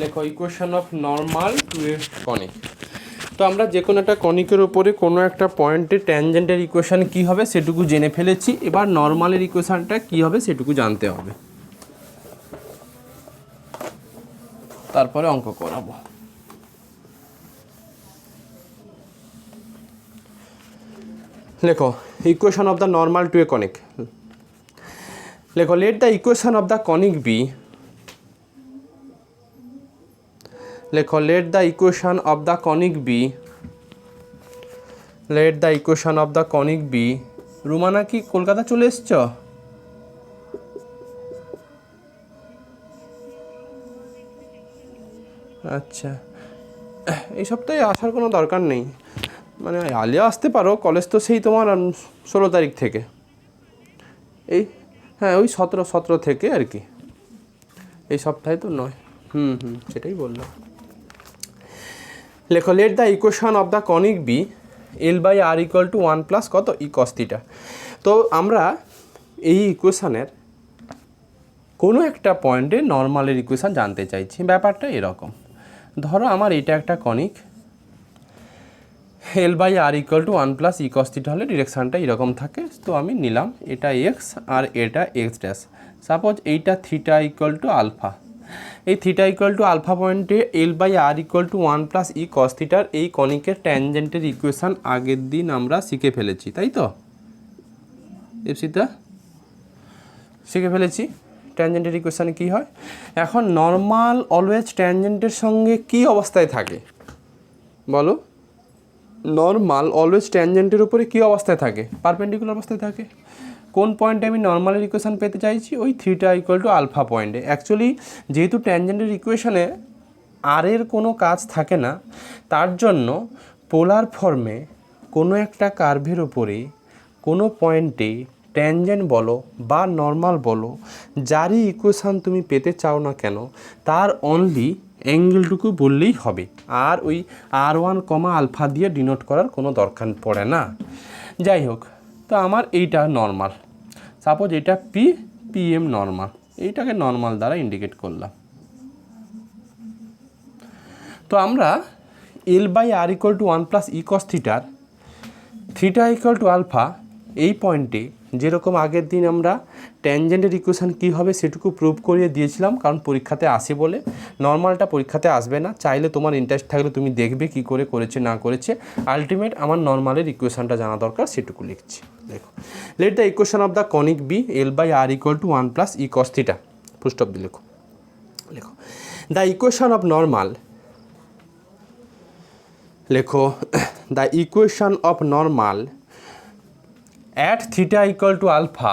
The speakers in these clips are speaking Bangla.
লেখো equation of normal to a conic. তো আমরা যে কোনো একটা কনিকের উপরে কোনো একটা পয়েন্টে ট্যানজেন্টের ইকুয়েশান কী হবে সেটুকু জেনে ফেলেছি, এবার নর্মালের ইকুয়েশানটা কী হবে সেটুকু জানতে হবে, তারপরে অঙ্ক করাবো। লেখো equation of the normal to a conic. লেখো let the equation of the conic be, লেখো let the equation of the conic be, let the equation of the conic be. Rumana কি কলকাতা চলে এসছ? আচ্ছা, এই সপ্তাহে আসার কোনো দরকার নেই, মানে আলিয়া আসতে পারো, কলেজ তো সেই তোমার 16 তারিখ থেকে, এই হ্যাঁ ওই 17 থেকে আর কি, এই সপ্তাহে তো নয়। সেটাই বললাম। লেখো let the equation of the conic be l by R equal to 1 plus কত ই কস থিটা। তো আমরা এই ইকুয়েশানের কোনো একটা পয়েন্টে নর্মালের ইকুয়েশান জানতে চাইছি। ব্যাপারটা এরকম, ধরো আমার এটা একটা conic, l by R equal to 1 plus E cos theta হলে ডিরেকশানটা এরকম থাকে। তো আমি নিলাম এটা এক্স আর এটা এক্স ড্যাশ। সাপোজ এইটা থিটা ইকুয়াল টু আলফা, এই থিটা ইকুয়াল টু আলফা পয়েন্টে l by R equal to 1 plus E cos থিটার এই কনিকের ট্যানজেন্টের ইকুয়েশান আগের দিন আমরা শিখে ফেলেছি, তাই তো এফসিটা শিখে ফেলেছি। ট্যানজেন্টের ইকুয়েশানে কী হয়, এখন নর্মাল অলওয়েজ ট্যানজেন্টের সঙ্গে কী অবস্থায় থাকে বলো? নর্মাল অলওয়েজ ট্যানজেন্টের উপরে কী অবস্থায় থাকে? পারপেন্ডিকুলার অবস্থায় থাকে। কোন পয়েন্টে আমি নর্মালের ইকুয়েশান পেতে চাইছি? ওই থিটা ইকুয়াল টু আলফা পয়েন্টে। অ্যাকচুয়ালি যেহেতু ট্যানজেন্টের ইকুয়েশানে আর এর কোনো কাজ থাকে না, তার জন্য পোলার ফর্মে কোনো একটা কার্ভের উপরে কোনো পয়েন্টে ট্যানজেন্ট বলো বা নর্মাল বলো, যারই ইকুয়েশান তুমি পেতে চাও না কেন, তার অনলি অ্যাঙ্গেলটুকু বললেই হবে, আর ওই R1, আলফা দিয়ে ডিনোট করার কোনো দরকার পড়ে না। যাই হোক, তো আমার এইটা নর্মাল, সাপোজ এটা পিএম নর্মাল, এইটাকে নর্মাল দ্বারা ইন্ডিকেট করলাম। তো আমরা l by R equal to 1 plus E cos থিটার থিটা ইকুয়াল টু আলফা এই পয়েন্টে যেরকম আগের দিন আমরা ট্যানজেন্টের ইকুয়েশান কী হবে সেটুকু প্রুভ করিয়ে দিয়েছিলাম, কারণ পরীক্ষাতে আসে বলে। নর্মালটা পরীক্ষাতে আসবে না, চাইলে তোমার ইন্টারেস্ট থাকলে তুমি দেখবে কী করে করেছে না করেছে। আলটিমেট আমার নর্মালের ইকুয়েশানটা জানা দরকার, সেটুকু লিখছি। দেখো let the equation of the conic be l by R equal to 1 plus E cos theta, full stop দিয়ে লেখো। লেখো দ্য ইকুয়েশন অফ নর্মাল, লেখো the equation of normal at theta equal to alpha,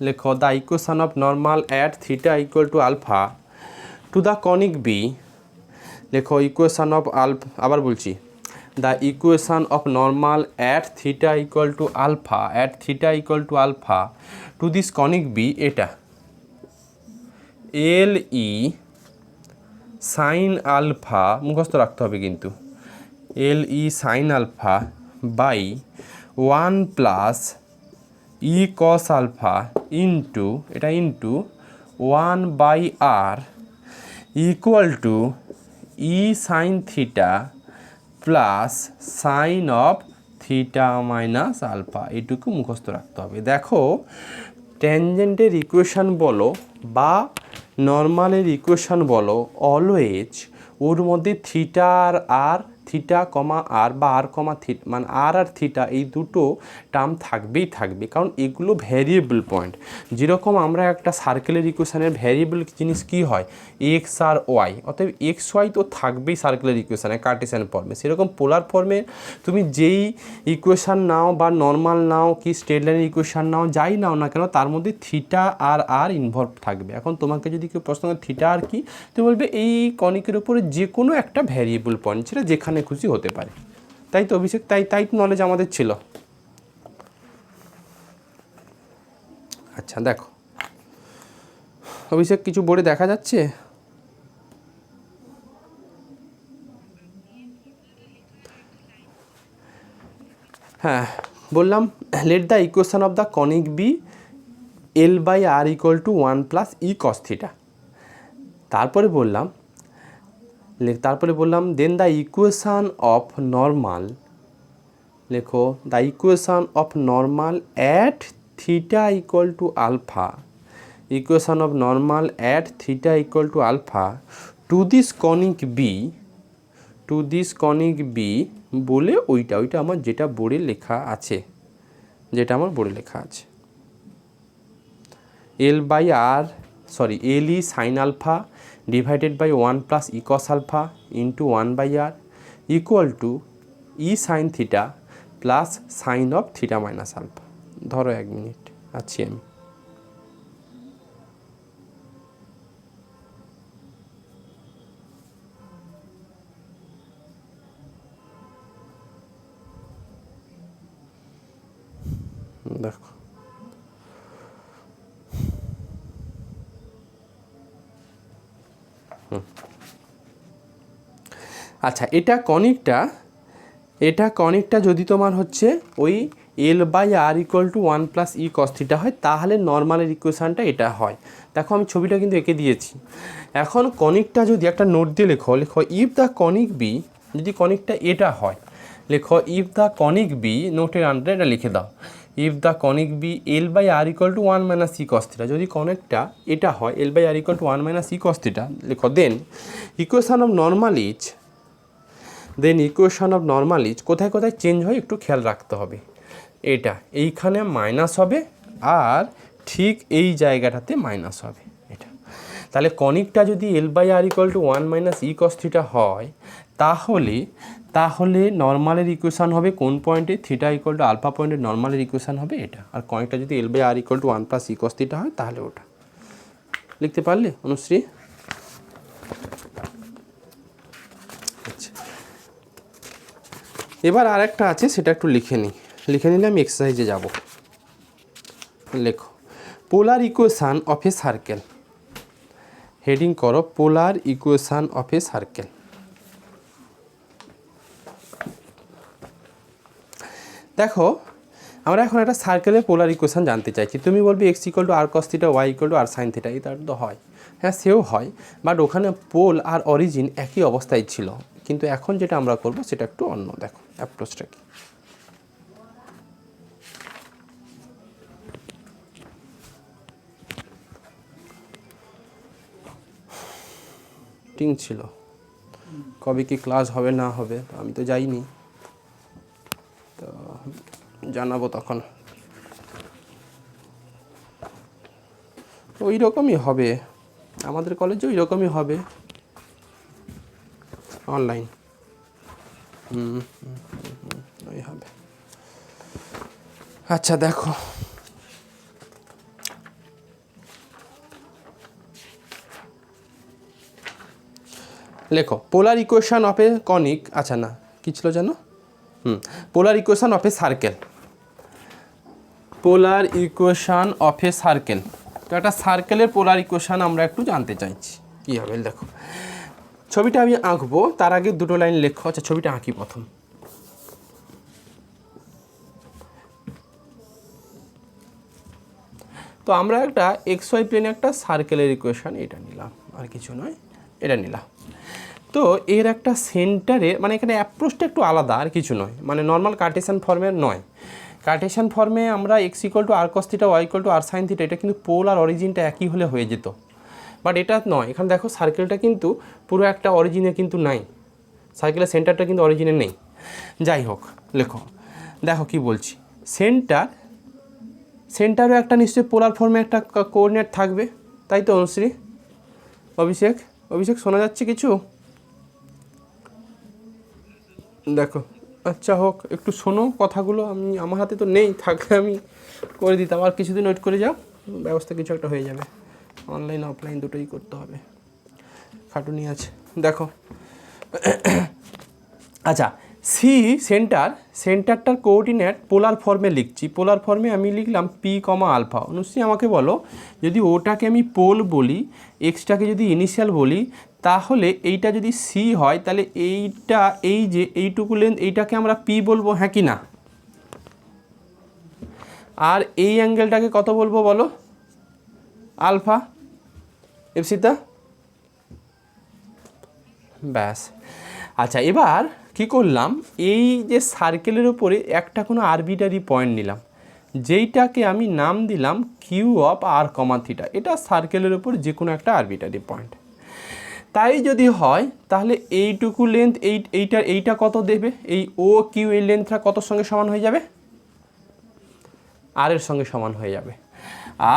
লেখো the equation of normal at theta equal to alpha to the conic B, লেখো equation of alpha, আবার বলছি the equation of normal at theta equal to alpha, at theta equal to alpha to this conic B, এটা এল ই সাইন আলফা, মুখস্থ রাখতে হবে কিন্তু, l e sine alpha by 1 plus E cos alpha into, এটা into 1 by R equal to e sine theta plus sine of theta minus alpha, এইটুকু মুখস্থ রাখতে হবে। দেখো ট্যানজেন্টের ইকুয়েশান বলো বা নর্মালের ইকুয়েশান বলো, অলওয়েজ ওর মধ্যে থিটা আর থিটা আর বা আর থিটা, মানে আর থিটা এই দুটো টার্ম থাকবেই থাকবে, কারণ এগুলো ভ্যারিয়েবল পয়েন্ট। যেরকম আমরা একটা সার্কেলের ইকুয়েশানের ভ্যারিয়েবল জিনিস কী হয় এক্স আর ওয়াই, অতএব এক্স ওয়াই তো থাকবেই সার্কেলের ইকুয়েশানে কার্টেসিয়ান ফর্মে। সেরকম পোলার ফর্মে তুমি যেই ইকুয়েশান নাও বা নর্মাল নাও কি স্ট্রেট লাইনের ইকুয়েশান নাও, যাই নাও না কেন, তার মধ্যে থিটা আর ইনভলভ থাকবে। এখন তোমাকে যদি কেউ প্রশ্ন করে থিটা আর কি, তুমি বলবে এই কনিকের উপরে যে কোনো একটা ভ্যারিয়েবল পয়েন্ট, সেটা যেখানে খুশি হতে পারে। তাই তো অভিষেক, তাই নলেজ আমাদের ছিল। আচ্ছা দেখো অভিষেক, কিছু বোর্ডে দেখা যাচ্ছে? হ্যাঁ বললাম let the equation of the conic be l by R equal to 1 plus E cos theta. তারপরে বললাম তারপরে বললাম then the equation of normal, লেখো the equation of normal at theta equal to alpha, equation of normal at theta equal to alpha to this conic be, to this conic be বলে ওইটা আমার যেটা বোর্ডে লেখা আছে, যেটা আমার বোর্ডে লেখা আছে l by r sorry l e sine alpha divided by 1 plus E cos alpha into 1 by R equal to e sine theta plus sine of theta minus alpha. ধরো 1 মিনিট আছি আমি। দেখো আচ্ছা এটা কনিকটা যদি তোমার হচ্ছে ওই l by R equal to 1 plus E cos theta হয় তাহলে নর্মালের ইকুয়েশানটা এটা হয়। দেখো আমি ছবিটা কিন্তু এঁকে দিয়েছি। এখন কনিকটা যদি একটা নোট দিয়ে লেখো ইফ দ্য কনিক বি, যদি কনিকটা এটা হয় লেখো ইফ দ্য কনিক বি, নোটের আন্ডারে এটা লিখে দাও, if the conic be l by R equal to 1 minus E cos theta, যদি কনিকটা এটা হয় এল by R equal to 1 minus E cos theta লেখো then equation of normal is, then equation of normal is কোথায় কোথায় চেঞ্জ হয় একটু খেয়াল রাখতে হবে। এটা এইখানে মাইনাস হবে আর ঠিক এই জায়গাটাতে মাইনাস হবে এটা। তাহলে কনিকটা যদি l by R equal to 1 minus E cos theta হয় তাহলে নর্মালের ইকুয়েশান হবে কোন পয়েন্টে, থিটা ইকুয়াল টু আলফা পয়েন্টের নর্মালের ইকুয়েশান হবে এটা। আর কনিকটা যদি l by R equal to 1 plus E cos theta হয় তাহলে ওটা। লিখতে পারলে অনুশ্রী? আচ্ছা এবার আর একটা আছে সেটা একটু লিখে নিলে আমি এক্সারসাইজে যাব। লেখো polar equation of a circle, heading করো polar equation of a circle. দেখো আমরা এখন একটা সার্কেলের পোলার ইকুয়েশান জানতে চাইছি। তুমি বলবে x equal to r cos theta y equal to r sine theta, এটা তো হয়, হ্যাঁ সেও হয়, বাট ওখানে পোল আর অরিজিন একই অবস্থায় ছিল। কিন্তু এখন যেটা আমরা করব সেটা একটু অন্য। দেখো অ্যাপ্রোচটা কি, মিটিং ছিল, কবে কি ক্লাস হবে না হবে আমি তো যাইনি, তো জানাবো তখন। ওই রকমই হবে আমাদের কলেজে, ওই রকমই হবে অনলাইন। ওই হবে। আচ্ছা দেখো লেখো polar equation of a conic, আচ্ছা না কী ছিল জানো, polar equation of a circle, polar equation of a circle. তো একটা সার্কেলের পোলার ইকুয়েশান আমরা একটু জানতে চাইছি কী হবে। দেখো ছবিটা আমি আঁকবো তার আগে দুটো লাইন লেখো। আচ্ছা ছবিটা আঁকি প্রথম। তো আমরা একটা এক্স ওয়াই প্লেনে একটা সার্কেলের ইকুয়েশান এটা নিলাম, আর কিছু নয়, এটা নিলাম। তো এর একটা সেন্টারে মানে এখানে অ্যাপ্রোচটা একটু আলাদা, আর কিছু নয়, মানে নর্মাল কার্টেশিয়ান ফর্মের নয়। কার্টেশিয়ান ফর্মে আমরা x equal to r cos theta y equal to r sine theta, এটা কিন্তু পোল আর অরিজিনটা একই হলে হয়ে যেত, বাট এটা নয়। এখানে দেখো সার্কেলটা কিন্তু পুরো একটা অরিজিনে কিন্তু নাই, সার্কেলের সেন্টারটা কিন্তু অরিজিনে নেই। যাই হোক লেখো, দেখো কি বলছি, সেন্টারও একটা নিশ্চয়ই পোলার ফর্মে একটা কোঅর্ডিনেট থাকবে, তাই তো অনুশ্রী? অভিষেক শোনা যাচ্ছে কিছু? দেখো আচ্ছা হোক, একটু শোনো কথাগুলো, আমার হাতে তো নেই, থাকলে আমি করে দিতাম। আর কিছুদিন ওয়েট করে যাও, ব্যবস্থা কিছু একটা হয়ে যাবে। অনলাইন অফলাইন দুটোই করতে হবে, খাটুনি আছে। দেখো আচ্ছা সি সেন্টারটার কোঅর্ডিনেট পোলার ফর্মে লিখছি। পোলার ফর্মে আমি লিখলাম পি কমা আলফা। অনুশ্রী আমাকে বলো, যদি ওটাকে আমি পোল বলি, এক্সটাকে যদি ইনিশিয়াল বলি, তাহলে এইটা যদি সি হয় তাহলে এইটা, এই যে এইটুকু লেন্থ, এইটাকে আমরা পি বলবো, হ্যাঁ কি না? আর এই অ্যাঙ্গেলটাকে কত বলবো বলো? আলফা। এফসিতা ব্যাস। আচ্ছা, এবার কি করলাম, এই যে সার্কেলের উপরে একটা কোনো আরবিটারি পয়েন্ট নিলাম, যেইটাকে আমি নাম দিলাম q of r comma theta. এটা সার্কেলের উপর যে কোনো একটা আরবিটারি পয়েন্ট। তাই যদি হয় তাহলে এইটুকু লেন্থ এইটা কত দেবে, এই ও কিউ এই লেন্থটা কত সঙ্গে সমান হয়ে যাবে, আর এর সঙ্গে সমান হয়ে যাবে।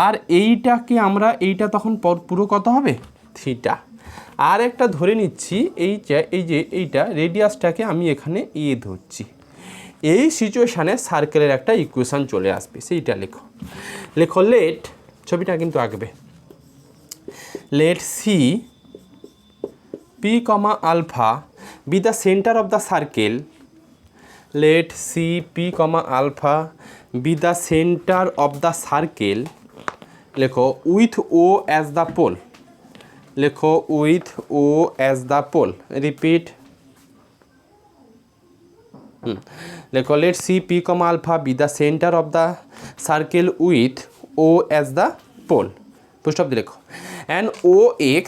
আর এইটাকে আমরা এইটা তখন পুরো কত হবে, থিটা। আর একটা ধরে নিচ্ছি এই যে এইটা রেডিয়াসটাকে আমি এখানে এ ধরছি। এই সিচুয়েশানে সার্কেলের একটা ইকুয়েশান চলে আসবে, সেইটা লেখো লেট, ছবিটা কিন্তু আঁকবে, let C P comma alpha be the centre of the circle, let C P comma alpha be the center of the circle, লেখো with O as the pole, লেখো with O as the pole, repeat, লেখো let C P comma alpha be the center of the circle with O as the pole, push up লেখো, and OX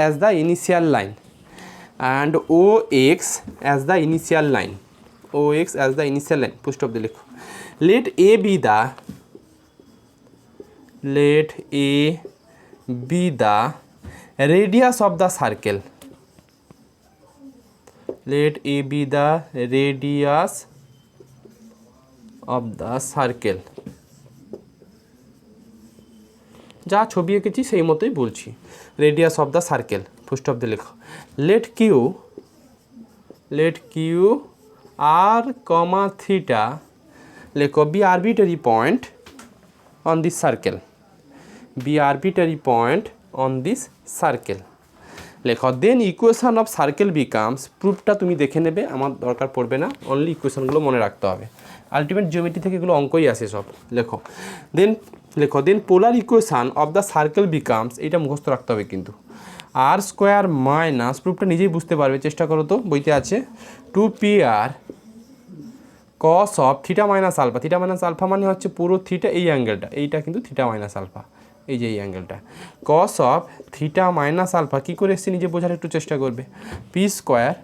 as the initial line, and OX as the initial line, OX as the initial line, push stop দিয়ে লিখো, let A be the radius of the circle, let A be the radius of the circle, যা ছবি এঁকেছি সেই মতোই বলছি, radius of the circle, full stop দিয়ে লেখো, let q r comma theta, লেখো be arbitrary point on this circle, be arbitrary point on this circle, লেখো then equation of circle becomes, প্রুফটা তুমি দেখে নেবে, আমার দরকার পড়বে না, অনলি ইকুয়েশানগুলো মনে রাখতে হবে, আলটিমেট জিওমেট্রি থেকে এগুলো অঙ্কই আসে সব। Then polar equation of the circle becomes, এটা মুখস্থ রাখতে হবে কিন্তু, আর স্কোয়ার মাইনাস, প্রুফটা নিজেই বুঝতে পারবে, চেষ্টা করো তো, বইতে আছে, 2pr cos of theta minus alpha, theta minus alpha মানে হচ্ছে পুরো থিটা, এই অ্যাঙ্গেলটা, এইটা কিন্তু থিটা মাইনাস আলফা, এই যে এই অ্যাঙ্গেলটা, cos of theta minus alpha, কী করে এসছে নিজে বোঝার একটু চেষ্টা করবে, পি স্কোয়ার,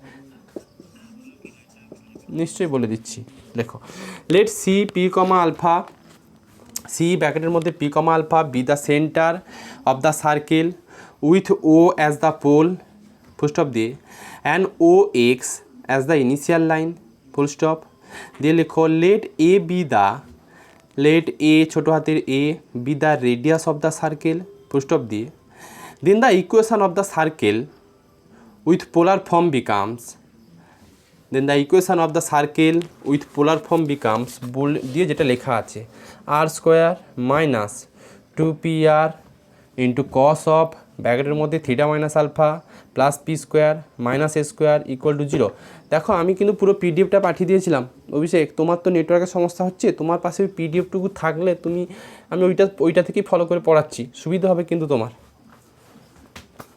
নিশ্চয়ই বলে দিচ্ছি, লেখো let C P comma alpha, C ব্র্যাকেটের মধ্যে P comma alpha be the centre of the circle with O as the pole, full stop দিয়ে, and O x as the initial line, full stop দিয়ে লেখো লেট এ ছোটো হাতের a be the radius of the circle, full stop দিয়ে, then the equation of the circle with polar form becomes, then the equation of the circle with polar form becomes, দিয়ে যেটা লেখা আছে, r square minus 2pr into cos of ব্র্যাকেটের মধ্যে theta minus alpha plus p square minus a square equal to 0। দেখো আমি কিন্তু পুরো পিডিএফটা পাঠিয়ে দিয়েছিলাম, অভিষেক তোমার তো নেটওয়ার্কের সমস্যা হচ্ছে, তোমার পাশে ওই পিডিএফটুকু থাকলে আমি ওইটা থেকেই ফলো করে পড়াচ্ছি, সুবিধা হবে কিন্তু তোমার,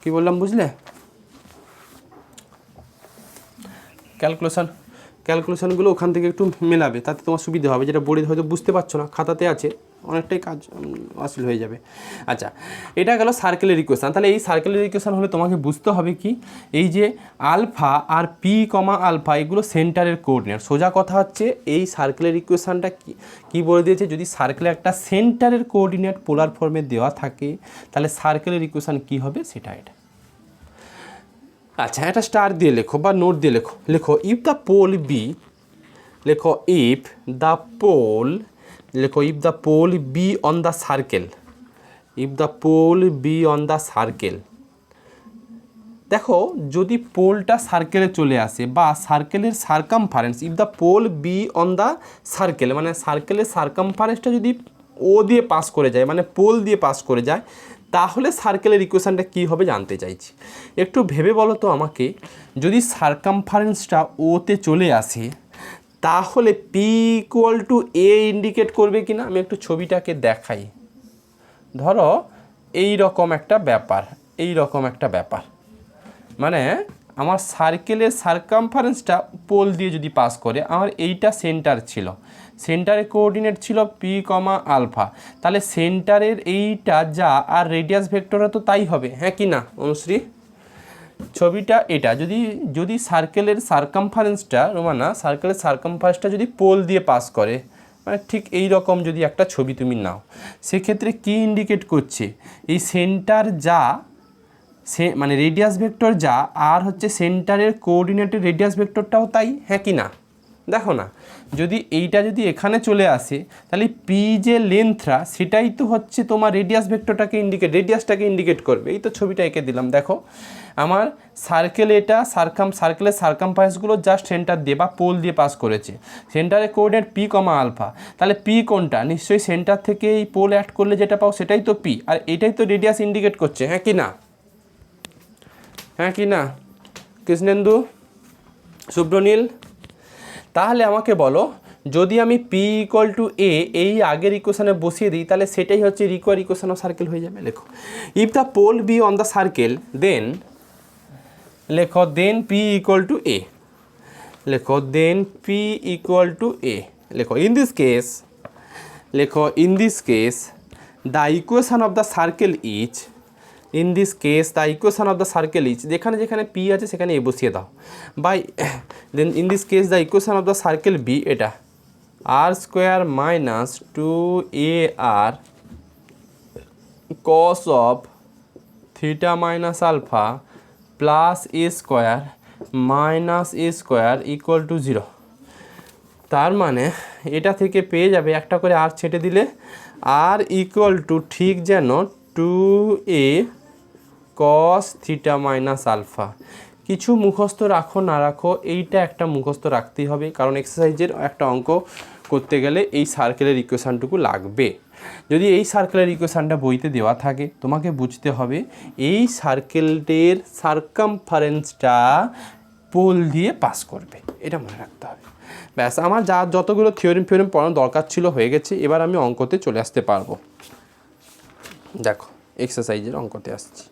কি বললাম বুঝলে? ক্যালকুলেশনগুলো ওখান থেকে একটু মেলাবে, তাতে তোমার সুবিধা হবে, যেটা বোর্ডে হয়তো বুঝতে পারছো না, খাতাতে আছে, অনেকটাই কাজ আসল হয়ে যাবে। আচ্ছা, এটা গেল সার্কেলের ইকুয়েশান। তাহলে এই সার্কেলের ইকুয়েশান হলে তোমাকে বুঝতে হবে কি, এই যে আলফা আর পি কমা আলফা এগুলো সেন্টারের কোঅর্ডিনেট। সোজা কথা হচ্ছে এই সার্কেলের ইকুয়েশানটা কি বলে দিয়েছে, যদি সার্কেলের একটা সেন্টারের কোঅর্ডিনেট পোলার ফর্মে দেওয়া থাকে তাহলে সার্কেলের ইকুয়েশান কি হবে সেটা এটা। আচ্ছা, একটা স্টার দিয়ে লেখো বা নোট দিয়ে লেখো ইফ দ্য পোল বি, লেখো if the pole be on the circle, if the pole be on the circle, দেখো যদি পোলটা সার্কেলে চলে আসে বা সার্কেলের circumference, if the pole be on the circle মানে সার্কেলের সার্কামফারেন্সটা যদি ও দিয়ে পাস করে যায়, মানে পোল দিয়ে পাস করে যায়, তাহলে সার্কেলের ইকুয়েশানটা কী হবে জানতে চাইছি। একটু ভেবে বলো তো আমাকে, যদি সার্কামফারেন্সটা ওতে চলে আসে তাহলে P equal to A indicate করবে কি না, আমি একটু ছবিটাকে দেখাই। ধরো এই রকম একটা ব্যাপার, মানে আমার সার্কেলের সার্কামফারেন্সটা পোল দিয়ে যদি পাস করে, আমার এইটা সেন্টার ছিল, সেন্টারের কোঅর্ডিনেট ছিল পি কমা আলফা, তাহলে সেন্টারের এইটা যা আর রেডিয়াস ভেক্টরটা তো তাই হবে, হ্যাঁ কি না অনুশ্রী? ছবিটা এটা যদি যদি সার্কেলের সার্কামফারেন্সটা রোমানা সার্কেলের সার্কামফারেন্সটা যদি পোল দিয়ে পাস করে, মানে ঠিক এই রকম যদি একটা ছবি তুমি নাও, সেক্ষেত্রে কি ইন্ডিকেট করছে, এই সেন্টার যা মানে রেডিয়াস ভেক্টর যা আর হচ্ছে সেন্টারের কোঅর্ডিনেটের রেডিয়াস ভেক্টরটাও তাই, হ্যাঁ কি না? দেখো না, যদি এইটা যদি এখানে চলে আসে তাহলে পি যে লেন্থটা সেটাই তো হচ্ছে তোমার রেডিয়াস ভেক্টরটাকে রেডিয়াসটাকে ইন্ডিকেট করবে। এই তো ছবিটা এঁকে দিলাম, দেখো আমার সার্কেল, এটা সার্কেলের সার্কামফারেন্সগুলো জাস্ট সেন্টার দিয়ে বা পোল দিয়ে পাস করেছে, সেন্টারের কোঅর্ডিনেট পি কমা আলফা, তাহলে পি কোনটা? নিশ্চয়ই সেন্টার থেকে এই পোল অ্যাড করলে যেটা পাও সেটাই তো পি, আর এটাই তো রেডিয়াস ইন্ডিকেট করছে, হ্যাঁ কি না? হ্যাঁ কি না কৃষ্ণেন্দু, শুভ্রনীল? তাহলে আমাকে বলো, যদি আমি পি ইকুয়াল টু এ এই আগের ইকুয়েশনে বসিয়ে দিই তাহলে সেটাই হচ্ছে রিকোয়ার ইকুয়েশন অফ সার্কেল হয়ে যাবে। লেখো, if the pole be on the circle then, লেখো then p equal to a, লেখো then p equal to a, লেখো ইন দিস কেস, লেখো in this case the equation of the circle is, in this case the equation of the circle is, যেখানে যেখানে পি আছে সেখানে এ বসিয়ে দাও, by then in this case the equation of the circle be, এটা r square minus 2ar cos of theta minus alpha plus a square minus a square equal to 0। তার মানে এটা থেকে পেয়ে যাবে একটা করে আর ছেটে দিলে আর ইকুয়াল টু ঠিক যেন 2a কস থিটা মাইনাস আলফা। কিছু মুখস্থ রাখো না রাখো, এইটা একটা মুখস্থ রাখতেই হবে, কারণ এক্সারসাইজের একটা অঙ্ক করতে গেলে এই সার্কেলের ইকুয়েশানটুকু লাগবে। যদি এই সার্কেলের ইকুয়েশানটা বইতে দেওয়া থাকে তোমাকে বুঝতে হবে এই সার্কেলটির সার্কামফারেন্সটা পোল দিয়ে পাস করবে, এটা মনে রাখতে হবে। ব্যাস, আমার যতগুলো থিওরিম পড়ানোর দরকার ছিল হয়ে গেছে, এবার আমি অঙ্কতে চলে আসতে পারবো। দেখো এক্সারসাইজের অঙ্কতে আসছি।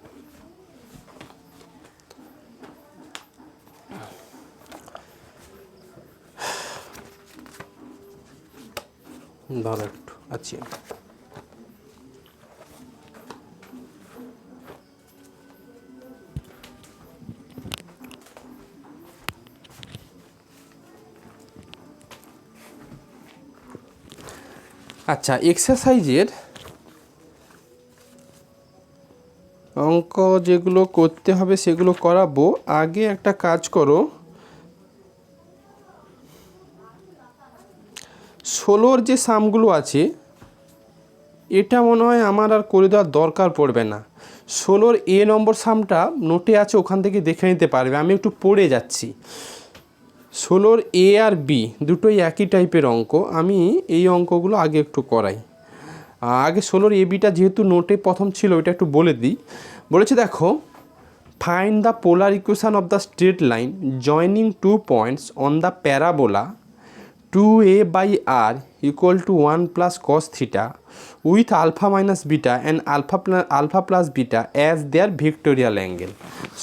ধরো একটু আছি, আচ্ছা এক্সারসাইজের অঙ্ক যেগুলো করতে হবে সেগুলো করাবো। আগে একটা কাজ করো, 16 যে সামগুলো আছে এটা মনে হয় আমার আর করে দেওয়ার দরকার পড়বে না। 16 এ নম্বর সামটা নোটে আছে, ওখান থেকে দেখে নিতে পারবে। আমি একটু পড়ে যাচ্ছি। 16 এ আর বি দুটোই একই টাইপের অঙ্ক, আমি এই অঙ্কগুলো আগে একটু করাই। আগে 16 এ বিটা যেহেতু নোটে প্রথম ছিল ওইটা একটু বলে দিই। বলেছে দেখো, find the polar equation of the straight line joining 2 points on the parabola 2a/r equal to 1 plus cos theta with alpha minus beta and alpha plus beta as their vectorial angle।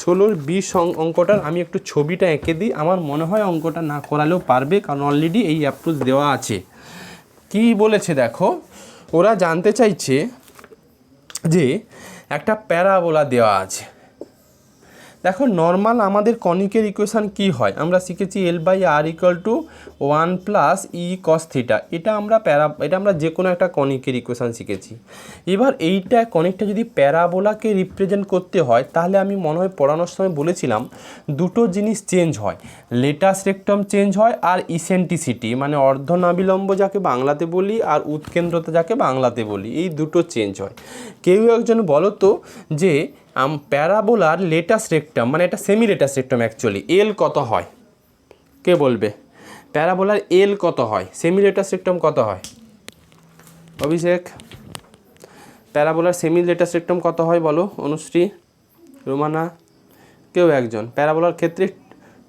16 B অঙ্কটার আমি একটু ছবিটা এঁকে দিই, আমার মনে হয় অঙ্কটা না করালেও পারবে, কারণ অলরেডি এই অ্যাপ্রোচ দেওয়া আছে। কি বলেছে দেখো, ওরা জানতে চাইছে যে একটা প্যারাবোলা দেওয়া আছে। দেখো নর্মাল আমাদের কনিকের ইকুয়েশান কি হয়, আমরা শিখেছি L/R equal to 1 plus E cos theta, এটা আমরা যে কোনো একটা কনিকের ইকুয়েশান শিখেছি। এবার এইটা কনিকটা যদি প্যারাবোলাকে রিপ্রেজেন্ট করতে হয় তাহলে আমি মনে হয় পড়ানোর সময় বলেছিলাম দুটো জিনিস চেঞ্জ হয়, লেটাস রেক্টম চেঞ্জ হয় আর ইসেন্ট্রিসিটি মানে অর্ধনাবিলম্ব যাকে বাংলাতে বলি আর উৎকেন্দ্রতা যাকে বাংলাতে বলি, এই দুটো চেঞ্জ হয়। কেউ একজন বলো তো যে প্যারাবোলার লেটাস রেক্টাম মানে এটা সেমি লেটাস রেক্টাম অ্যাকচুয়ালি এল কত হয়, কে বলবে? প্যারাবোলার এল কত হয়, সেমি লেটাস রেক্টাম কত হয়? অভিষেক, প্যারাবোলার সেমি লেটাস রেক্টাম কত হয় বলো? অনুশ্রী, রোমানা, কেউ একজন। প্যারাবোলার ক্ষেত্রে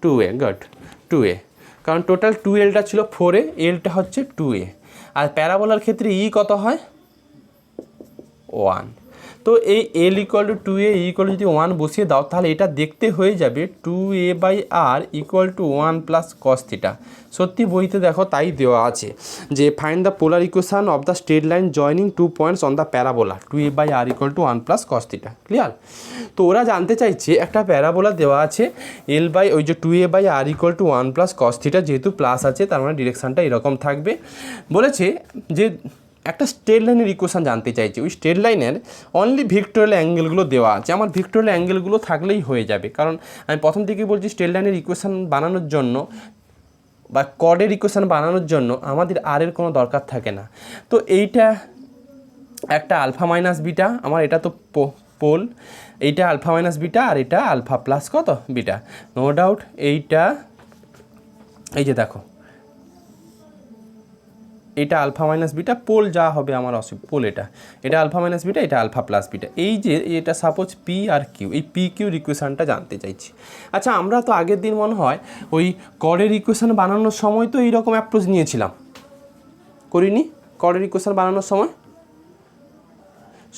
2a, গুড 2a, কারণ টোটাল 2lটা ছিল 4a, এলটা হচ্ছে 2a। আর প্যারাবোলার ক্ষেত্রে ই কত হয়? 1। তো এই L equal to 2a equal যদি 1 বসিয়ে দাও তাহলে এটা দেখতে হয়ে যাবে 2a/r equal to 1 plus cos theta. সত্যি বইতে দেখো তাই দেওয়া আছে যে find the polar equation of the straight line joining 2 points on the parabola 2a/r equal to 1 plus cos theta. Clear? তো ওরা জানতে চাইছে একটা প্যারাবোলা দেওয়া আছে ওই যে 2a/r equal to 1 plus cos theta, যেহেতু প্লাস আছে তার মানে ডিরেকশানটা এরকম থাকবে। বলেছে যে একটা স্ট্রেট লাইনের ইকুয়েশন জানতে চাইছে, ওই স্ট্রেট লাইনের অনলি ভিক্টোরিয়াল অ্যাঙ্গেলগুলো দেওয়া আছে। আমার ভিক্টোরিয়াল অ্যাঙ্গেলগুলো থাকলেই হয়ে যাবে, কারণ আমি প্রথম থেকে বলছি স্ট্রেট লাইনের ইকুয়েশন বানানোর জন্য বা কর্ডের ইকুয়েশন বানানোর জন্য আমাদের আর এর কোনো দরকার থাকে না। তো এইটা একটা আলফা মাইনাস বিটা, আমার এটা তো পোল, এইটা আলফা মাইনাস বিটা আর এটা আলফা প্লাস কত বিটা, নো ডাউট। এইটা এই যে দেখো এটা আলফা মাইনাস বিটা, পোল যা হবে আমার পোল এটা আলফা মাইনাস বিটা, এটা আলফা প্লাস বিটা। এই যে এটা সাপোজ পি আর কিউ, এই পি কিউর ইকুয়েশানটা জানতে চাইছি। আচ্ছা, আমরা তো আগের দিন মনে হয় ওই কর্ডের ইকুয়েশান বানানোর সময় তো এইরকম অ্যাপ্রোচ নিয়েছিলাম, করিনি? কর্ডের ইকুয়েশান বানানোর সময়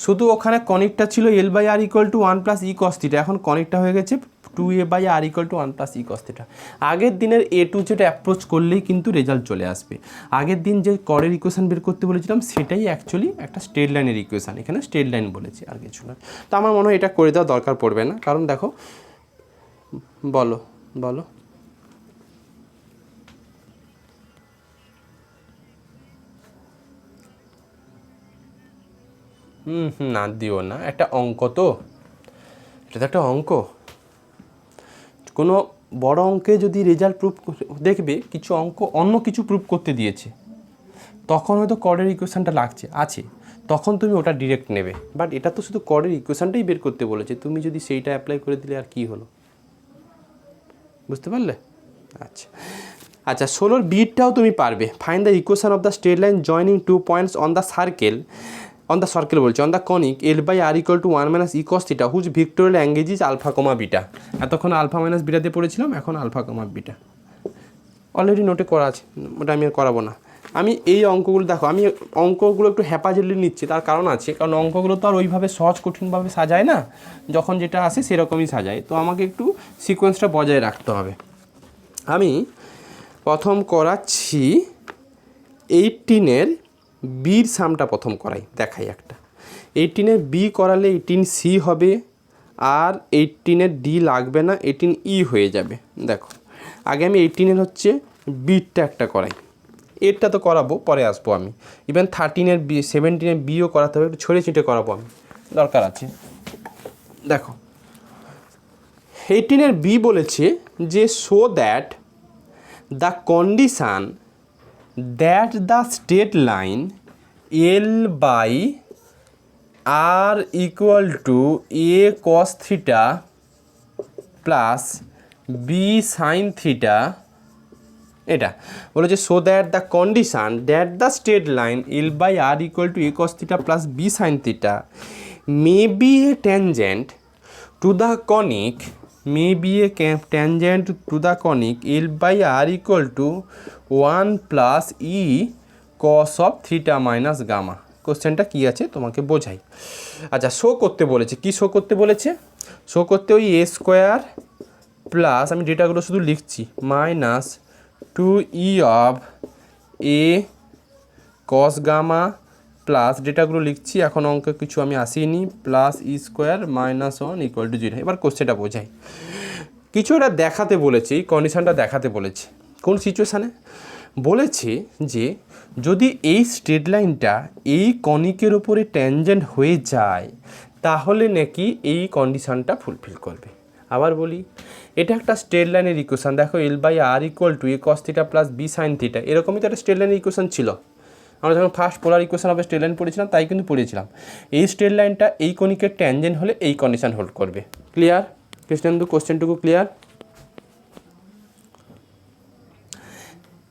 শুধু ওখানে কনিকটা ছিল L/R equal to 1 plus E cos theta, এখন কনিকটা হয়ে গেছে 2a/r equal to 1 plus E cos theta. আগের দিনের A2 যেটা অ্যাপ্রোচ করলেই কিন্তু রেজাল্ট চলে আসবে। আগের দিন যে কর্ডের ইকুয়েশান বের করতে বলেছিলাম সেটাই অ্যাকচুয়ালি একটা স্ট্রেট লাইনের ইকুয়েশান, এখানে স্ট্রেট লাইন বলেছি আর কিছু না। তো আমার মনে হয় এটা করে দেওয়ার দরকার পড়বে না, কারণ দেখো বলো না দিও না, একটা অঙ্ক তো, এটা তো একটা অঙ্ক। কোনো বড় অঙ্কে যদি রেজাল্ট প্রুফ দেখবে কিছু অঙ্ক অন্য কিছু প্রুফ করতে দিয়েছে, তখন হয়তো কর্ডের ইকুয়েশানটা আছে, তখন তুমি ওটা ডিরেক্ট নেবে। বাট এটা তো শুধু কর্ডের ইকুয়েশানটাই বের করতে বলেছে, তুমি যদি সেইটা অ্যাপ্লাই করে দিলে আর কি হলো, বুঝতে পারলে? আচ্ছা 16 বিটটাও তুমি পারবে। Find the equation of the straight line joining 2 points on the circle বলছে on the conic L/R equal to 1 minus E cos theta whose vectorial angle is alpha comma beta. এতক্ষণ আলফা মাইনাস বিটা দিয়ে পড়েছিলাম, এখন আলফা কমা বিটা অলরেডি নোটে করা আছে, ওটা আমি আর করাবো না। আমি এই অঙ্কগুলো দেখো, আমি অঙ্কগুলো একটু হ্যাপাজেলি নিচ্ছি, তার কারণ আছে, কারণ অঙ্কগুলো তো আর ওইভাবে সহজ কঠিনভাবে সাজায় না, যখন যেটা আসে সেরকমই সাজায়, তো আমাকে একটু সিকোয়েন্সটা বজায় রাখতে হবে। আমি প্রথম করাচ্ছি 18-এর বির সামটা প্রথম করাই, দেখাই একটা। 18-এর বি করালে 18C হবে, আর 18-এর ডি লাগবে না, 18E হয়ে যাবে। দেখো আগে আমি 18-এর হচ্ছে বিটটা একটা করাই, এরটা তো করাবো পরে আসবো আমি। ইভেন 13-এর বি 17-এর বিও করাতে হবে, একটু ছড়ে ছিটে করাবো আমি, দরকার আছে। দেখো 18-এর বি বলেছে যে show that the condition that the straight line L/R equal to a cos theta plus b sin theta, এটা বলেছে so that the condition that the straight line L/R equal to a cos theta plus b sin theta may be a tangent to the conic L/R equal to 1 plus E cos of theta minus gamma. কোশ্চেনটা কী আছে তোমাকে বোঝাই। আচ্ছা, শো করতে বলেছে, কি শো করতে বলেছে? শো করতে ওই a স্কোয়ার প্লাস, আমি ডেটাগুলো শুধু লিখছি, minus 2e of a cos gamma plus, ডেটাগুলো লিখছি, এখন অঙ্ক কিছু আমি আসিনি, plus e square minus 1 equal to 0। এবার কোশ্চেনটা বোঝাই, কিছু এটা দেখাতে বলেছে, এই কন্ডিশনটা দেখাতে বলেছে। কোন সিচুয়েশানে বলেছে যে যদি এই স্ট্রেট লাইনটা এই কনিকের ওপরে ট্যানজেন্ট হয়ে যায় তাহলে নাকি এই কন্ডিশনটা ফুলফিল করবে। আবার বলি, এটা একটা স্ট্রেট লাইনের ইকুয়েশান। দেখো L/R equal two a cos theta plus b sin theta, এরকমই তো একটা স্ট্রেট লাইনের ইকুয়েশান ছিল। আমরা যখন first polar equation of straight line পড়েছিলাম তাই কিন্তু পড়েছিলাম, এই স্ট্রেট লাইনটা এই কনিকের ট্যানজেন্ট হলে এই কন্ডিশন হোল্ড করবে। ক্লিয়ার কৃষ্ণেন্দু? কোশ্চেনটুকু ক্লিয়ার?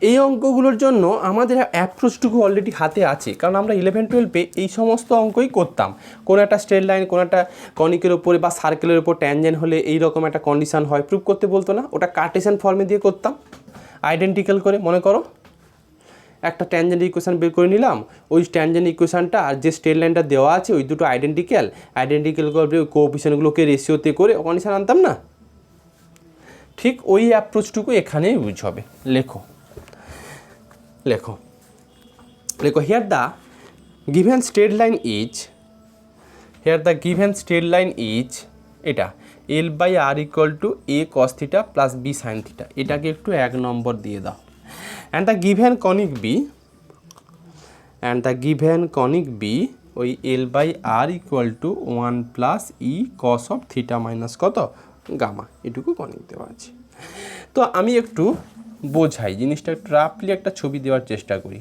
এই অঙ্কগুলোর জন্য আমাদের অ্যাপ্রোচটুকু অলরেডি হাতে আছে, কারণ আমরা 11-12-এ এই সমস্ত অঙ্কই করতাম। কোনো একটা স্ট্রেট লাইন কোনো একটা কনিকের ওপরে বা সার্কেলের ওপর ট্যানজেন্ট হলে এই রকম একটা কন্ডিশন হয়, প্রুভ করতে বলতো না, ওটা কার্টেশিয়ান ফর্মে দিয়ে করতাম, আইডেন্টিক্যাল করে। মনে করো একটা ট্যানজেন্ট ইকুয়েশন বের করে নিলাম, ওই ট্যানজেন্ট ইকুয়েশনটা আর যে স্ট্রেট লাইনটা দেওয়া আছে ওই দুটো আইডেন্টিক্যাল করে কোএফিসিয়েন্টগুলোকে রেশিওতে করে কন্ডিশন আনতাম না, ঠিক ওই অ্যাপ্রোচটুকু এখানে ইউজ হবে। লেখো লেখো লেখো here the given straight line is, here the given straight line is এটা l by R equal to A cos theta plus b sine theta, এটাকে একটু 1 নম্বর দিয়ে দাও। And the given conic be, and the given conic be ওই l by R equal to 1 plus E cos of theta minus কত গামা, এটুকু কনিক দেওয়া আছে। তো আমি একটু বোঝাই জিনিসটা, একটু রাফলি একটা ছবি দেওয়ার চেষ্টা করি।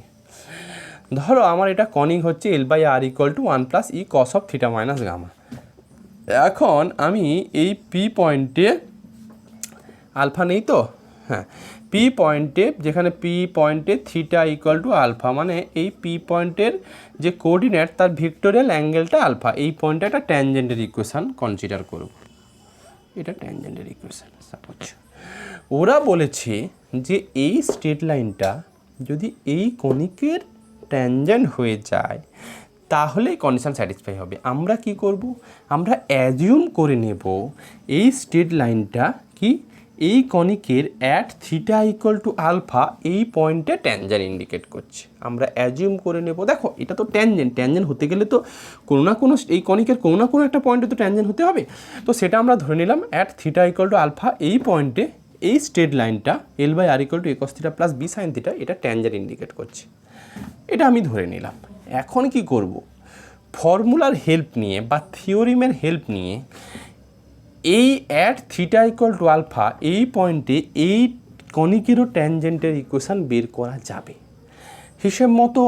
ধরো আমার এটা কনিক হচ্ছে l by R equal to 1 plus E cos of theta minus gamma. এখন আমি এই পি পয়েন্টে আলফা নেই তো, হ্যাঁ পি পয়েন্টে, যেখানে পি পয়েন্টে থিটা ইকুয়াল টু আলফা, মানে এই পি পয়েন্টের যে কোঅর্ডিনেট তার ভিক্টোরিয়াল অ্যাঙ্গেলটা আলফা, এই পয়েন্টে একটা ট্যানজেন্টের ইকুয়েশান কনসিডার করব, এটা ট্যানজেন্টের ইকুয়েশান। সাপোজ ওরা বলেছে যে এই স্ট্রেট লাইনটা যদি এই কনিকের ট্যানজেন্ট হয়ে যায় তাহলে কন্ডিশন স্যাটিসফাই হবে। আমরা কি করব, আমরা অ্যাজিউম করে নেব এই স্ট্রেট লাইনটা কি এই কনিকের at theta equal to alpha এই পয়েন্টে ট্যানজেন্ট ইন্ডিকেট করছে। আমরা অ্যাজিউম করে নেব, দেখো এটা তো ট্যানজেন্ট হতে গেলে তো কোনো না কোনো এই কনিকের কোনো না কোনো একটা পয়েন্টে তো ট্যানজেন্ট হতে হবে। তো সেটা আমরা ধরে নিলাম at theta equal to alpha এই পয়েন্টে এই স্ট্রেট লাইনটা l by R equal to A cos theta plus b sine theta এটা ট্যানজেন্ট ইন্ডিকেট করছে, এটা আমি ধরে নিলাম। এখন কি করব, ফর্মুলার হেল্প নিয়ে বা থিওরিমের হেল্প নিয়ে এই at theta equal to alpha এই পয়েন্টে এই কনিকেরও ট্যানজেন্টের ইকুয়েশান বের করা যাবে। হিসেব মতো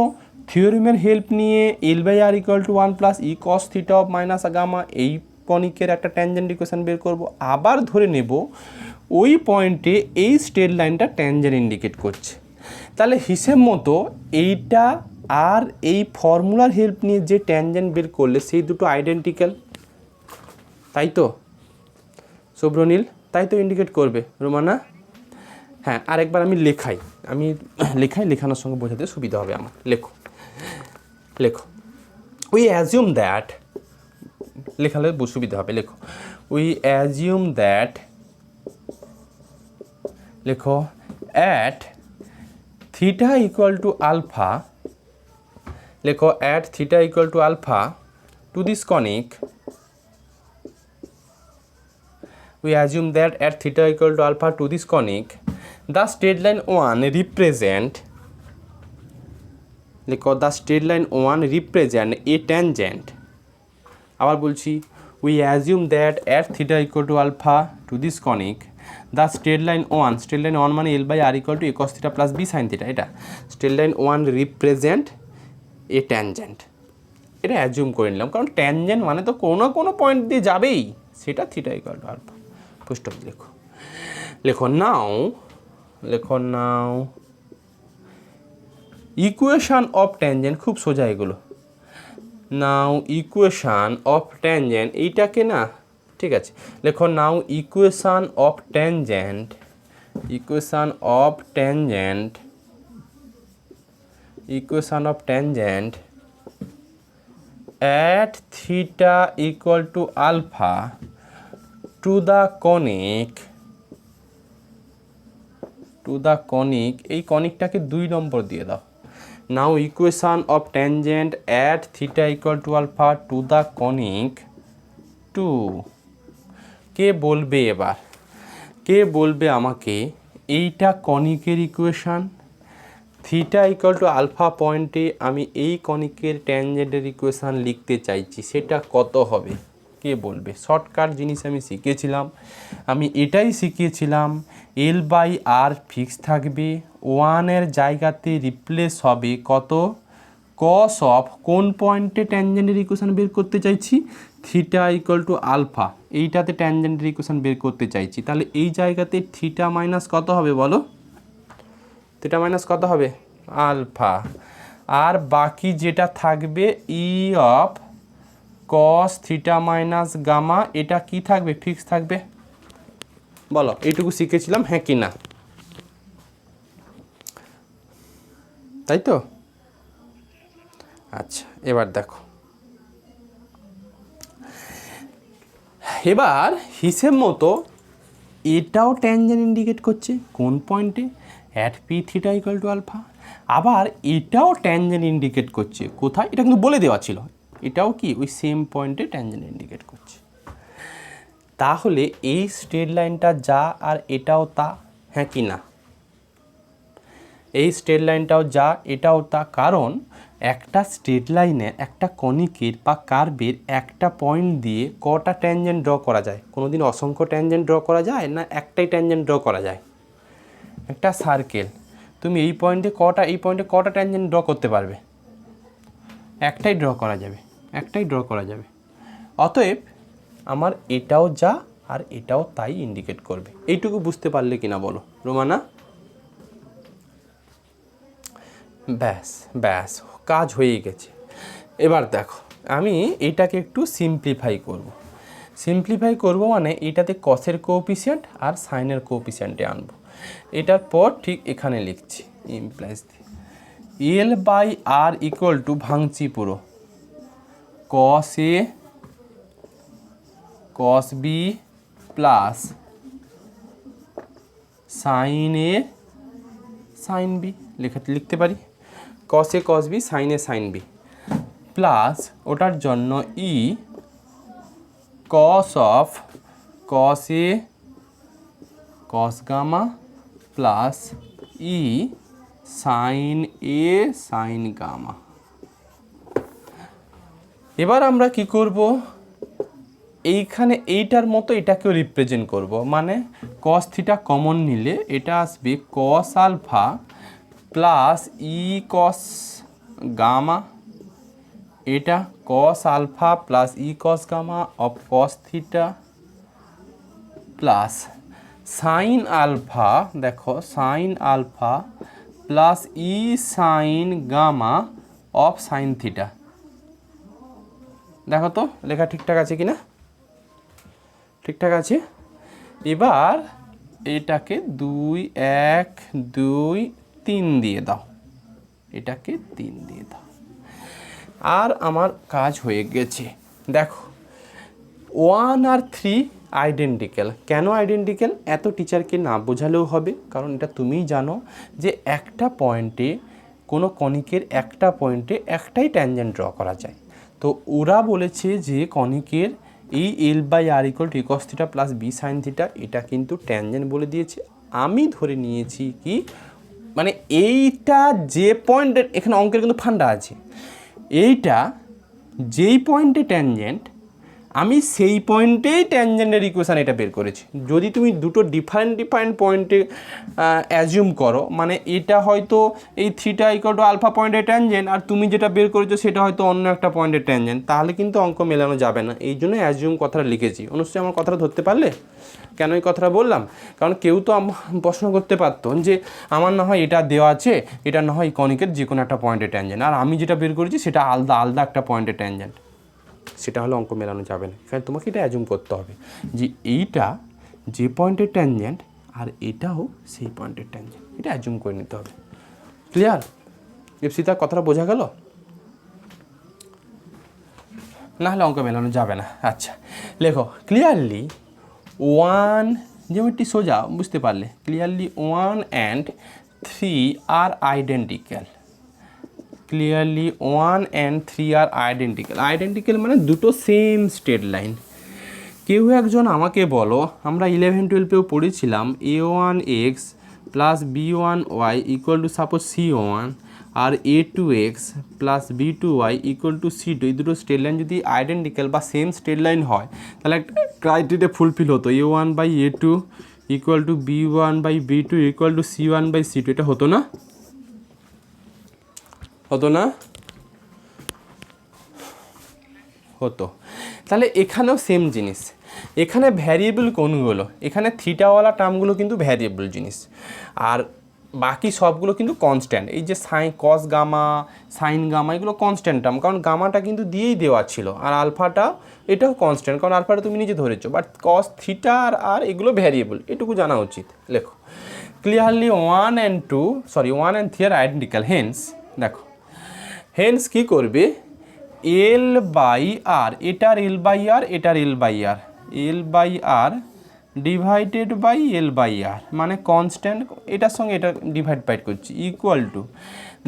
থিওরিমের হেল্প নিয়ে l by R equal to 1 plus E cos theta of minus gamma এই কনিকের একটা ট্যানজেন্ট ইকুয়েশান বের করব। আবার ধরে নেব ওই পয়েন্টে এই স্ট্রেট লাইনটা ট্যানজেন্ট ইন্ডিকেট করছে, তাহলে হিসেব মতো এইটা আর এই ফর্মুলার হেল্প নিয়ে যে ট্যানজেন্ট বের করলে সেই দুটো আইডেন্টিক্যাল, তাই তো শুভ্রনীল, তাই তো ইন্ডিকেট করবে রোমানা। হ্যাঁ আরেকবার আমি লেখানোর সঙ্গে বোঝাতে সুবিধা হবে আমার। লেখো লেখো উই অ্যাজিউম দ্যাট, লেখালে সুবিধা হবে। লেখো উই অ্যাজিউম দ্যাট, লেখো at theta equal to alpha, লেখো at theta equal to alpha to this conic, we assume that at theta equal to alpha to this conic the straight line 1 represent, লেখো the straight line 1 represent a tangent। আবার বলছি we assume that at theta equal to alpha to this conic the straight line 1 মানে l by r equal to a cos theta plus b sin theta, এটা straight line 1 represent a tangent, এটা অ্যাজিউম করে নিলাম কারণ ট্যানজেন্ট মানে তো কোনো না কোনো পয়েন্ট দিয়ে যাবেই, সেটা থিটা ইকুয়াল টু আলফা। পুষ্টক লেখো, লেখো নাও ইকুয়েশন অফ ট্যানজেন্ট, খুব সোজা এগুলো। নাও ইকুয়েশন অফ ট্যানজেন্ট, এইটাকে না ঠিক আছে, লেখো now equation of tangent, equation of tangent at theta equal to alpha to the conic, এই কনিকটাকে 2 নম্বর দিয়ে দাও। Now equation of tangent at theta equal to alpha to the conic 2, কে বলবে এবার, কে বলবে আমাকে এইটা কনিকের equation, theta equal to alpha পয়েন্টে আমি এই কনিকের ট্যানজেন্টের ইকুয়েশান লিখতে চাইছি, সেটা কত হবে কে বলবে? শর্টকাট জিনিস আমি শিখেছিলাম, আমি এটাই শিখিয়েছিলাম এল বাই আর ফিক্স থাকবে, 1-এর জায়গাতে রিপ্লেস হবে কত কস অফ কোন পয়েন্টে ট্যানজেন্টের ইকুয়েশান বের করতে চাইছি, থিটা ইকুয়াল টু আলফা, এইটাতে ট্যানজেন্টের ইকুয়েশান বের করতে চাইছি, তাহলে এই জায়গাতে থিটা মাইনাস কত হবে বলো, থিটা মাইনাস কত হবে আলফা, আর বাকি যেটা থাকবে e of cos theta minus gamma, এটা কি থাকবে ফিক্স থাকবে বলো, এইটুকু শিখেছিলাম হ্যাঁ কি না? তাই তো? আচ্ছা, এবার দেখো, এবার হিসেব মতো এটাও ট্যানজেন্ট ইন্ডিকেট করছে কোন পয়েন্টে, at p theta equal to alpha. আবার এটাও ট্যানজেন্ট ইন্ডিকেট করছে কোথায়, এটা কিন্তু বলে দেওয়া ছিল, এটাও কি ওই সেম পয়েন্টে ট্যানজেন্ট ইন্ডিকেট করছে। তাহলে এই স্ট্রেট লাইনটা যা আর এটাও তা, হ্যাঁ কি না? এই স্ট্রেট লাইনটাও যা এটাও তা, কারণ একটা স্ট্রেট লাইনের একটা কনিকের বা কার্ভের একটা পয়েন্ট দিয়ে কটা ট্যানজেন্ট ড্র করা যায়? কোনোদিন অসংখ্য ট্যানজেন্ট ড্র করা যায় না একটাই ট্যানজেন্ট ড্র করা যায়? একটা সার্কেল তুমি এই পয়েন্টে কটা ট্যানজেন্ট ড্র করতে পারবে? একটাই ড্র করা যাবে, একটাই ড্র করা যাবে। অতএব আমার এটাও যা আর এটাও তাই ইন্ডিকেট করবে। এইটুকু বুঝতে পারলে কিনা বলো রোমানা? ব্যাস ব্যাস, কাজ হয়ে গেছে। এবার দেখো, আমি এটাকে একটু সিম্পলিফাই করব। সিম্পলিফাই করব মানে এটাতে কসের কোএফিসিয়েন্ট আর সাইনের কোএফিসিয়েন্টে আনবো। এটার পর ঠিক এখানে লিখছি implies l by R equal to ভাঙছি পুরো cos a cos b plus sine a sine b লিখতে পারি, cos a cos b sine a sine b plus ওটার জন্য e cos of cos a cos gamma plus E sine a sine gamma. এবার আমরা কি করব, এইখানে এইটার মতো এটাকেও রিপ্রেজেন্ট করব, মানে কস থিটা কমন নিলে এটা আসবে কস আলফা প্লাস ই কস গামা, এটা cos alpha plus E cos gamma of cos theta plus sine alpha, দেখো sine alpha plus E sine gamma of sine theta. দেখো তো লেখা ঠিকঠাক আছে কি না? ঠিকঠাক আছে। এবার এটাকে 2 1 2 3 দিয়ে দাও, এটাকে 3 দিয়ে দাও, আর আমার কাজ হয়ে গেছে। দেখো 1 আর 3 আইডেন্টিক্যাল। কেন আইডেন্টিক্যাল এত টিচারকে না বোঝালেও হবে, কারণ এটা তুমিই জানো যে একটা পয়েন্টে কোনো কনিকের একটা পয়েন্টে একটাই ট্যানজেন্ট ড্র করা যায়। তো ওরা বলেছে যে কনিকের এই l by R equal to cos theta plus b sine theta, এটা কিন্তু ট্যানজেন্ট বলে দিয়েছে। আমি ধরে নিয়েছি কি, মানে এইটা যে পয়েন্টের, এখানে অঙ্কের কিন্তু ফান্ডা আছে, এইটা যেই পয়েন্টে ট্যানজেন্ট আমি সেই পয়েন্টেই ট্যানজেন্টের ইকুয়েশান এটা বের করেছি। যদি তুমি দুটো ডিফারেন্ট পয়েন্টে অ্যাজিউম করো, মানে এটা হয়তো এই থিটা ইকুয়াল টু আলফা পয়েন্টের ট্যানজেন্ট আর তুমি যেটা বের করেছো সেটা হয়তো অন্য একটা পয়েন্টের ট্যানজেন্ট, তাহলে কিন্তু অঙ্ক মেলানো যাবে না। এই জন্য অ্যাজিউম কথাটা লিখেছি। অনুষ্ঠিত আমার কথাটা ধরতে পারলে? কেন এই কথাটা বললাম, কারণ কেউ তো প্রশ্ন করতে পারতো যে আমার না হয় এটা দেওয়া আছে, এটা না হয় কনিকের যে কোনো একটা পয়েন্টের ট্যানজেন্ট, আর আমি যেটা বের করেছি সেটা আলাদা একটা পয়েন্টের ট্যানজেন্ট, সেটা হলে অঙ্ক মেলানো যাবে না। এখানে তোমাকে এটা অ্যাজুম করতে হবে যে এইটা যে পয়েন্টের ট্যানজেন্ট আর এটাও সেই পয়েন্টের ট্যানজেন্ট, এটা অ্যাজুম করে নিতে হবে। ক্লিয়ার? ইপসিতা কথাটা বোঝা গেল? না হলে অঙ্ক মেলানো যাবে না। আচ্ছা লেখো ক্লিয়ারলি 1, যেমনটি সোজা বুঝতে পারলে, clearly 1 and 3 are identical. Clearly 1 and 3 are identical. Identical মানে দুটো সেম স্ট্রেট লাইন। কেউ একজন আমাকে বলো, আমরা 11-12-এও পড়েছিলাম a1x plus b1y equal to suppose c1 আর a2x plus b2y equal to c2, এই দুটো স্ট্রেট লাইন যদি আইডেন্টিক্যাল বা সেম স্ট্রেট লাইন হয় তাহলে একটা ক্রাইটেরিয়া ফুলফিল হতো, a1/a2 equal to b1/b2 equal to c1/c2। এটা হতো না? হতো না? হতো। তাহলে এখানেও সেম জিনিস, এখানে ভ্যারিয়েবল কোনগুলো, এখানে থিটাওয়ালা টার্মগুলো কিন্তু ভ্যারিয়েবল জিনিস, আর বাকি সবগুলো কিন্তু কনস্ট্যান্ট। এই যে sine cos gamma sine gamma এগুলো কনস্ট্যান্ট টার্ম, কারণ গামাটা কিন্তু দিয়েই দেওয়া ছিল, আর আলফাটা এটাও কনস্ট্যান্ট, কারণ আলফাটা তুমি নিজে ধরেছো। বাট কস থিটা আর এগুলো ভ্যারিয়েবল, এটুকু জানা উচিত। লেখো clearly 1 and 3 are identical, hence দেখো হেন্স কি করবে, এল বাই আর, এটার এল বাই আর, এটার l by r, l by r divided by l by r, মানে কনস্ট্যান্ট, এটার সঙ্গে এটা ডিভাইড করছি, ইকুয়াল টু,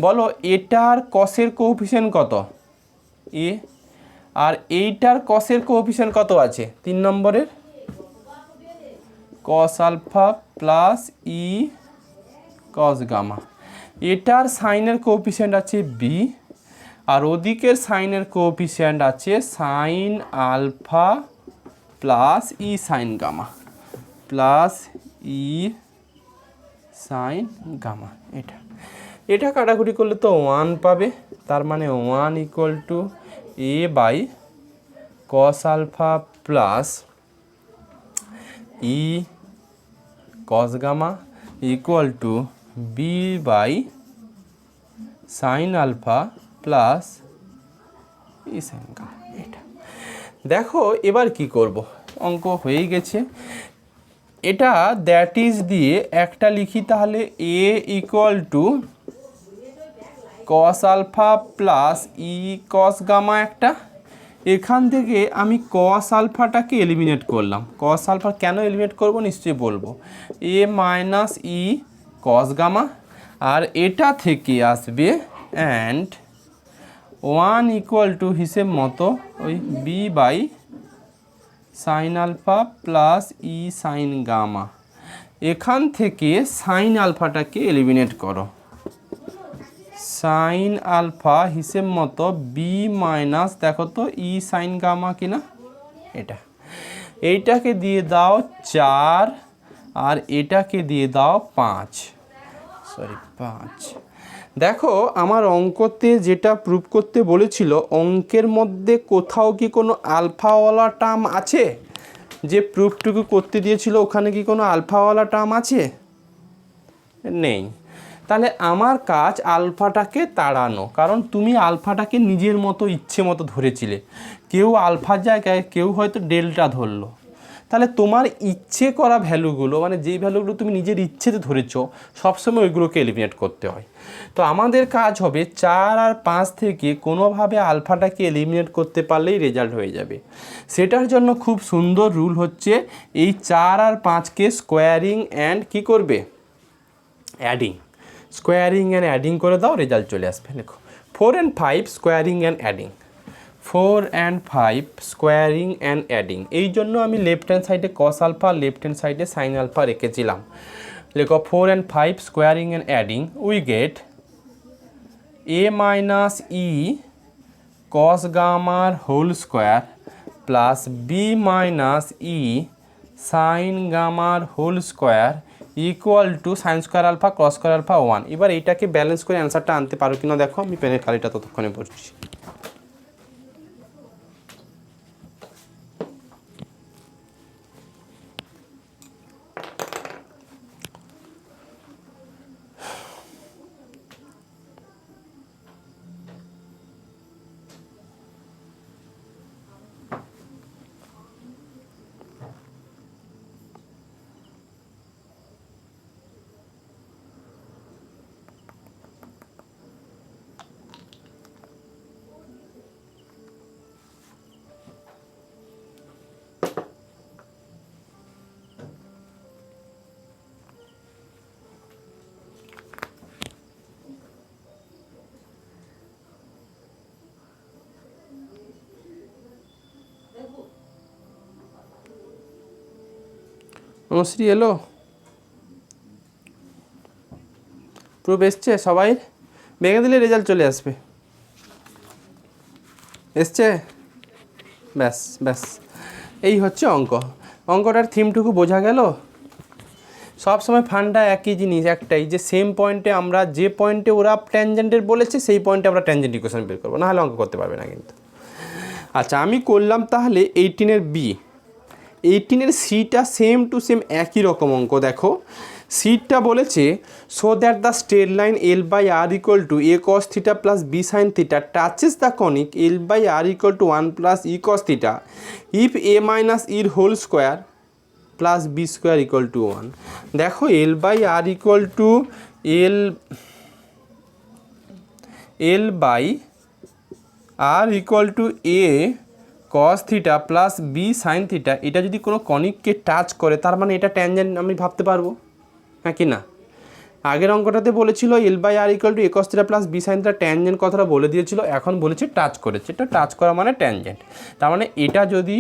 বলো এটার কসের কোএফিসিয়েন্ট কত এ, আর এইটার কসের কোএফিসিয়েন্ট কত আছে 3 নম্বরের, কস আলফা প্লাস ই কস গামা, এটার সাইনের কোএফিসিয়েন্ট আছে বি, আর ওদিকের সাইনের কোএফিসিয়েন্ট আছে সাইন আলফা প্লাস ই সাইন গামা, প্লাস ই সাইন গামা। এটা এটা কাটাকুটি করলে তো 1 পাবে, তার মানে 1 equal to a by cos alpha plus E cos gamma equal to b by sine alpha plus E sine gamma. এটা দেখো এবার কি করব, অঙ্ক হয়েই গেছে। এটা দ্যাট ইজ দিয়ে একটা লিখি তাহলে a equal to cos alpha plus E cos gamma একটা, এখান থেকে আমি কস আলফাটাকে এলিমিনেট করলাম। কস আলফা কেন এলিমিনেট করব নিশ্চয়ই বলবো, এ মাইনাস ই কস গামা, আর এটা থেকে আসবে অ্যান্ড 1 ইকুয়াল টু হিসেব মতো ওই b by sine alpha plus E sine gamma, এখান থেকে সাইন আলফাটাকে এলিমিনেট করো, সাইন আলফা হিসেব মতো বি মাইনাস, দেখো তো ই সাইন গামা কিনা, এটা এইটাকে দিয়ে দাও 4 আর এটাকে দিয়ে দাও 5, সরি 5। দেখো আমার অঙ্কতে যেটা প্রুফ করতে বলেছিল, অঙ্কের মধ্যে কোথাও কি কোনো আলফাওয়ালা টার্ম আছে, যে প্রুফটুকু করতে দিয়েছিল ওখানে কি কোনো আলফাওয়ালা টার্ম আছে, নেই। তাহলে আমার কাজ আলফাটাকে তাড়ানো, কারণ তুমি আলফাটাকে নিজের মতো ইচ্ছে মতো ধরেছিলে, কেউ আলফার জায়গায় কেউ হয়তো ডেল্টা ধরলো, তাহলে তোমার ইচ্ছে করা ভ্যালুগুলো, মানে যেই ভ্যালুগুলো তুমি নিজের ইচ্ছেতে ধরেছো সবসময় ওইগুলোকে এলিমিনেট করতে হয়। তো আমাদের কাজ হবে 4 আর 5 থেকে কোনোভাবে আলফাটাকে এলিমিনেট করতে পারলেই রেজাল্ট হয়ে যাবে। সেটার জন্য খুব সুন্দর রুল হচ্ছে, এই 4 আর 5কে স্কোয়ারিং অ্যান্ড কি করবে, অ্যাডিং, স্কোয়ারিং অ্যান্ড অ্যাডিং করে দাও, রেজাল্ট চলে আসবে। দেখো 4 and 5 squaring and adding, 4 and 5 squaring and adding, এই জন্য আমি লেফট হ্যান্ড সাইডে কস আলফা, লেফট হ্যান্ড সাইডে সাইন আলফা রেখেছিলাম। লেখো 4 and 5 squaring and adding, we get a minus E cos গামার whole square plus b minus e sine গামার whole square equal to sine square alpha cos square alpha 1। এবার এইটাকে ব্যালেন্স করে অ্যান্সারটা আনতে পারো কিনা দেখো, আমি পেনের খালিটা ততক্ষণে পড়ছি। অনুশ্রী এলো, প্রুফ এসছে সবাই, ভেঙে দিলে রেজাল্ট চলে আসবে, এসছে, ব্যাস ব্যাস, এই হচ্ছে অঙ্ক। অঙ্কটার থিমটুকু বোঝা গেল। সব সময় ফান্ডা একই জিনিস, একটাই, যে সেম পয়েন্টে আমরা যে পয়েন্টে ওরা ট্যানজেন্টের বলেছে সেই পয়েন্টে আমরা ট্যানজেন্ট ইকুয়েশন বের করবো, নাহলে অঙ্ক করতে পারবে না কিন্তু। আচ্ছা আমি করলাম তাহলে 18-এর বি, 18-এর সিটা সেম টু সেম একই রকম অঙ্ক। দেখো সিটটা বলেছে so that the straight line l by R equal to A cos theta plus b sine theta touches the conic l by R equal to 1 plus E cos theta if a minus ইর whole square plus b square equal to 1। দেখো l by R equal to L by R equal to A cos theta plus b sine theta, এটা যদি কোনো কনিককে টাচ করে তার মানে এটা ট্যানজেন্ট আমি ভাবতে পারবো, হ্যাঁ কি না? আগের অঙ্কটাতে বলেছিল l by R equal to A cos theta plus b sine theta, tangent কথাটা বলে দিয়েছিল, এখন বলেছে টাচ করেছে, এটা টাচ করা মানে ট্যানজেন্ট। তার মানে এটা যদি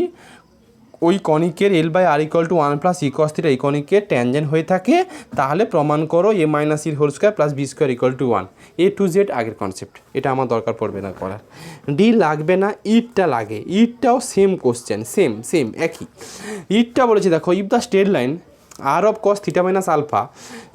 ওই কনিকের l by R equal to 1 plus E cos theta এই কনিকের ট্যানজেন্ট হয়ে থাকে, তাহলে প্রমাণ করো এ মাইনাস ইর whole square plus b square equal to 1। A to Z আগের কনসেপ্ট, এটা আমার দরকার পড়বে না করার। ডি লাগবে না, ইটটা লাগে, ইটটাও সেম কোশ্চেন, সেম একই। ইটটা বলেছে দেখো, if the straight line r of cos theta minus alpha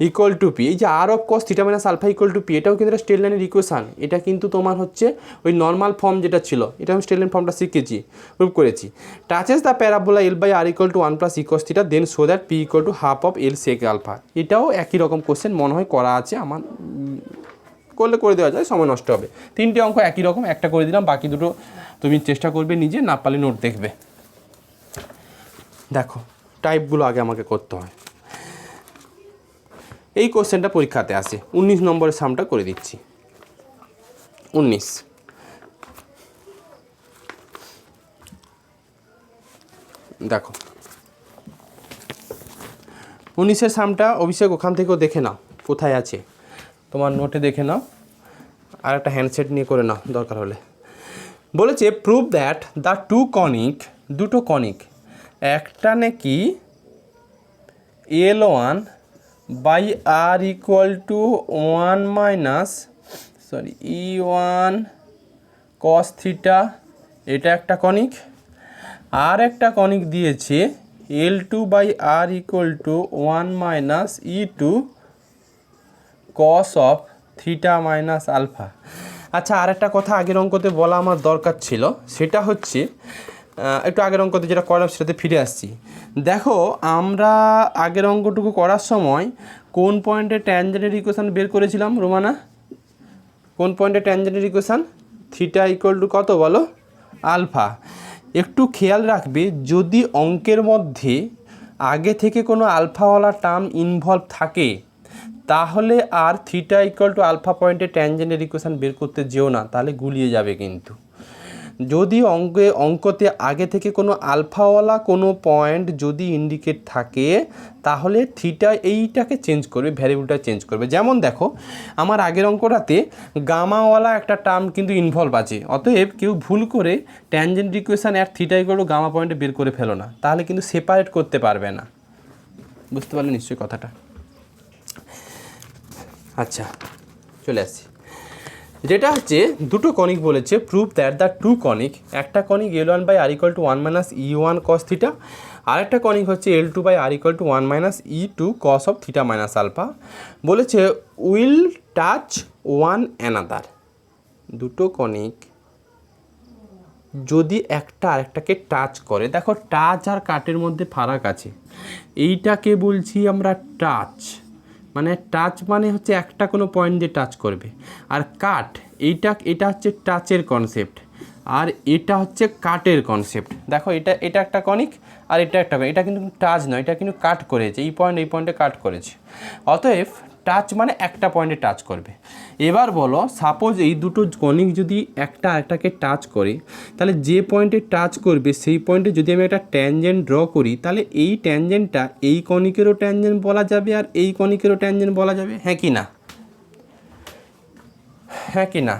equal to p, এই যে r of cos theta minus alpha equal to p, এটাও কিন্তু একটা স্ট্রেট লাইনের ইকুয়েশান। এটা কিন্তু তোমার হচ্ছে ওই নর্মাল ফর্ম যেটা ছিল, এটা আমি স্ট্রেট লাইন ফর্মটা শিখেছি, প্রুভ করেছি। Touches the parabola l by R equal to 1 plus E cos theta then show that p equal to half of l sec alpha. এটাও একই রকম কোশ্চেন মনে হয় করা আছে আমার, করলে করে দেওয়া যায়, সময় নষ্ট হবে। তিনটে অঙ্ক একই রকম, একটা করে দিলাম, বাকি দুটো তুমি চেষ্টা করবে নিজে, না পারলে নোট দেখবে। দেখো টাইপগুলো আগে আমাকে করতে হয়। এই কোশ্চেনটা পরীক্ষাতে আসে, 19 নম্বরের সামটা করে দিচ্ছি। 19 দেখো, 19-এর সামটা অভিষেক ওখান থেকেও দেখে নাও কোথায় আছে, তোমার নোটে দেখে নাও, আর একটা হ্যান্ডসেট নিয়ে করে নাও দরকার হলে। বলেছে prove that the two conic, দুটো কনিক, একটা নাকি L1 by R equal to 1 minus E1 cos theta, এটা একটা কনিক। আর একটা কনিক দিয়েছে L2 by R equal to 1 minus E2 cos of theta minus alpha. আচ্ছা, আর একটা কথা আগের অঙ্কতে বলা আমার দরকার ছিল, সেটা হচ্ছে একটু আগের অঙ্কতে যেটা করলাম সেটাতে ফিরে আসছি। দেখো আমরা আগের অঙ্কটুকু করার সময় কোন পয়েন্টে ট্যানজেন্টের ইকুয়েশান বের করেছিলাম রোমানা? কোন পয়েন্টে ট্যানজেন্টের ইকুয়েশান? থিটা ইকুয়াল টু কত বলো? আলফা। একটু খেয়াল রাখবে, যদি অঙ্কের মধ্যে আগে থেকে কোনো আলফাওয়ালা টার্ম ইনভলভ থাকে তাহলে আর থিটা ইকুয়াল টু আলফা পয়েন্টে ট্যানজেন্টের ইকুয়েশান বের করতে যেও না, তাহলে গুলিয়ে যাবে। কিন্তু যদি অঙ্কতে আগে থেকে কোনো আলফাওয়ালা কোনো পয়েন্ট যদি ইন্ডিকেট থাকে তাহলে থিটা এইটাকে চেঞ্জ করবে, ভ্যারিয়েবলটা চেঞ্জ করবে। যেমন দেখো আমার আগের অঙ্কটাতে গামাওয়ালা একটা টার্ম কিন্তু ইনভলভ আছে, অতএব কেউ ভুল করে ট্যানজেন্ট ইকুয়েশান আর থিটা ইকুয়াল টু গামা পয়েন্টে বের করে ফেলো না, তাহলে কিন্তু সেপারেট করতে পারবে না। বুঝতে পারলে নিশ্চয়ই কথাটা? আচ্ছা চলে আসছি, যেটা হচ্ছে দুটো কনিক বলেছে prove that the two conic, একটা conic L1 by R equal to 1 minus E1 cos theta, আর একটা কনিক হচ্ছে L2 by R equal to 1 minus E2 cos of theta minus alpha. বলেছে উইল টাচ ওয়ান অ্যানাদার, দুটো কনিক যদি একটা আরেকটাকে টাচ করে, দেখো টাচ আর কাটের মধ্যে ফারাক আছে, এইটাকে বলছি আমরা টাচ, মানে টাচ মানে হচ্ছে একটা কোনো পয়েন্ট দিয়ে টাচ করবে, আর কাট এটা হচ্ছে টাচের কনসেপ্ট, আর এটা হচ্ছে কাটের কনসেপ্ট। দেখো এটা একটা কনিক আর এটা কিন্তু টাচ নয়, এটা কিন্তু কাট করেছে, এই পয়েন্টে কাট করেছে, অতএব টাচ মানে একটা পয়েন্টে টাচ করবে। এবার বলো সাপোজ এই দুটো কনিক যদি একটা আরেকটাকে টাচ করে, তাহলে যে পয়েন্টে টাচ করবে সেই পয়েন্টে যদি আমি একটা ট্যানজেন্ট ড্র করি, তাহলে এই ট্যানজেন্টটা এই কনিকেরও ট্যানজেন্ট বলা যাবে আর এই কনিকেরও ট্যানজেন্ট বলা যাবে, হ্যাঁ কি না? হ্যাঁ কি না?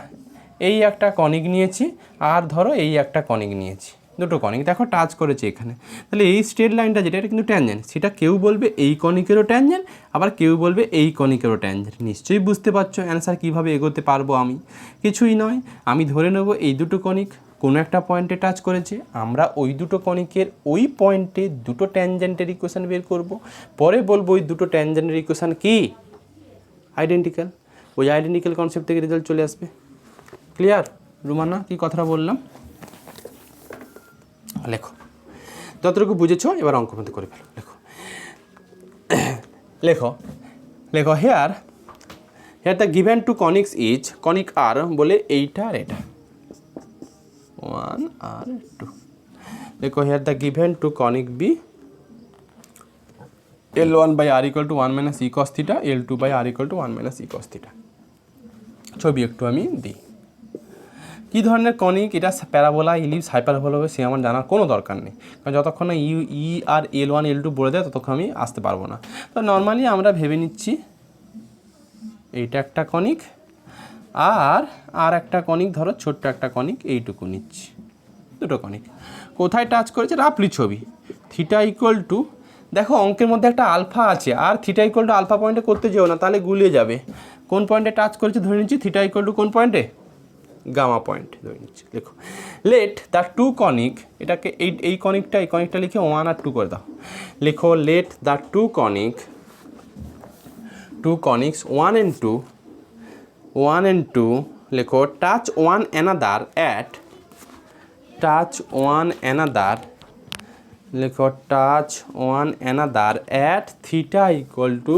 এই একটা কনিক নিয়েছি আর ধরো এই একটা কনিক নিয়েছি, দুটো কনিক দেখো টাচ করেছে এখানে, তাহলে এই স্ট্রেট লাইনটা যেটা এটা কিন্তু ট্যানজেন্ট, সেটা কেউ বলবে এই কনিকেরও ট্যানজেন্ট, আবার কেউ বলবে এই কনিকেরও ট্যানজেন্ট। নিশ্চয়ই বুঝতে পারছো অ্যান্সার কীভাবে এগোতে পারবো আমি? কিছুই নয়, আমি ধরে নেব এই দুটো কনিক কোনো একটা পয়েন্টে টাচ করেছে, আমরা ওই দুটো কনিকের ওই পয়েন্টে দুটো ট্যানজেন্টের ইকুয়েশান বের করব, পরে বলবো ওই দুটো ট্যানজেন্টের ইকুয়েশান কি আইডেন্টিক্যাল, ওই আইডেন্টিক্যাল কনসেপ্ট থেকে রেজাল্ট চলে আসবে। ক্লিয়ার রুমানা? কি কথাটা বললাম লেখো, যতটুকু বুঝেছো এবার অঙ্ক মধ্যে করে ফেলো। লেখো here the given two conics is, conic আর বলে এইটা আর এটা 1 আর 2। লেখো here the given two conic be L1 by R equal to 1 minus E cos theta, L2 by R equal to 1 minus E cos theta. ছবি একটু আমি দিই। কী ধরনের কনিক, এটা প্যারাবোলা, ইলিপস, হাইপারবোলা হবে সে আমার জানার কোনো দরকার নেই, কারণ যতক্ষণ না ই আর L1 L2 বলে দেয় ততক্ষণ আমি আসতে পারবো না। তো নর্মালি আমরা ভেবে নিচ্ছি এইটা একটা কনিক, আর একটা কনিক ধরো ছোট্ট একটা কনিক এইটুকু নিচ্ছি, দুটো কনিক কোথায় টাচ করেছে রাফলি ছবি। থিটা ইকুয়াল টু, দেখো অঙ্কের মধ্যে একটা আলফা আছে, আর থিটা ইকুয়াল টু আলফা পয়েন্টে করতে যেও না, তাহলে গুলিয়ে যাবে। কোন পয়েন্টে টাচ করেছে ধরে নিচ্ছি, থিটা ইকুয়াল টু কোন পয়েন্টে, গামা পয়েন্ট ধরে নিচ্ছি। লেখো লেট দ্য টু কনিক, এটাকে এই কনিকটা লিখে 1 আর 2 করে দাও। লেখো let the two conics 1 and 2 লেখো টাচ ওয়ান অ্যানাদার অ্যাট, লেখো touch one another at theta equal to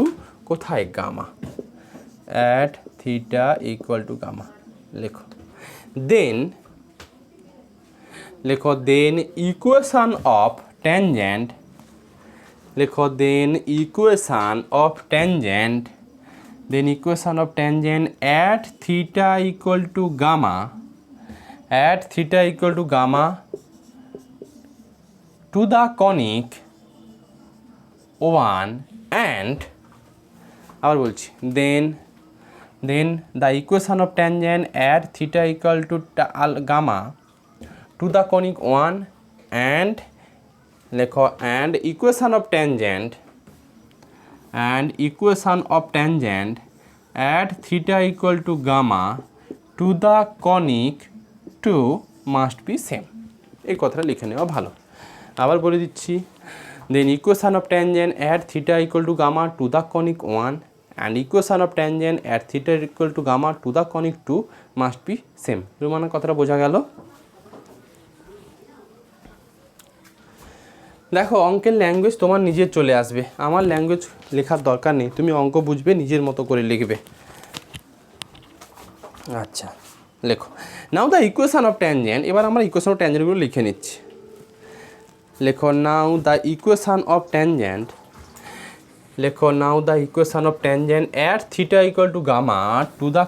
কোথায়, gamma, at theta equal to gamma. Then equation of tangent, equation of tangent at theta equal to gamma, to the conic 1 and, আবার বলছি, then the equation of tangent at theta equal to gamma to the conic 1 and লেখো and equation of tangent at theta equal to gamma to the conic 2 must be same। এই কথাটা লিখে নেওয়া ভালো। আবার বলে দিচ্ছি, then equation of tangent at theta equal to gamma to the conic 1 and equation of tangent at theta equal to gamma to the conic 2 must be same। রুমানের কথাটা বোঝা গেল? দেখো অঙ্কের ল্যাঙ্গুয়েজ তোমার নিজের চলে আসবে, আমার ল্যাঙ্গুয়েজ লেখার দরকার নেই, তুমি অঙ্ক বুঝবে নিজের মতো করে লিখবে। আচ্ছা লেখো now the equation of tangent, এবার আমরা ইকুয়েশন অফ ট্যানজেন্টগুলো লিখে নিচ্ছি। লেখো now the equation of tangent, at theta equal to gamma to the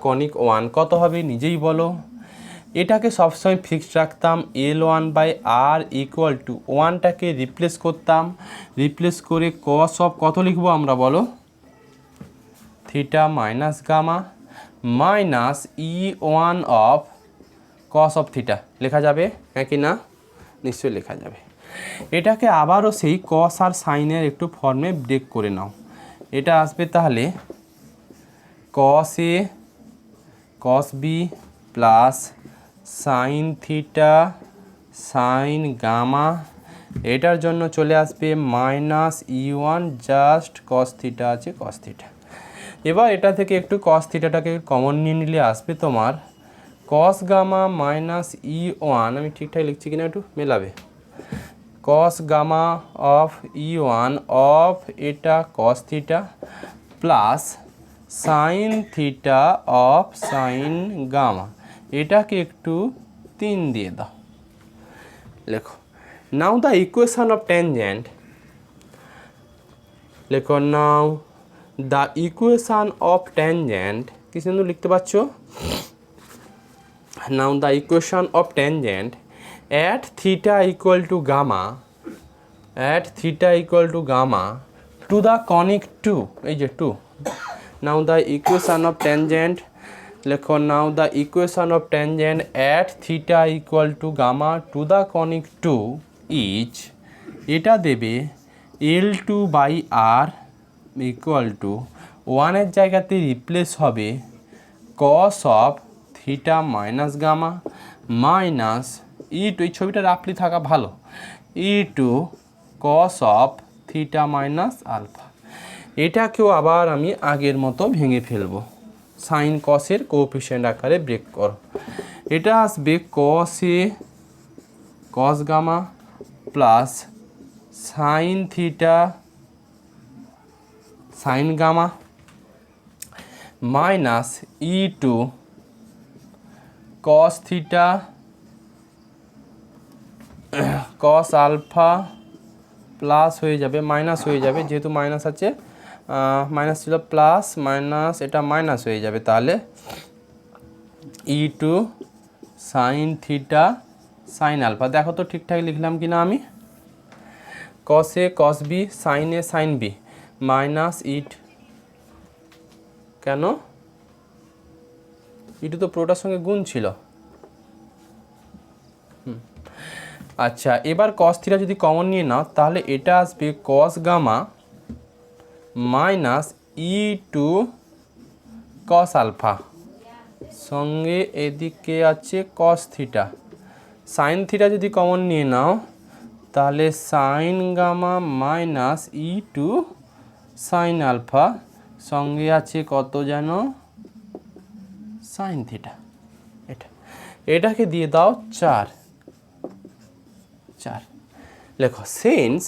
conic 1, কত হবে নিজেই বলো। এটাকে সবসময় ফিক্সড রাখতাম, L1/R ইকুয়াল টু 1টাকে রিপ্লেস করে কস অফ কত লিখবো আমরা বলো, theta minus gamma minus E1 of cos of theta লেখা যাবে, হ্যাঁ কি না? নিশ্চয়ই লেখা যাবে। এটাকে আবারও সেই কস আর সাইনের একটু ফর্মে ব্রেক করে নাও, এটা আসবে তাহলে cos a cos b plus sine theta sine gamma, এটার জন্য চলে আসবে minus E1 just cos theta আছে কস থিটা। এবার এটা থেকে একটু কস থিটাটাকে কমন নিয়ে নিলে আসবে তোমার কস গামা মাইনাস E1, আমি ঠিকঠাক লিখছি কিনা একটু মেলাবে, cos gamma of E1 of এটা cos theta plus sine theta of sine gamma, এটাকে একটু 3 দিয়ে দাও। লেখো now the equation of tangent, কি সুন্দর লিখতে পাচ্ছ, now the equation of tangent at theta equal to gamma to the conic 2, এই যে 2, now the equation of tangent, লেখো now the equation of tangent at theta equal to gamma to the conic 2 is, এটা দেবে L2/R equal to 1 এর জায়গাতে রিপ্লেস হবে cos of theta minus gamma minus E2, এই ছবিটা রাফলি থাকা ভালো, E2 cos of theta minus alpha. এটাকেও আবার আমি আগের মতো ভেঙে ফেলবো, সাইন কসের কোএফিসিয়েন্ট আকারে ব্রেক করো, এটা আসবে cos a cos gamma plus sine theta sine gamma minus E2 cos theta cos alpha plus হয়ে যাবে মাইনাস হয়ে যাবে, যেহেতু মাইনাস আছে মাইনাস ছিল প্লাস মাইনাস এটা মাইনাস হয়ে যাবে, তাহলে e two sine theta sine alpha. দেখো তো ঠিকঠাক লিখলাম কি না আমি। Cos a cos b sine a sine b minus it, কেন ইটু তো পুরোটার সঙ্গে গুণ ছিল। আচ্ছা, এবার কস থিটা যদি কমন নিয়ে নাও তাহলে এটা আসবে cos gamma minus E two cos alpha, সঙ্গে এদিকে আছে কস থিটা। সাইন থিটা যদি কমন নিয়ে নাও তাহলে sign gamma minus E two sine alpha, সঙ্গে আছে কত যেন সাইন থিটা। এটাকে দিয়ে দাও 4। লেখো since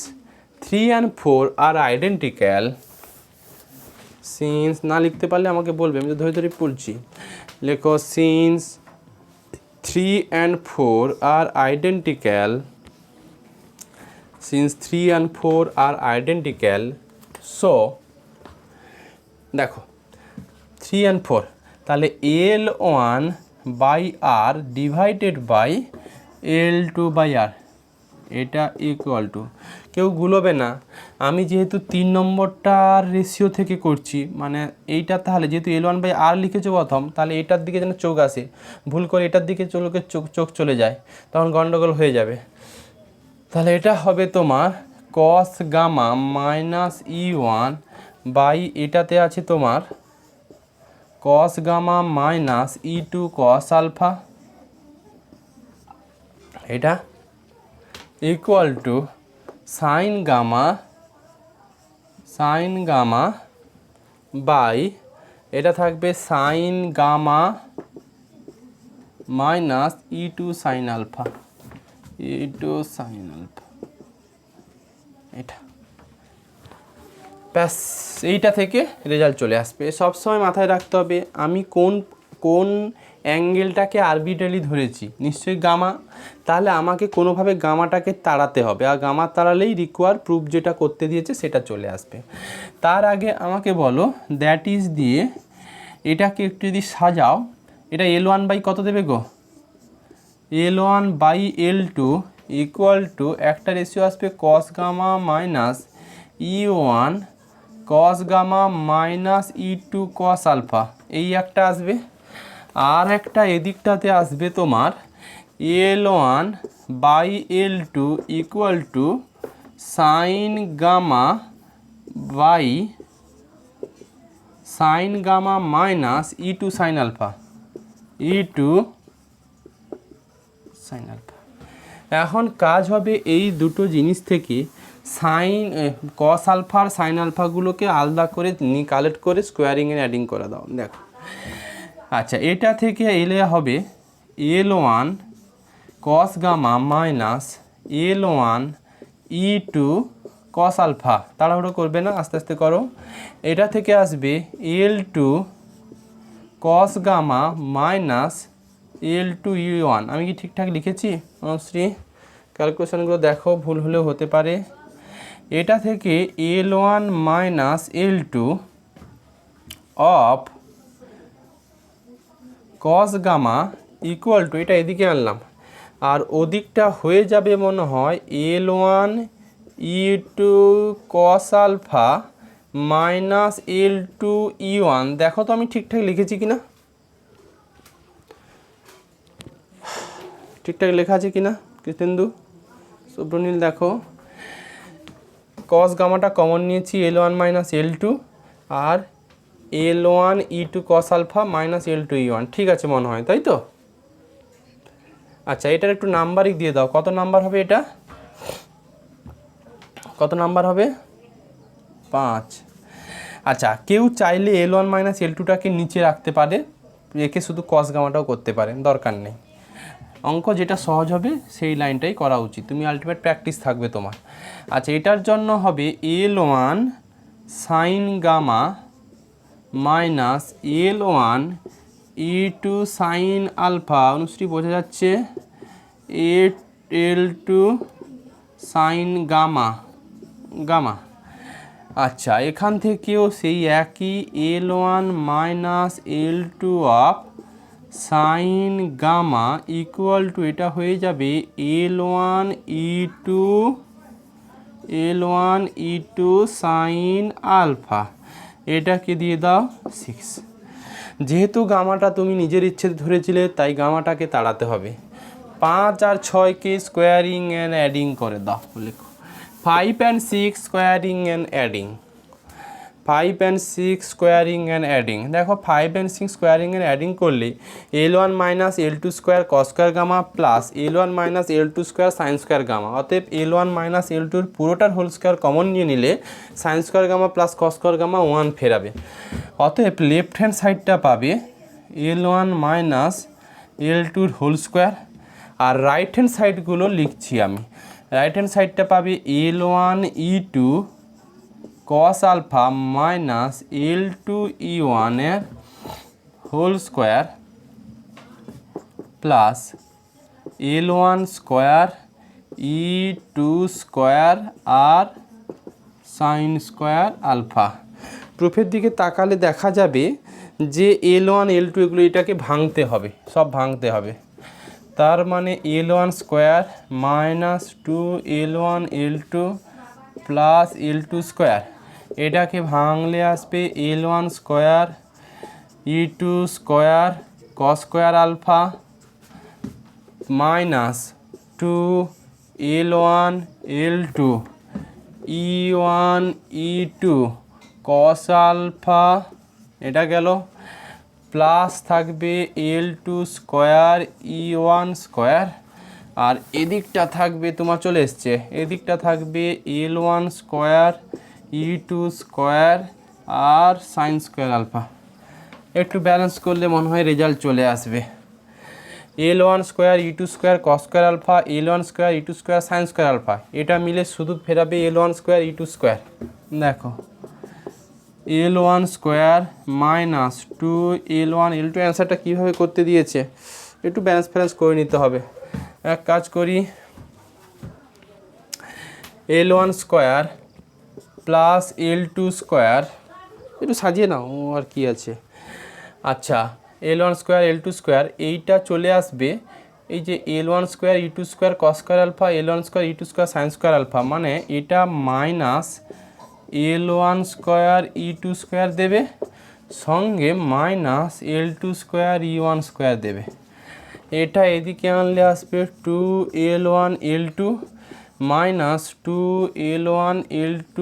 3 and 4 are identical, since না লিখতে পারলে আমাকে বলবে, আমি তো ধরে ধরে পড়ছি। লেখো since 3 and 4 are identical, since 3 and 4 are identical, so দেখো 3 and 4 তাহলে L1 by r divided by L2 by r, এটা ইকুয়াল টু, কেউ গুলোবে না, আমি যেহেতু 3 নম্বরটার রেশিও থেকে করছি, মানে এইটা তাহলে যেহেতু L1 বাই আর লিখেছো প্রথম, তাহলে এটার দিকে যেন চোখ আসে, ভুল করে এটার দিকে চোখ চলে যায়, তখন গন্ডগোল হয়ে যাবে। তাহলে এটা হবে তোমার cos gamma minus E1 by এটাতে আছে তোমার cos gamma minus E2 cos alpha, এটা equal to sine gamma by এটা থাকবে sine gamma minus E2 sine alpha, এটা ব্যাস, এইটা থেকে রেজাল্ট চলে আসবে। সবসময় মাথায় রাখতে হবে আমি কোন অ্যাঙ্গেলটাকে আরবিট্রারি ধরেছি, নিশ্চয়ই গামা, তাহলে আমাকে কোনোভাবে গামাটাকে তাড়াতে হবে, আর গামা তাড়ালেই রিকোয়ার প্রুফ যেটা করতে দিয়েছে সেটা চলে আসবে। তার আগে আমাকে বলো দ্যাট ইজ দিয়ে এটাকে একটু যদি সাজাও, এটা L1 বাই কত দেবে গো, L1 by L2 equal to একটা রেশিও আসবে cos gamma minus E1 cos gamma minus E2 cos alpha, এই একটা আসবে, আর একটা এদিকটাতে আসবে তোমার L1 by L2 equal to sine gamma by sine gamma minus E2 sine alpha, E2 sine alpha. এখন কাজ হবে এই দুটো জিনিস থেকে সাইন কস আলফা আর সাইন আলফাগুলোকে আলাদা করে কালেক্ট করে স্কোয়ারিং এর অ্যাডিং করে দাও। দেখো আচ্ছা, এটা থেকে এলে হবে L1 cos gamma minus L1 E2 cos alpha, তাড়াহুড়ো করবে না, আস্তে আস্তে করো। এটা থেকে আসবে L2 কস গামা মাইনাস L2 E1, আমি কি ঠিকঠাক লিখেছি অনুশ্রী? ক্যালকুলেশনগুলো দেখো, ভুল হলেও হতে পারে। এটা থেকে L1 minus L2 of cos gamma equal to, এটা এদিকে আনলাম, আর ওদিকটা হয়ে যাবে মনে হয় L1 E2 cos alpha minus L2 E1। দেখো তো আমি ঠিকঠাক লিখেছি কিনা, ঠিকঠাক লেখা আছে কিনা কৃতেন্দু, সুব্রনীল? দেখো কস গামাটা কমন নিয়েছি L1 মাইনাস L2 আর L1 E2 cos alpha minus L2 E1, ঠিক আছে মনে হয়, তাই তো? আচ্ছা, এটার একটু নাম্বারিং দিয়ে দাও, কত নাম্বার হবে এটা, কত নাম্বার হবে? 5। আচ্ছা, কেউ চাইলে L1 মাইনাস L2টাকে নিচে রাখতে পারে, রেখে শুধু কস গামাটাও করতে পারে, দরকার নেই। অঙ্ক যেটা সহজ হবে সেই লাইনটাই করা উচিত, তুমি আলটিমেট প্র্যাকটিস থাকবে তোমার। আচ্ছা, এটার জন্য হবে L1 sine gamma minus L1 E2 sine alpha, Anushree বোঝা যাচ্ছে, L2 সাইন গামা, আচ্ছা, এখান থেকেও সেই একই L1 minus L2 of sine gamma equal to এটা হয়ে যাবে L1 E2 সাইন আলফা, এটাকে দিয়ে দাও 6। যেহেতু গামাটা তুমি নিজের ইচ্ছে ধরেছিলে তাই গামাটাকে তাড়াতে হবে। 5 আর 6কে স্কোয়ারিং অ্যান্ড অ্যাডিং করে দাও, লেখো 5 and 6 squaring and adding, 5 and 6 squaring and adding. দেখো 5 and 6 স্কোয়ারিং অ্যান্ড অ্যাডিং করলে L1 minus L2 square cos square gamma plus L1 minus L2 square sine square gamma, অতএব L1 মাইনাস L2 পুরোটার হোল স্কোয়ার কমন নিয়ে নিলে sine square gamma plus cos square gamma 1 ফেরাবে। অতএব লেফট হ্যান্ড সাইডটা পাবে L1 minus L2 whole square, আর রাইট হ্যান্ড সাইডগুলো লিখছি আমি। রাইট হ্যান্ড সাইডটা পাবে L1 E2 cos alpha minus L2 E1 এর whole square plus L1 square E2 square আর সাইন স্কোয়ার আলফা। প্রুফের দিকে তাকালে দেখা যাবে যে L1 L2 এগুলো এটাকে ভাঙতে হবে, সব ভাঙতে হবে। তার মানে L1 square minus 2 L1 L2 plus L2 square, এটাকে ভাঙলে আসবে L1 square E2 square cos square alpha minus 2 L1 L2 E1 E2 cos alpha, এটা গেল, প্লাস থাকবে L2 স্কোয়ার E1 স্কোয়ার, আর এদিকটা থাকবে তোমার চলে এসছে, এদিকটা থাকবে L1 স্কোয়ার E2 স্কোয়ার আর সাইন স্কোয়ার আলফা। একটু ব্যালেন্স করলে মনে হয় রেজাল্ট চলে আসবে। L1 square E2 square cos square alpha, L1 square E2 square sine square alpha, এটা মিলে শুধু ফেরাবে L1 স্কোয়ার E2 স্কোয়ার। দেখো L1 square minus 2 L1 L2, অ্যান্সারটা কীভাবে করতে দিয়েছে একটু ব্যালেন্স ফ্যালেন্স করে নিতে হবে। এক কাজ করি, L1 square plus L2 square, একটু সাজিয়ে নাও আর কি আছে। আচ্ছা, L1 স্কোয়ার L2 স্কোয়ার এইটা চলে আসবে এই যে L1 square E2 square cos square alpha, L1 square E2 square sine square alpha, মানে এটা minus L1 square E2 square দেবে, সঙ্গে minus L2 square E1 square দেবে। এটা এদিকে আনলে আসবে 2 L1 L2 minus 2 L1 L2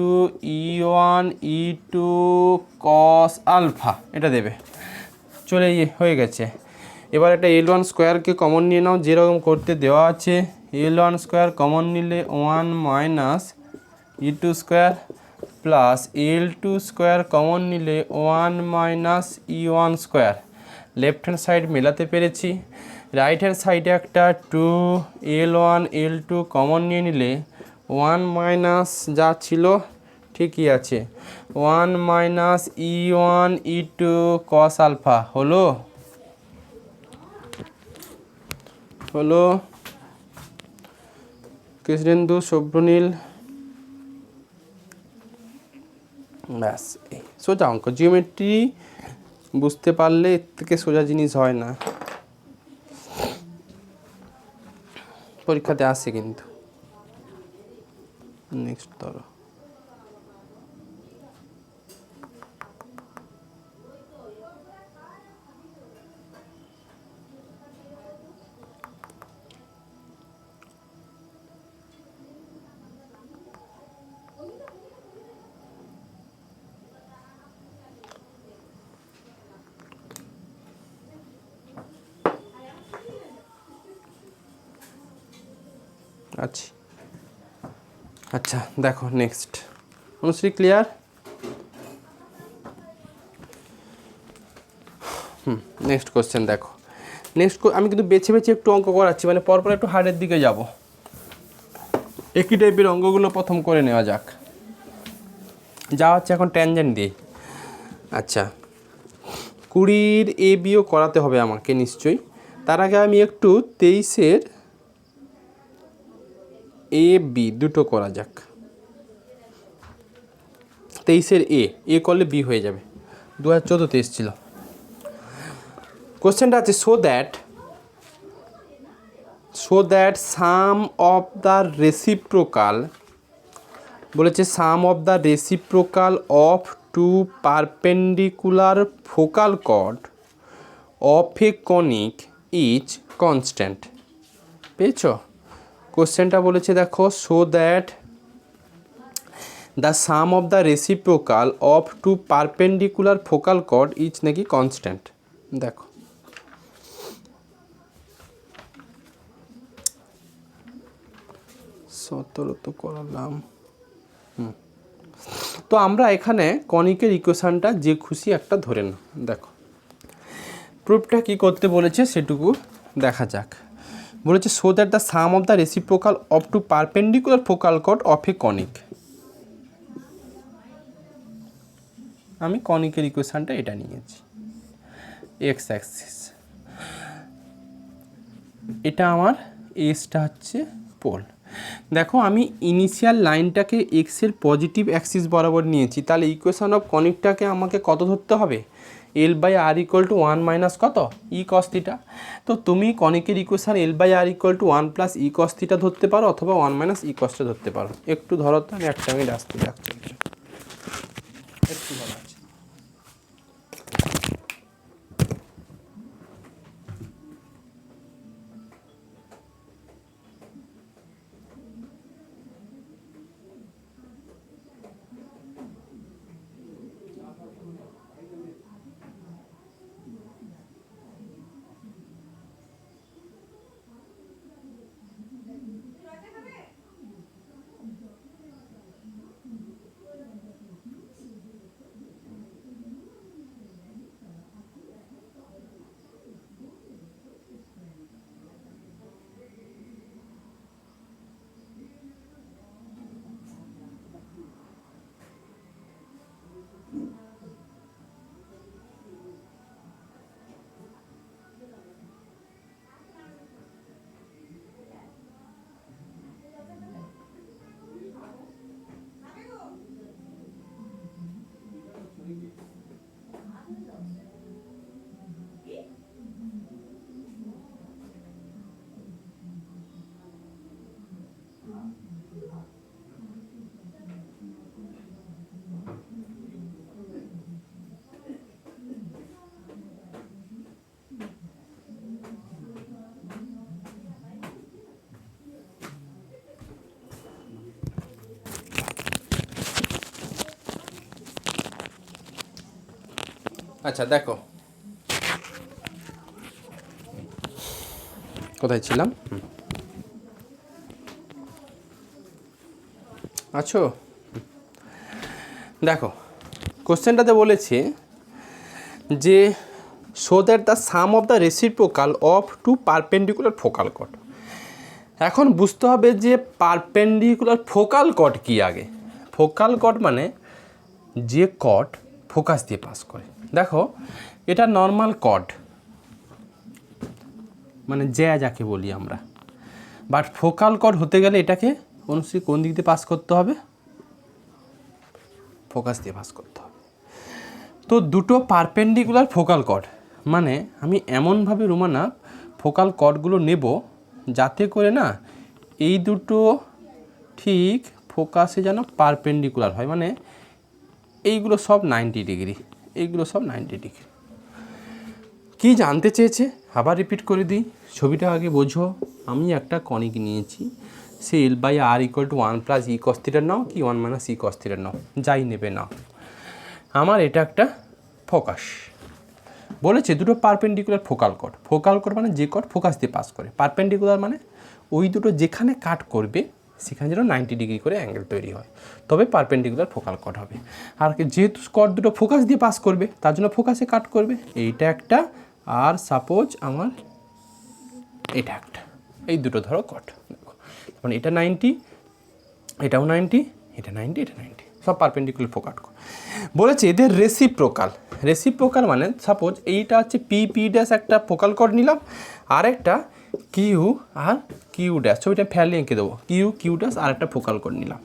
E1 E2 cos alpha, এটা দেবে। চলে হয়ে গেছে। এবার একটা L1 স্কোয়ারকে কমন নিয়ে নাও, যেরকম করতে দেওয়া আছে। L1 স্কোয়ার কমন নিলে 1 minus E2 square plus L2 square common নিলে 1 minus E1 square. Left hand side মেলাতে পেরেছি। রাইট হ্যান্ড সাইডে একটা 2 L1 L2 কমন নিয়ে নিলে 1 মাইনাস যা ছিল ঠিকই আছে, 1 minus E1 E2 cos alpha হলো কৃষ্ণেন্দু শুভ্রনীল, ব্যাস। এই সোজা অঙ্ক, জিওমেট্রি বুঝতে পারলে এর থেকে সোজা জিনিস হয় না, পরীক্ষাতে আসে কিন্তু। নেক্সট ধরো, আচ্ছা দেখো next. Anushree clear? Next question দেখো। নেক্সট আমি কিন্তু বেছে বেছে একটু অঙ্ক করাচ্ছি, মানে পরপর একটু হার্ডের দিকে যাব। একই টাইপের অঙ্কগুলো প্রথম করে নেওয়া যাক। যা হচ্ছে এখন ট্যানজেন্ট দিয়ে। আচ্ছা, 20 ABও করাতে হবে আমাকে নিশ্চয়ই। তার আগে আমি একটু 23 AB দুটো করা যাক। 2023-এর এ করলে বি হয়ে যাবে, 2014-তে এসেছিল। কোশ্চেনটা আছে so that sum of the reciprocal, বলেছে sum of the reciprocal of two perpendicular focal chord of a conic is constant। পেয়েছো? কোশ্চেনটা বলেছে দেখো so that the sum of the reciprocal of two perpendicular focal chord is নাকি constant। দেখো সতেরো তো করলাম। তো আমরা এখানে কনিকের ইকুয়েশনটা যে খুশি একটা ধরে নাও। দেখো প্রুফটা কি করতে বলেছে সেটুকু দেখা যাক। বলেছে so that the sum of the reciprocal of two perpendicular focal chord of a conic. আমি কনিকের ইকুয়েশনটা এটা নিয়েছি, এক্স অ্যাক্সিস, এটা আমার এসটা হচ্ছে পোল। দেখো আমি ইনিশিয়াল লাইনটাকে এক্সের পজিটিভ অ্যাক্সিস বরাবর নিয়েছি, তাহলে ইকুয়েশন অফ কনিকটাকে আমাকে কত ধরতে হবে, l by R equal to 1 minus কত ই কস থিটা। তো তুমি কনিকের equation l by R equal to 1 plus E cos theta ধরতে পারো অথবা 1 মাইনাস ই কসটা ধরতে পারো। একটু ধরো তো, আমি একটা মিনিট আসতে দেখছি, একটু ধরো আছে। আচ্ছা দেখো কোথায় ছিলাম, আছো? দেখো কোশ্চেনটাতে বলেছে যে so that the sum of the reciprocal of two perpendicular focal chord. এখন বুঝতে হবে যে পারপেন্ডিকুলার ফোকাল কর্ড কি আগে। ফোকাল কর্ড মানে যে কর্ড ফোকাস দিয়ে পাস করে। দেখো এটা নর্মাল কর্ড মানে যাকে বলি আমরা, বাট ফোকাল কর্ড হতে গেলে এটাকে অনুশ্রী কোন দিক দিয়ে পাস করতে হবে, ফোকাস দিয়ে পাস করতে হবে। তো দুটো পারপেন্ডিকুলার ফোকাল কর্ড মানে আমি এমনভাবে রুমানা ফোকাল কর্ডগুলো নেব যাতে করে না এই দুটো ঠিক ফোকাসে যেন পারপেন্ডিকুলার হয়, মানে এইগুলো সব 90 ডিগ্রি, এইগুলো সব 90 ডিগ্রি। কি জানতে চেয়েছে আবার রিপিট করে দিই, ছবিটা আগে বোঝো। আমি একটা কনিক নিয়েছি, say l by R equal to 1 plus E cos theta নাও কি 1 মাইনাস ই কস থিটা নাও, যাই নেবে নাও। আমার এটা একটা ফোকাস বলেছে, দুটো perpendicular focal chord. Focal chord মানে যে কর্ড ফোকাস দিয়ে পাস করে, পারপেন্ডিকুলার মানে ওই দুটো যেখানে কাট করবে সেখানে যেন 90 ডিগ্রি করে অ্যাঙ্গেল তৈরি হয়, তবে পারপেন্ডিকুলার ফোকাল কর্ড হবে। আর যেহেতু কর্ড দুটো ফোকাস দিয়ে পাস করবে তার জন্য ফোকাসে কাট করবে। এইটা একটা, আর সাপোজ আমার এটা একটা, এই দুটো ধরো কর্ড। দেখো মানে এটা 90, এটাও 90, এটা 90, এটা 90, সব পারপেন্ডিকুলার ফোকাল কর্ড। বলেছে এদের রেসিপ্রোকাল মানে সাপোজ এইটা হচ্ছে পি ড্যাশ একটা ফোকাল কর্ড নিলাম, আর একটা কিউ আর কিউ ড্যাশ, ছবিটা ফেলে এঁকে দেবো, কিউ ড্যাশ আর একটা ফোকাল কর্ড নিলাম।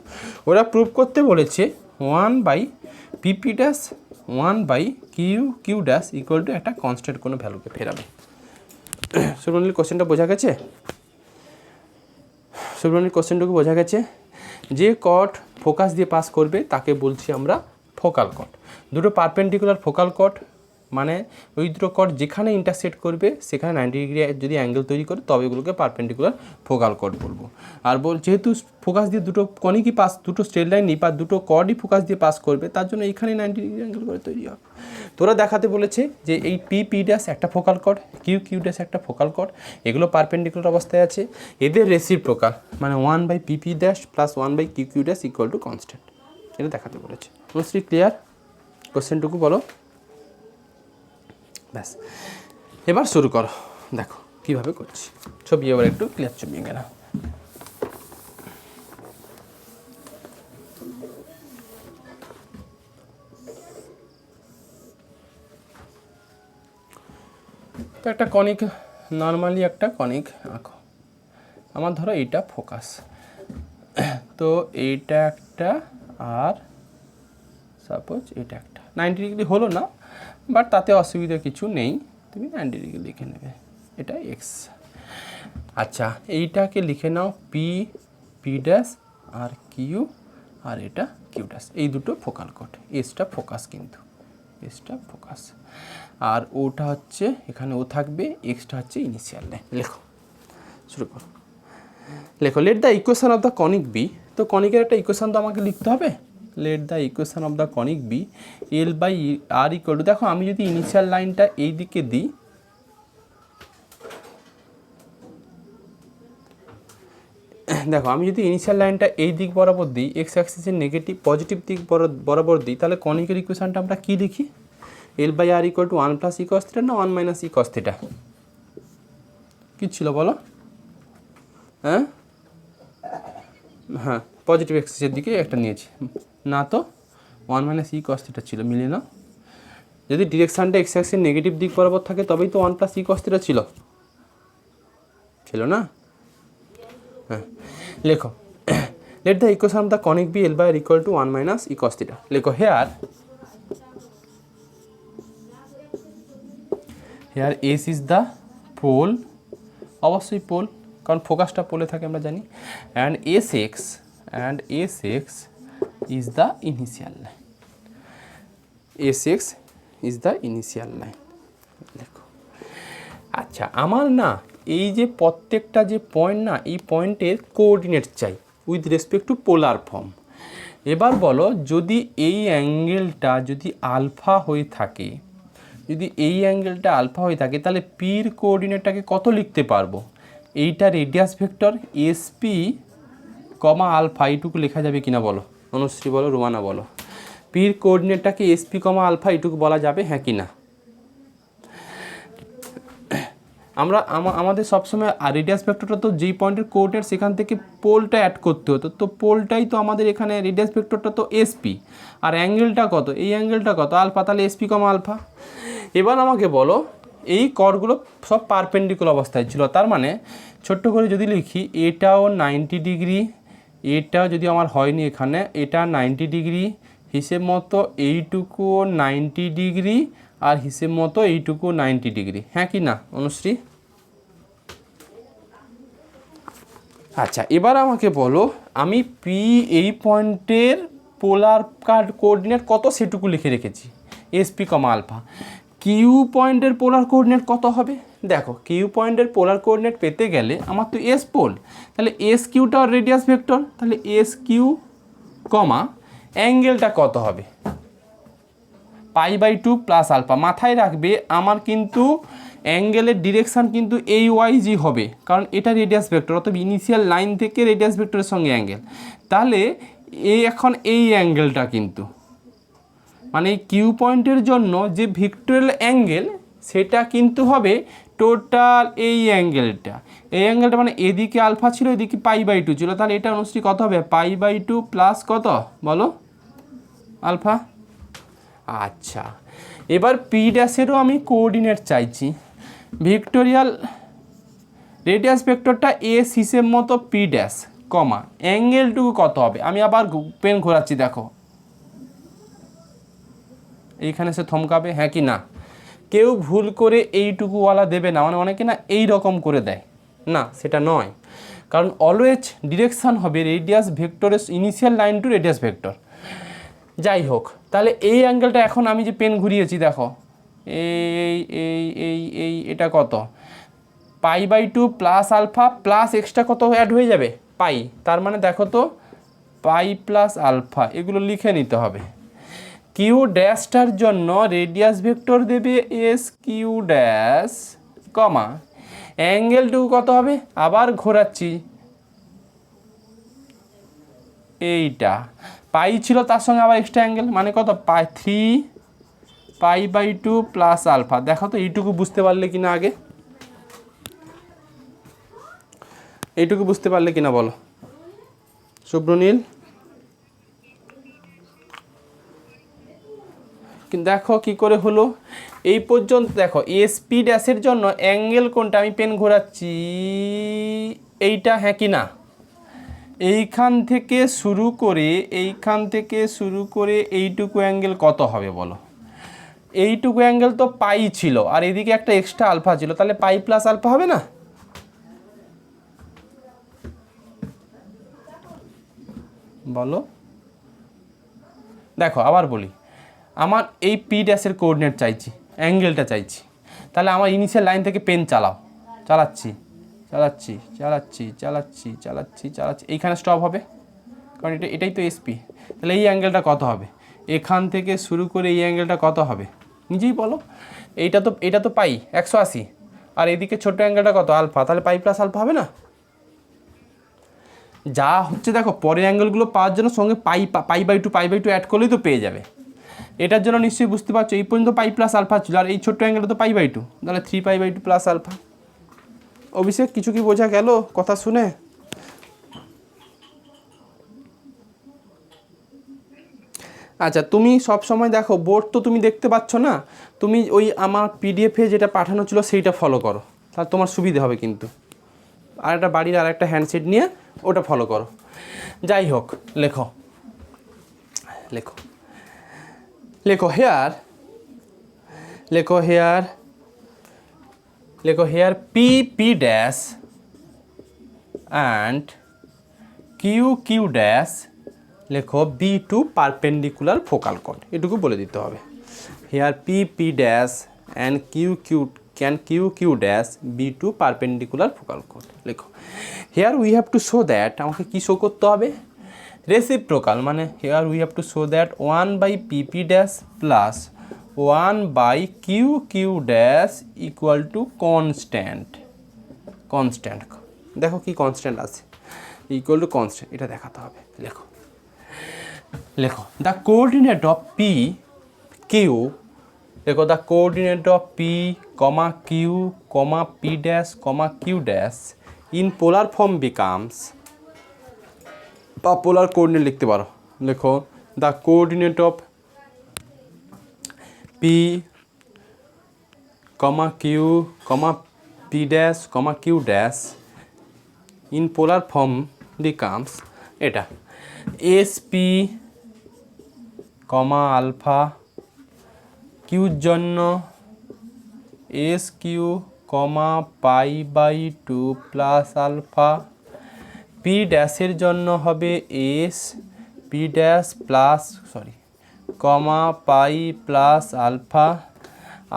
ওরা প্রুভ করতে বলেছে 1/PP' 1/Q' ইকুয়াল টু একটা কনস্ট্যান্ট কোনো ভ্যালুকে ফেরাবে। সুব্রমণির কোশ্চেনটা বোঝা গেছে? সুব্রমণির কোশ্চেনটুকু বোঝা গেছে? যে কট ফোকাস দিয়ে পাস করবে তাকে বলছি আমরা ফোকাল কট। দুটো পারপেন্ডিকুলার ফোকাল কট মানে ওই দুটো কট যেখানে ইন্টারসেক্ট করবে সেখানে 90 ডিগ্রি যদি অ্যাঙ্গেল তৈরি করে তবে এগুলোকে পারপেন্ডিকুলার ফোকাল কট বলবো। আর যেহেতু ফোকাস দিয়ে দুটো কনিকই পাস, দুটো স্ট্রেট লাইনই বা দুটো কর্ডই ফোকাস দিয়ে পাস করবে, তার জন্য এইখানে 90 ডিগ্রি অ্যাঙ্গেল করে তৈরি হবে। তোরা দেখাতে বলেছে যে এই P' একটা ফোকাল কট, Q' একটা ফোকাল কট, এগুলো পারপেন্ডিকুলার অবস্থায় আছে, এদের রেসিপ্রোকাল মানে 1/PP' plus 1/Q' equal to constant, এটা দেখাতে বলেছে। Mostly clear? কোশ্চেনটুকু বলো। ব্যাস, এবার শুরু করো, দেখো কীভাবে করছি। ছবি এবার একটু ক্লিয়ার ছবি গেল। তো একটা কনিক, নর্মালি একটা কনিক আঁকো। আমার ধরো এইটা ফোকাস, তো এইটা একটা আর সাপোজ এটা একটা। 90 ডিগ্রি হলো না, বাট তাতে অসুবিধা কিছু নেই, তুমি 90 ডিগ্রি লিখে নেবে, এটা এক্স। আচ্ছা, এইটাকে লিখে নাও P' আর কিউ, আর এটা কিউ', এই দুটো ফোকাল কট। এসটা ফোকাস, কিন্তু এসটা ফোকাস, আর ওটা হচ্ছে এখানে ও থাকবে, এক্সটা হচ্ছে ইনিশিয়াল লাইন। লেখো, শুরু করো, লেখো। Let the equation of the conic be. তো কনিকের একটা ইকুয়েশন তো আমাকে লিখতে হবে। Let the equation of the conic be L/R equal to, দেখো আমি যদি ইনিশিয়াল লাইনটা এই দিকে দিই, দেখো আমি যদি ইনিশিয়াল লাইনটা এই দিক বরাবর দিই, এক্স অ্যাক্সিসের নেগেটিভ পজিটিভ দিক বরাবর দিই, তাহলে কনিকের ইকুয়েশনটা আমরা কী লিখি? L/R equal to 1 + e cos θ না 1 - e cos θ? কী ছিল বলো? হ্যাঁ হ্যাঁ, পজিটিভ এক্সিসের দিকে একটা নিয়েছি না, তো 1 - e cos θ ছিল, মিলে না? যদি ডিরেকশানটা এক্স অ্যাক্সিসের নেগেটিভ দিক বরাবর থাকে তবেই তো 1 + e cos θ ছিল না? হ্যাঁ, লেখো। Let the equation of the conic be L/R equal to 1 - e cos θ। লেখো here S is the pole, অবশ্যই পোল, কারণ ফোকাসটা পোলে থাকে আমরা জানি, and S X is the initial line. S X is the initial line, লেখো। আচ্ছা, আমার না এই যে প্রত্যেকটা যে পয়েন্ট না, এই পয়েন্টের কোঅর্ডিনেট চাই with respect to polar form. এবার বলো, যদি এই অ্যাঙ্গেলটা যদি আলফা হয়ে থাকে, যদি এই অ্যাঙ্গেলটা আলফা হয়ে থাকে, তাহলে পির কোঅর্ডিনেটটাকে কত লিখতে পারবো? এইটা radius vector SP comma alpha, এইটুকু লেখা যাবে কিনা বলো? অনুশ্রী বলো, রোমানা বলো। পির কোঅর্ডিনেটটাকে এসপি কমা আলফা এইটুকু বলা যাবে, হ্যাঁ কি না? আমরা আমাদের সবসময় রেডিয়াস ভেক্টরটা তো যেই পয়েন্টের কোঅর্ডিনেট সেখান থেকে পোলটা অ্যাড করতে হতো, তো পোলটাই তো আমাদের এখানে রেডিয়াস ভেক্টরটা তো এসপি, আর অ্যাঙ্গেলটা কত? এই অ্যাঙ্গেলটা কত? আলফা, তাহলে এসপি কমা আলফা। এবার আমাকে বলো, এই কর্ডগুলো সব পারপেন্ডিকুলার অবস্থায় ছিল, তার মানে ছোট্ট করে যদি লিখি, এটাও 90 ডিগ্রি, এটাও যদি আমার হয়নি এখানে, এটা 90 ডিগ্রি, হিসেব মতো এইটুকুও 90 ডিগ্রি, আর হিসেব মতো এইটুকু 90 ডিগ্রি, হ্যাঁ কি না অনুশ্রী? আচ্ছা, এবার আমাকে বলো, আমি পি এই পয়েন্টের পোলার কোঅর্ডিনেট কত সেটুকু লিখে রেখেছি, এসপি কমা আলফা। কিউ পয়েন্টের পোলার কোঅর্ডিনেট কত হবে? দেখো, কিউ পয়েন্টের পোলার কোঅর্ডিনেট পেতে গেলে আমার তো এস পোল, তাহলে এস কিউটা রেডিয়াস ভেক্টর, তাহলে এস কিউ কমা অ্যাঙ্গেলটা কত হবে? π/2 প্লাস আলফা। মাথায় রাখবে আমার কিন্তু অ্যাঙ্গেলের ডিরেকশান কিন্তু এই ওয়াইজি হবে, কারণ এটা রেডিয়াস ভেক্টর, অতএব ইনিশিয়াল লাইন থেকে রেডিয়াস ভেক্টরের সঙ্গে অ্যাঙ্গেল, তাহলে এখন এই অ্যাঙ্গেলটা কিন্তু মানে এই কিউ পয়েন্টের জন্য যে ভিক্টোরিয়াল অ্যাঙ্গেল সেটা কিন্তু হবে টোটাল এই অ্যাঙ্গেলটা। এই অ্যাঙ্গেলটা মানে এদিকে আলফা ছিল, এদিকে π/2 ছিল, তাহলে এটা অনুষ্ঠি কত হবে? π/2 প্লাস কত বলো? আলফা। আচ্ছা, এবার পি ড্যাশেরও আমি কোঅর্ডিনেট চাইছি। ভিক্টোরিয়াল রেডিয়াস ভেক্টরটা এস হিসেব মতো পি ড্যাশ কমা অ্যাঙ্গেলটুকু কত হবে? আমি আবার পেন ঘোরাচ্ছি, দেখো এইখানে সে থমকাবে, হ্যাঁ কি না? কেউ ভুল করে এইটুকুওয়ালা দেবে না, মানে অনেকে না এই রকম করে দেয়, না সেটা নয়, কারণ অলওয়েজ ডিরেকশান হবে রেডিয়াস ভেক্টরের initial line to radius vector. যাই হোক, তাহলে এই অ্যাঙ্গেলটা এখন আমি যে পেন ঘুরিয়েছি দেখো, এই এই এই এই এটা কত, π/2 প্লাস আলফা প্লাস এক্সট্রা কত অ্যাড হয়ে যাবে, পাই। তার মানে দেখো তো পাই প্লাস আলফা, এগুলো লিখে নিতে হবে। কিউ ড্যাশটার জন্য রেডিয়াস ভেক্টর দেবে এস কিউ ড্যাশ, কমা অ্যাঙ্গেলটুকু কত হবে, আবার ঘোরাচ্ছি, এইটা পাই ছিল তার সঙ্গে আবার এক্সট্রা অ্যাঙ্গেল, মানে কত, 3π/2 প্লাস আলফা। দেখো তো এইটুকু বুঝতে পারলে কিনা আগে, এইটুকু বুঝতে পারলে কিনা বলো শুভ্রনীল? দেখো কি করে হলো এই পর্যন্ত। দেখো এসপি ড্যাশের জন্য অ্যাঙ্গেল কোনটা, আমি পেন ঘোরাচ্ছি, এইটা, হ্যাঁ কি না? এইখান থেকে শুরু করে এইটুকু অ্যাঙ্গেল কত হবে বলো? এইটুকু অ্যাঙ্গেল তো পাই ছিল, আর এদিকে একটা এক্সট্রা আলফা ছিল, তাহলে পাই প্লাস আলফা হবে না? বলো। দেখো আবার বলি, আমার এই পি ড্যাশের কোঅর্ডিনেট চাইছি, অ্যাঙ্গেলটা চাইছি, তাহলে আমার ইনিশিয়াল লাইন থেকে পেন চালাচ্ছি, এইখানে স্টপ হবে, কারণ এটাই তো এসপি। তাহলে এই অ্যাঙ্গেলটা কত হবে, এখান থেকে শুরু করে এই অ্যাঙ্গেলটা কত হবে নিজেই বলো। এটা তো পাই 180, আর এদিকে ছোট্ট অ্যাঙ্গেলটা কত, আলফা, তাহলে পাই প্লাস আলফা হবে না? যা হচ্ছে দেখো, পরের অ্যাঙ্গেলগুলো পাওয়ার জন্য সঙ্গে π/2 অ্যাড করলেই তো পেয়ে যাবে। এটার জন্য নিশ্চয়ই বুঝতে পারছো, এই পর্যন্ত পাই প্লাস আলফা ছিল, আর এই ছোট্ট অ্যাঙ্গেলটা তো π/2, তাহলে 3π/2 প্লাস আলফা। অভিষেক কিছু কি বোঝা গেল কথা শুনে? আচ্ছা, তুমি সব সময় দেখো বোর্ড তো তুমি দেখতে পাচ্ছ না, তুমি ওই আমার পিডিএফে যেটা পাঠানো ছিল সেইটা ফলো করো, তাহলে তোমার সুবিধে হবে। কিন্তু আর একটা বাড়ির আর একটা হ্যান্ডসেট নিয়ে ওটা ফলো করো। যাই হোক, লেখো here p dash and q dash, লেখো B2 পারপেন্ডিকুলার ফোকাল কর্ড, এটুকু বলে দিতে হবে। Here p dash and q dash B2 perpendicular focal chord. লেখো here we have to show that, আমাকে কি শো করতে হবে, রেসিপ্রোকাল, মানে here we have to show that 1/PP dash plus 1/কিউ ড্যাশ ইকুয়াল টু কনস্ট্যান্ট। দেখো কি কনস্ট্যান্ট আছে, ইকুয়াল টু কনস্ট্যান্ট, এটা দেখাতে হবে। লেখো the coordinate of p q, লেখো the coordinate of p comma Q comma P dash comma Q dash in polar form becomes, বা পোলার কোঅর্ডিনেট লিখতে পারো। লেখো the coordinate of p comma Q comma P dash comma Q dash in polar form becomes, এটা এসপি কমা আলফা, কিউর জন্য S q comma π/2 plus alpha, p ড্যাশের জন্য হবে S P dash plus comma পাই প্লাস আলফা,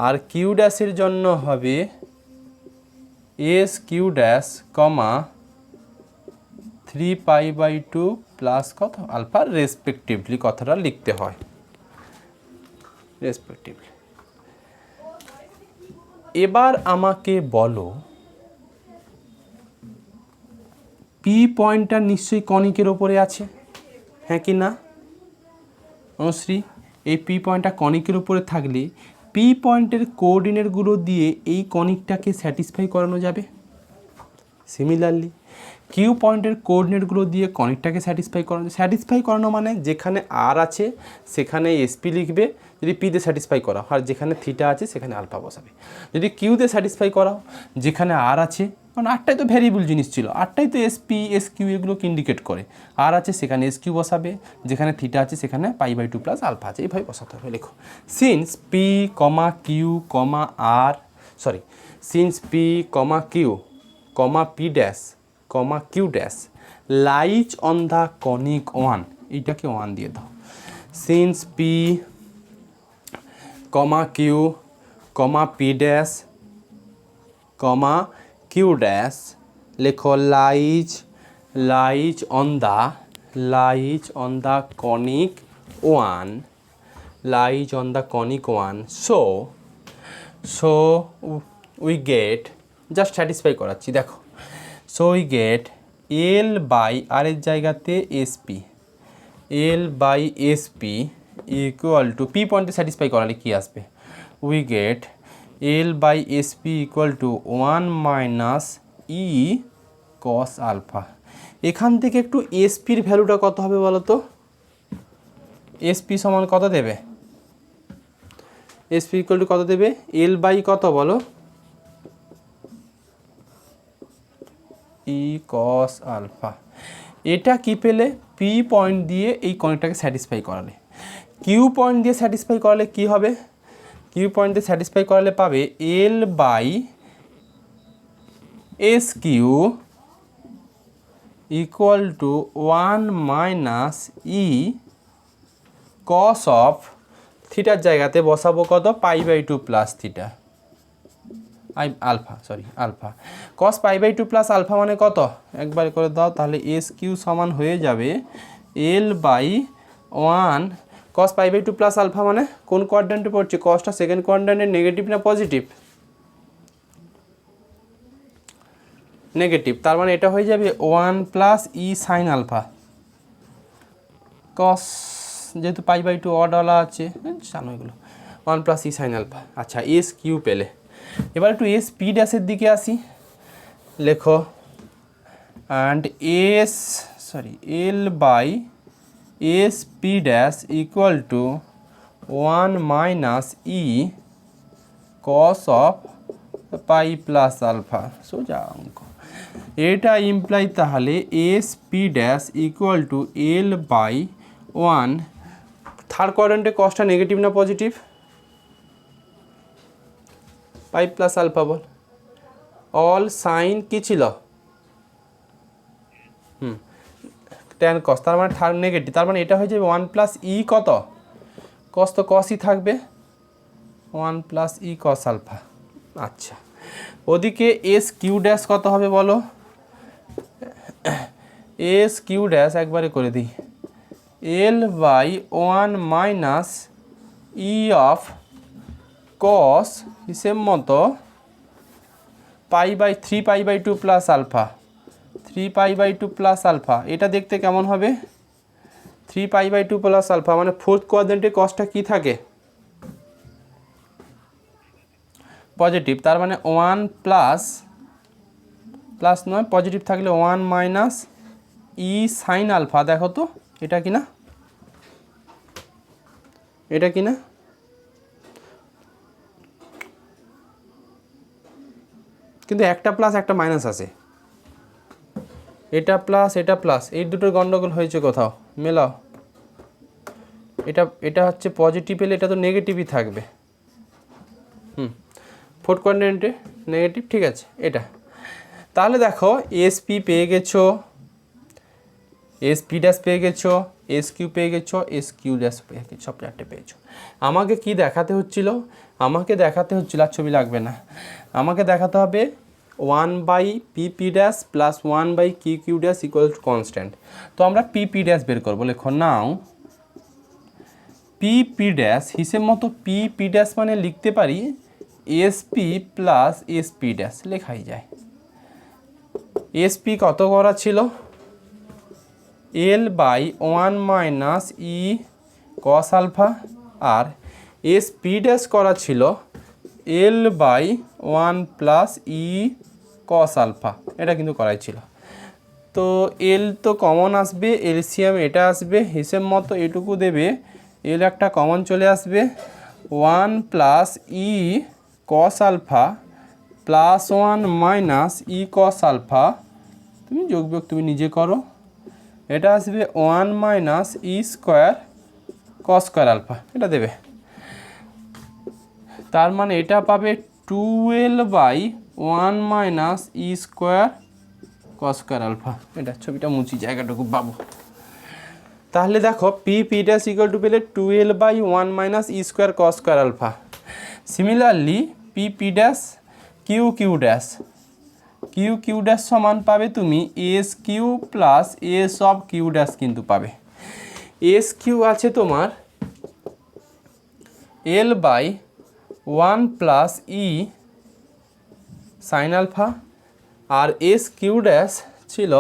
আর কিউ ড্যাশের জন্য হবে এস কিউ ড্যাশ কমা 3π/2 প্লাস কত আলফা রেসপেক্টিভলি, কথাটা লিখতে হয় রেসপেক্টিভলি। এবার আমাকে বলো, পি পয়েন্টটা নিশ্চয়ই কনিকের ওপরে আছে, হ্যাঁ কি না অনুশ্রী? এই পি পয়েন্টটা কনিকের উপরে থাকলে পি পয়েন্টের কোঅর্ডিনেটগুলো দিয়ে এই কনিকটাকে স্যাটিসফাই করানো যাবে। সিমিলারলি কিউ পয়েন্টের কোঅর্ডিনেটগুলো দিয়ে কনিকটাকে স্যাটিসফাই করানো মানে যেখানে আর আছে সেখানে এসপি লিখবে, যদি পিতে স্যাটিসফাই করাও, আর যেখানে থিটা আছে সেখানে আলফা বসাবে। যদি কিউতে স্যাটিসফাই করাও, যেখানে আর আছে, কারণ আরটাই তো ভ্যারিয়েবল জিনিস ছিল, আরটাই তো এসপি এস কিউ এগুলোকে ইন্ডিকেট করে, আর আছে সেখানে এস কিউ বসাবে, যেখানে থিটা আছে সেখানে π/2 প্লাস আলফা আছে, এইভাবে বসাতে হবে। লেখো since P comma Q comma আর sorry since P comma Q comma P dash comma Q dash lies on the conic one, এইটাকে ওয়ান দিয়ে দাও। Since P comma Q comma P dash comma Q dash লেখো lies on the conic one, lies on the conic one. So we get, just satisfy করাচ্ছি, দেখো। So we get L by R এর জায়গাতে SP, L by SP equal to P পয়েন্টে স্যাটিসফাই করালে কী আসবে, we get L by SP equal to 1 minus E cos alpha. এখান থেকে একটু এসপির ভ্যালুটা কত হবে বলো তো? এসপি সমান কত দেবে? এসপি ইকুয়াল টু কত দেবে? এল বাই কত বলো? E cos alpha. এটা কি পেলে? পি পয়েন্ট দিয়ে এই কনিকটাকে স্যাটিসফাই করালে। কিউ পয়েন্ট দিয়ে স্যাটিসফাই করালে কি হবে? কিউ পয়েন্ট দিয়ে স্যাটিসফাই করালে পাবে L by S Q equal to 1 minus E cos of থিটার জায়গাতে বসাবো কত? π/2 plus theta alpha. Cos π/2 plus alpha মানে কত? একবার করে দাও, তাহলে এস কিউ সমান হয়ে যাবে L by 1 cos π/2 plus alpha মানে কোন কোয়াড্র্যান্টে পড়ছে? কসটা সেকেন্ড কোয়াড্র্যান্টে নেগেটিভ না পজিটিভ? নেগেটিভ, তার মানে এটা হয়ে যাবে 1 প্লাস ই সাইন আলফা। কস যেহেতু π/2 অডওয়ালা আছে, জানো এগুলো, 1 প্লাস ই সাইন আলফা। আচ্ছা, এস কিউ পেলে। এবার একটু এস পি ড্যাশের দিকে আসি, লেখো and L by S P dash equal to 1 minus E cos of pi plus alpha. সোজা অঙ্ক। এটা ইমপ্লাই তাহলে S P dash equal to L by 1, third কোয়াড্র্যান্টে কসটা নেগেটিভ না পজিটিভ? পাই প্লাস আলফা বল। অল সাইন কি ছিল? ট্যান কস, তার মানে থার্ড নেগেটিভ, তার মানে এটা হয়ে যাবে 1 প্লাস ই কত? কস তো কসই থাকবে, 1 প্লাস ই কস আলফা। আচ্ছা, ওদিকে এস কিউ ড্যাশ কত হবে বলো? এস কিউ ড্যাশ একবারে করে দিই, L by 1 minus E of cos হিসেব মতো π/2 প্লাস আলফা, 3π/2 প্লাস আলফা। এটা দেখতে কেমন হবে? 3π/2 প্লাস আলফা মানে ফোর্থ কোয়াড্র্যান্টে কসটা কি থাকে? পজিটিভ, তার মানে 1 প্লাস নয়, পজিটিভ থাকলে 1 মাইনাস ই সাইন আলফা। দেখো তো এটা কি না? এটা কি না? কিন্তু একটা প্লাস একটা মাইনাস আছে, এটা প্লাস এটা প্লাস, এই দুটোর গন্ডগোল হয়েছে কোথাও, মেলাও। এটা হচ্ছে পজিটিভ এলে এটা তো নেগেটিভই থাকবে। ফোর্থ কোয়াড্র্যান্টে নেগেটিভ, ঠিক আছে। এটা তাহলে দেখো এসপি পেয়ে গেছো, এসপি ড্যাশ পেয়ে গেছো, এস কিউ পেয়ে গেছো, এস কিউ ড্যাশ পেয়ে গেছো, সব চারটে পেয়েছো। আমাকে কি দেখাতে হচ্ছিল? আর ছবি লাগবে না, আমাকে দেখাতে হবে 1 by P dash plus 1 by Q dash equal to constant. তো আমরা পি ড্যাশ বের করবো। লেখো নাও পি ড্যাশ হিসেব মতো পি ড্যাশ মানে লিখতে পারি এসপি প্লাস এসপি ড্যাশ, লেখাই যায়। এসপি কত করা ছিল? L by 1 minus E cos alpha, আর এসপি ড্যাশ করা ছিল L by 1 plus E cos alpha. এটা কিন্তু করাই ছিল। তো এল তো কমন আসবে, এলসিয়াম এটা আসবে, হিসেব মতো এটুকু দেবে এল একটা কমন চলে আসবে 1 প্লাস ই কস আলফা প্লাস 1 মাইনাস ই কস আলফা, তুমি যোগ বিয়োগ তুমি নিজে করো, এটা আসবে 1 minus E square cos square alpha, এটা দেবে। তার মানে এটা পাবে 12/1 minus E square cos square alpha. এটা ছবিটা মুছি, জায়গাটুকু পাবো। তাহলে দেখো P P dash equal to পেলে 12/1 minus E square cos square alpha. Similarly P P dash Q Q dash, Q Q dash সমান পাবে তুমি S Q plus S of Q dash কিন্তু পাবে। এস কিউ আছে তোমার L/1 প্লাস ই সাইন আলফা, আর এস কিউ ড্যাশ ছিল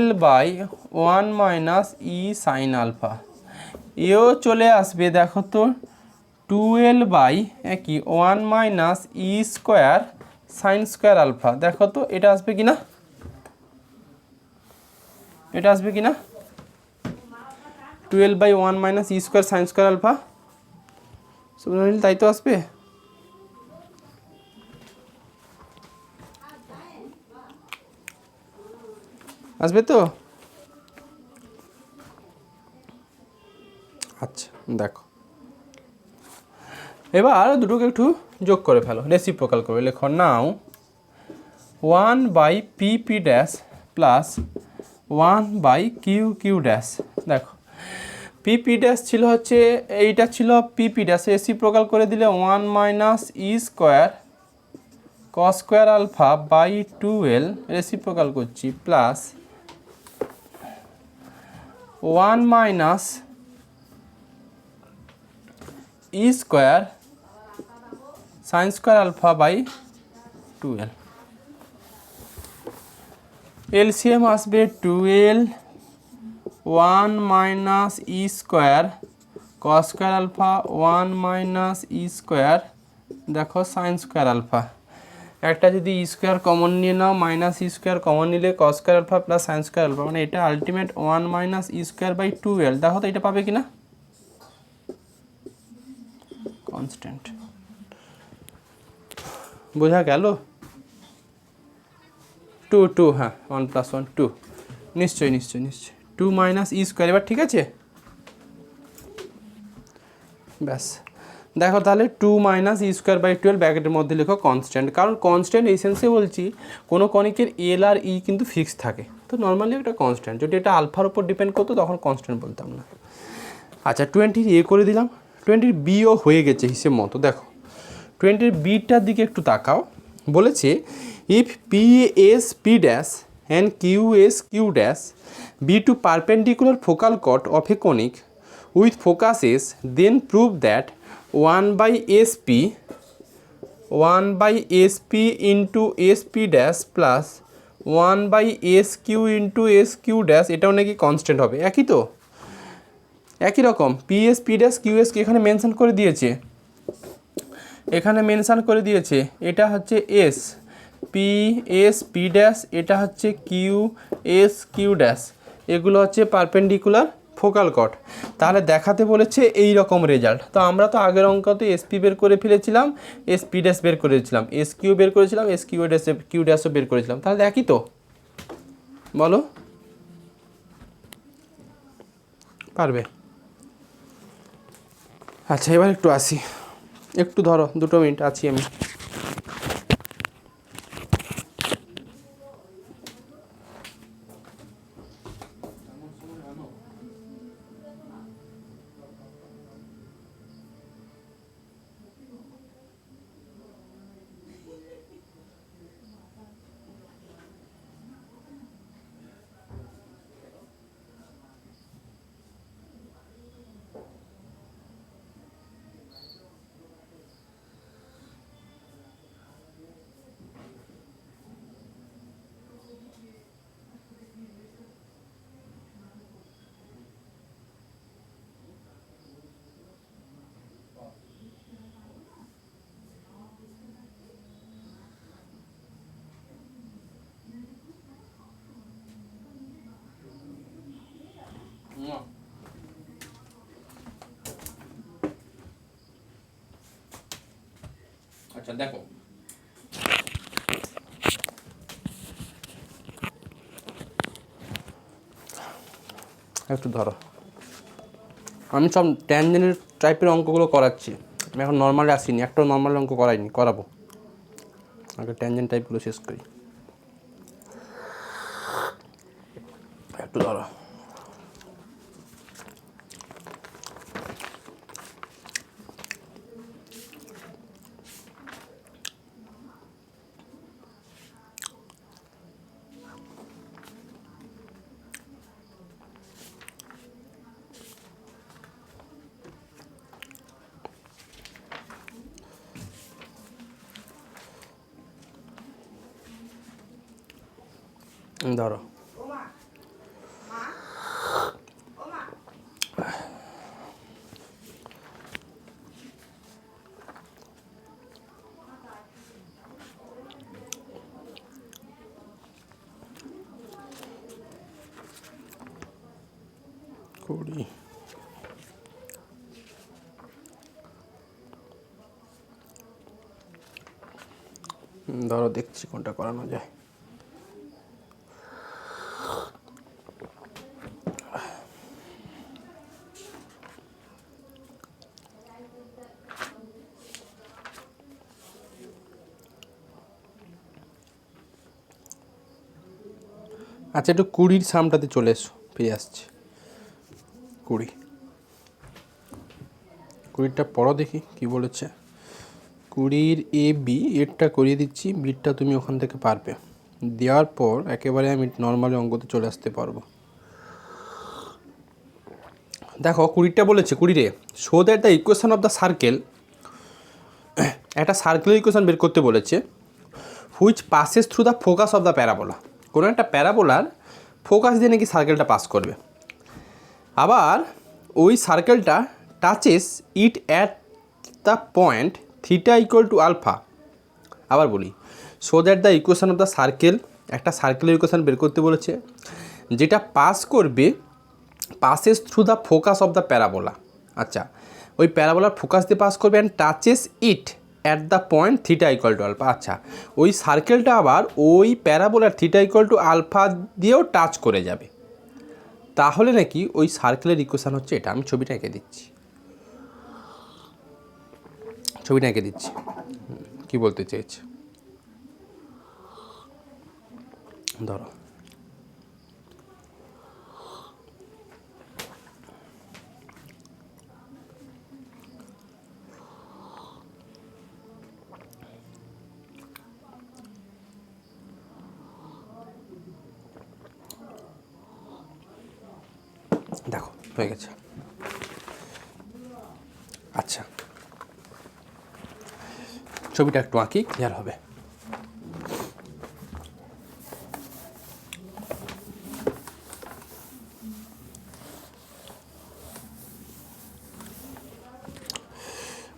L/1 minus e sine alpha. এও চলে আসবে দেখো তো 12/1 minus E square sine square alpha. দেখো তো এটা আসবে কি না, এটা আসবে কি না 12/1 minus E square sine square alpha, তাই তো আসবে। আসবে তো, আচ্ছা দেখো এবার দুটোকে একটু যোগ করে ফেলো, রেসিপ্রোকাল করে লেখো। নাও 1/পি পি ড্যাশ প্লাস 1/কিউ কিউ ড্যাশ। দেখো পি পি ড্যাশ ছিল হচ্ছে এইটা ছিল পি পি ড্যাশ, রেসিপ্রোকাল করে দিলে 1 minus E square cos square alpha by 12 reciprocal করছি plus 1 minus E square sine square alpha by 12। LCM আসবে 12 1 minus E square cos square alpha 1 minus E square দেখো সাইন স্কোয়ার আলফা। একটা যদি ই স্কোয়ার কমন নিয়ে নাও, মাইনাস ই স্কোয়ার কমন নিলে cos square alpha plus sine square alpha, মানে এটা ultimate 1 minus E square by 12। দেখো তো এটা পাবে কিনা, কনস্ট্যান্ট। বোঝা গেল? 2 হ্যাঁ 1 + 1 2, নিশ্চয়ই নিশ্চয়ই নিশ্চয়ই 2 মাইনাস ই স্কোয়ার। এবার ঠিক আছে, ব্যাস দেখো তাহলে 2 মাইনাস ই স্কোয়ার বাই 12 ব্র্যাকেটের মধ্যে লেখো কনস্ট্যান্ট, কারণ কনস্ট্যান্ট এই সেন্সে বলছি কোনো কণিকের এল আর ই কিন্তু ফিক্সড থাকে, তো নর্মালি একটা কনস্ট্যান্ট। যদি এটা আলফার উপর ডিপেন্ড করতো তখন কনস্ট্যান্ট বলতাম না। আচ্ছা 20 এ করে দিলাম, 20 বিও হয়ে গেছে হিসেব মতো। দেখো 20 বিটার দিকে একটু তাকাও, বলেছে if P S P dash and Q S Q dash be two perpendicular focal কট of a conic with focuses, then prove that 1/SP into S P dash plus 1/SQ into S Q dash, এটাও নাকি কনস্ট্যান্ট হবে। একই তো, একই রকম পিএস পি ড্যাশ কিউএস এখানে মেনশন করে দিয়েছে, এখানে মেনশন করে দিয়েছে এটা হচ্ছে S P S P dash, এটা হচ্ছে কিউ এস কিউ ড্যাশ, এগুলো হচ্ছে পারপেন্ডিকুলার ফোকাল কট। তাহলে দেখাতে বলেছে এই রকম রেজাল্ট। তো আমরা তো আগের অঙ্কতে এসপি বের করে ফেলেছিলাম, এস পি ড্যাশ বের করেছিলাম, এস কিউ বের করেছিলাম, এস কিউ ড্যাশ কিউ ড্যাশও বের করেছিলাম। তাহলে একই তো, বলো পারবে? আচ্ছা এবার একটু আসি, একটু ধরো 2 মিনিট আছি আমি। আচ্ছা দেখো, একটু ধরো, আমি সব ট্যানজেন্টের টাইপের অঙ্কগুলো করাচ্ছি, আমি এখন নর্মালে আসিনি, একটা নর্মাল অঙ্ক করাইনি, করাবো, আগে ট্যানজেন্ট টাইপগুলো শেষ করি। একটু ধরো, ধরো, কুড়ি, ধরো দেখছি কোনটা করানো যায়। আচ্ছা একটু কুড়ির সামটাতে চলে এসো, ফিরে আসছি। কুড়িটা পড়ো দেখি কি বলেছে। কুড়ির এ বি, এরটা করিয়ে দিচ্ছি, বিটটা তুমি ওখান থেকে পারবে, দেওয়ার পর একেবারে আমি নর্মালি অঙ্কতে চলে আসতে পারবো। দেখো কুড়িটা বলেছে, কুড়িরে show that the equation of the circle, একটা সার্কেলের ইকুয়েশন বের করতে বলেছে, which passes through the focus of the parabola, কোনো একটা প্যারাবোলার ফোকাস দিয়ে নাকি সার্কেলটা পাস করবে, আবার ওই সার্কেলটা touches it at the point theta equal to alpha. আবার বলি, so that the equation of the circle, একটা সার্কেলের ইকুয়েশন বের করতে বলেছে যেটা পাস করবে passes through the focus of the parabola. আচ্ছা, ওই প্যারাবোলার ফোকাস দিয়ে পাস করবে and touches it at the point theta equal to alpha. আচ্ছা, ওই সার্কেলটা আবার ওই প্যারাবোলার থিটা ইকুয়াল টু আলফা দিয়েও টাচ করে যাবে, তাহলে নাকি ওই সার্কেলের ইকুয়েশন হচ্ছে এটা। আমি ছবিটা এঁকে দিচ্ছি, কি বলতে চেয়েছে ধরো। দেখো হয়ে গেছে। আচ্ছা, ছবিটা একটু আঁকি, ক্লিয়ার হবে।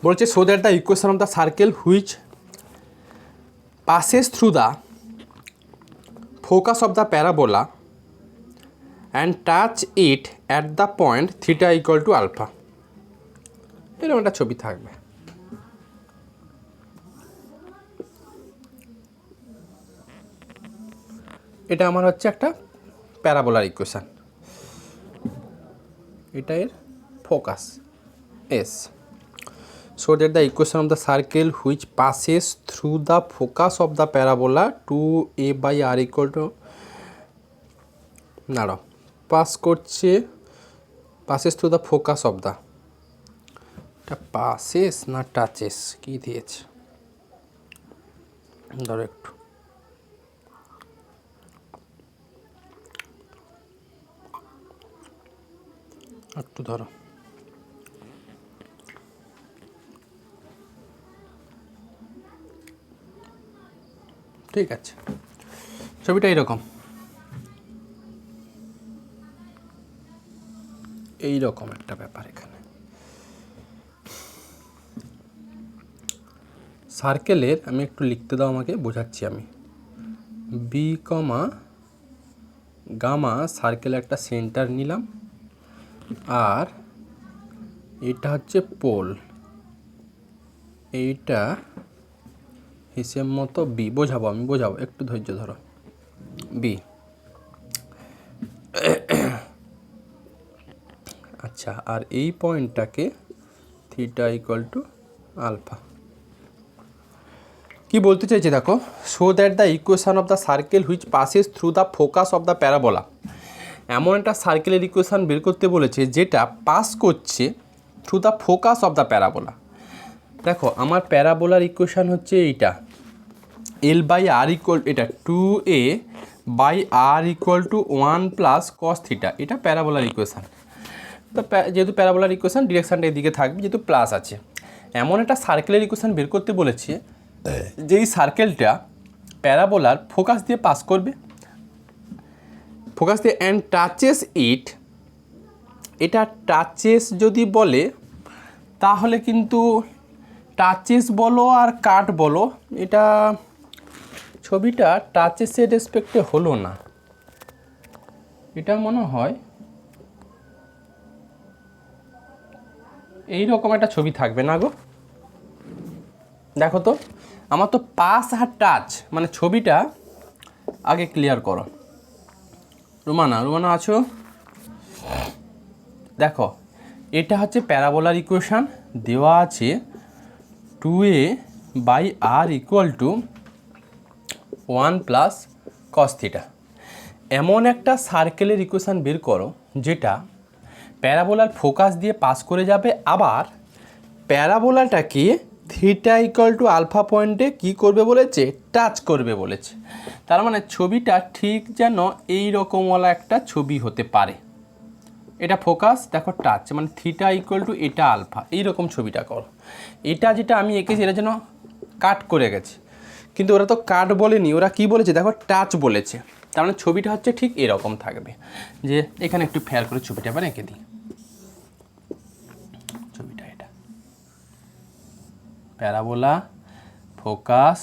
বলছে so that the equation of the circle which passes through the focus of the parabola and touch it at the point theta equal to alpha, এরকম একটা ছবি থাকবে। এটা আমার হচ্ছে একটা প্যারাবোলার ইকুয়েশন, এটা এর focus S. So that the equation of the circle which passes through the focus of the parabola to a by r equal to, না পাস করছে, passes through the focus of the, এটা passes না টাচেস কি দিয়েছে, ধরো একটু ধরো, ঠিক আছে। ছবিটা এইরকম একটা ব্যাপার। এখানে সার্কেলের, আমি একটু লিখতে দাও আমাকে, বোঝাচ্ছি আমি। বি কমা গামা সার্কেলে একটা সেন্টার নিলাম, আর এটা হচ্ছে পোল, এইটা হিসেব মতো বি, বোঝাবো আমি, বোঝাবো, একটু ধৈর্য ধরো। বি, আচ্ছা, আর এই পয়েন্টটাকে থিটা ইকুয়াল টু আলফা। কি বলতে চাইছে দেখো, show that the equation of the circle which passes through the focus of the parabola. এমন একটা সার্কেলের ইকুয়েশান বের করতে বলেছে যেটা পাস করছে through the focus of the parabola. দেখো আমার প্যারাবোলার ইকুয়েশান হচ্ছে এইটা, এল বাই আর ইকুয়াল, এটা 2a by R equal to 1 plus cos theta, এটা প্যারাবোলার ইকুয়েশান। তো যেহেতু প্যারাবোলার ইকুয়েশান ডিরেকশানটা এদিকে থাকবে যেহেতু প্লাস আছে। এমন একটা সার্কেলের ইকুয়েশান বের করতে বলেছে যেই সার্কেলটা প্যারাবোলার ফোকাস দিয়ে পাস করবে, ফোকাস দিয়ে অ্যান্ড টাচেস ইট। এটা টাচেস যদি বলে তাহলে কিন্তু টাচেস বলো আর কাট বলো, এটা ছবিটা টাচেসের রেসপেক্টে হলো না, এটা মনে হয় এই রকম একটা ছবি থাকবে না গো। দেখো তো আমার তো পাস আর টাচ, মানে ছবিটা আগে ক্লিয়ার করো। রুমানা, রুমানা আছো? দেখো এটা হচ্ছে প্যারাবোলার ইকুয়েশান, দেওয়া আছে 2a by R equal to 1 plus cos theta. এমন একটা সার্কেলের ইকুয়েশান বের করো যেটা প্যারাবোলার ফোকাস দিয়ে পাস করে যাবে, আবার প্যারাবোলাটাকে থিটা ইকুয়াল টু আলফা পয়েন্টে কী করবে বলেছে, টাচ করবে বলেছে। তার মানে ছবিটা ঠিক যেন এই রকমওয়ালা একটা ছবি হতে পারে। এটা ফোকাস, দেখো টাচ, মানে থিটা ইকুয়াল টু এটা আলফা, এইরকম ছবিটা করো। এটা যেটা আমি এঁকেছি এটা যেন কাট করে গেছে, কিন্তু ওরা তো কাট বলেনি, ওরা কি বলেছে দেখো টাচ বলেছে। তার মানে ছবিটা হচ্ছে ঠিক এরকম থাকবে। যে এখানে একটু ফেয়ার করে ছবিটা আবার এঁকে দিই, ছবিটা এটা প্যারাবোলা, ফোকাস,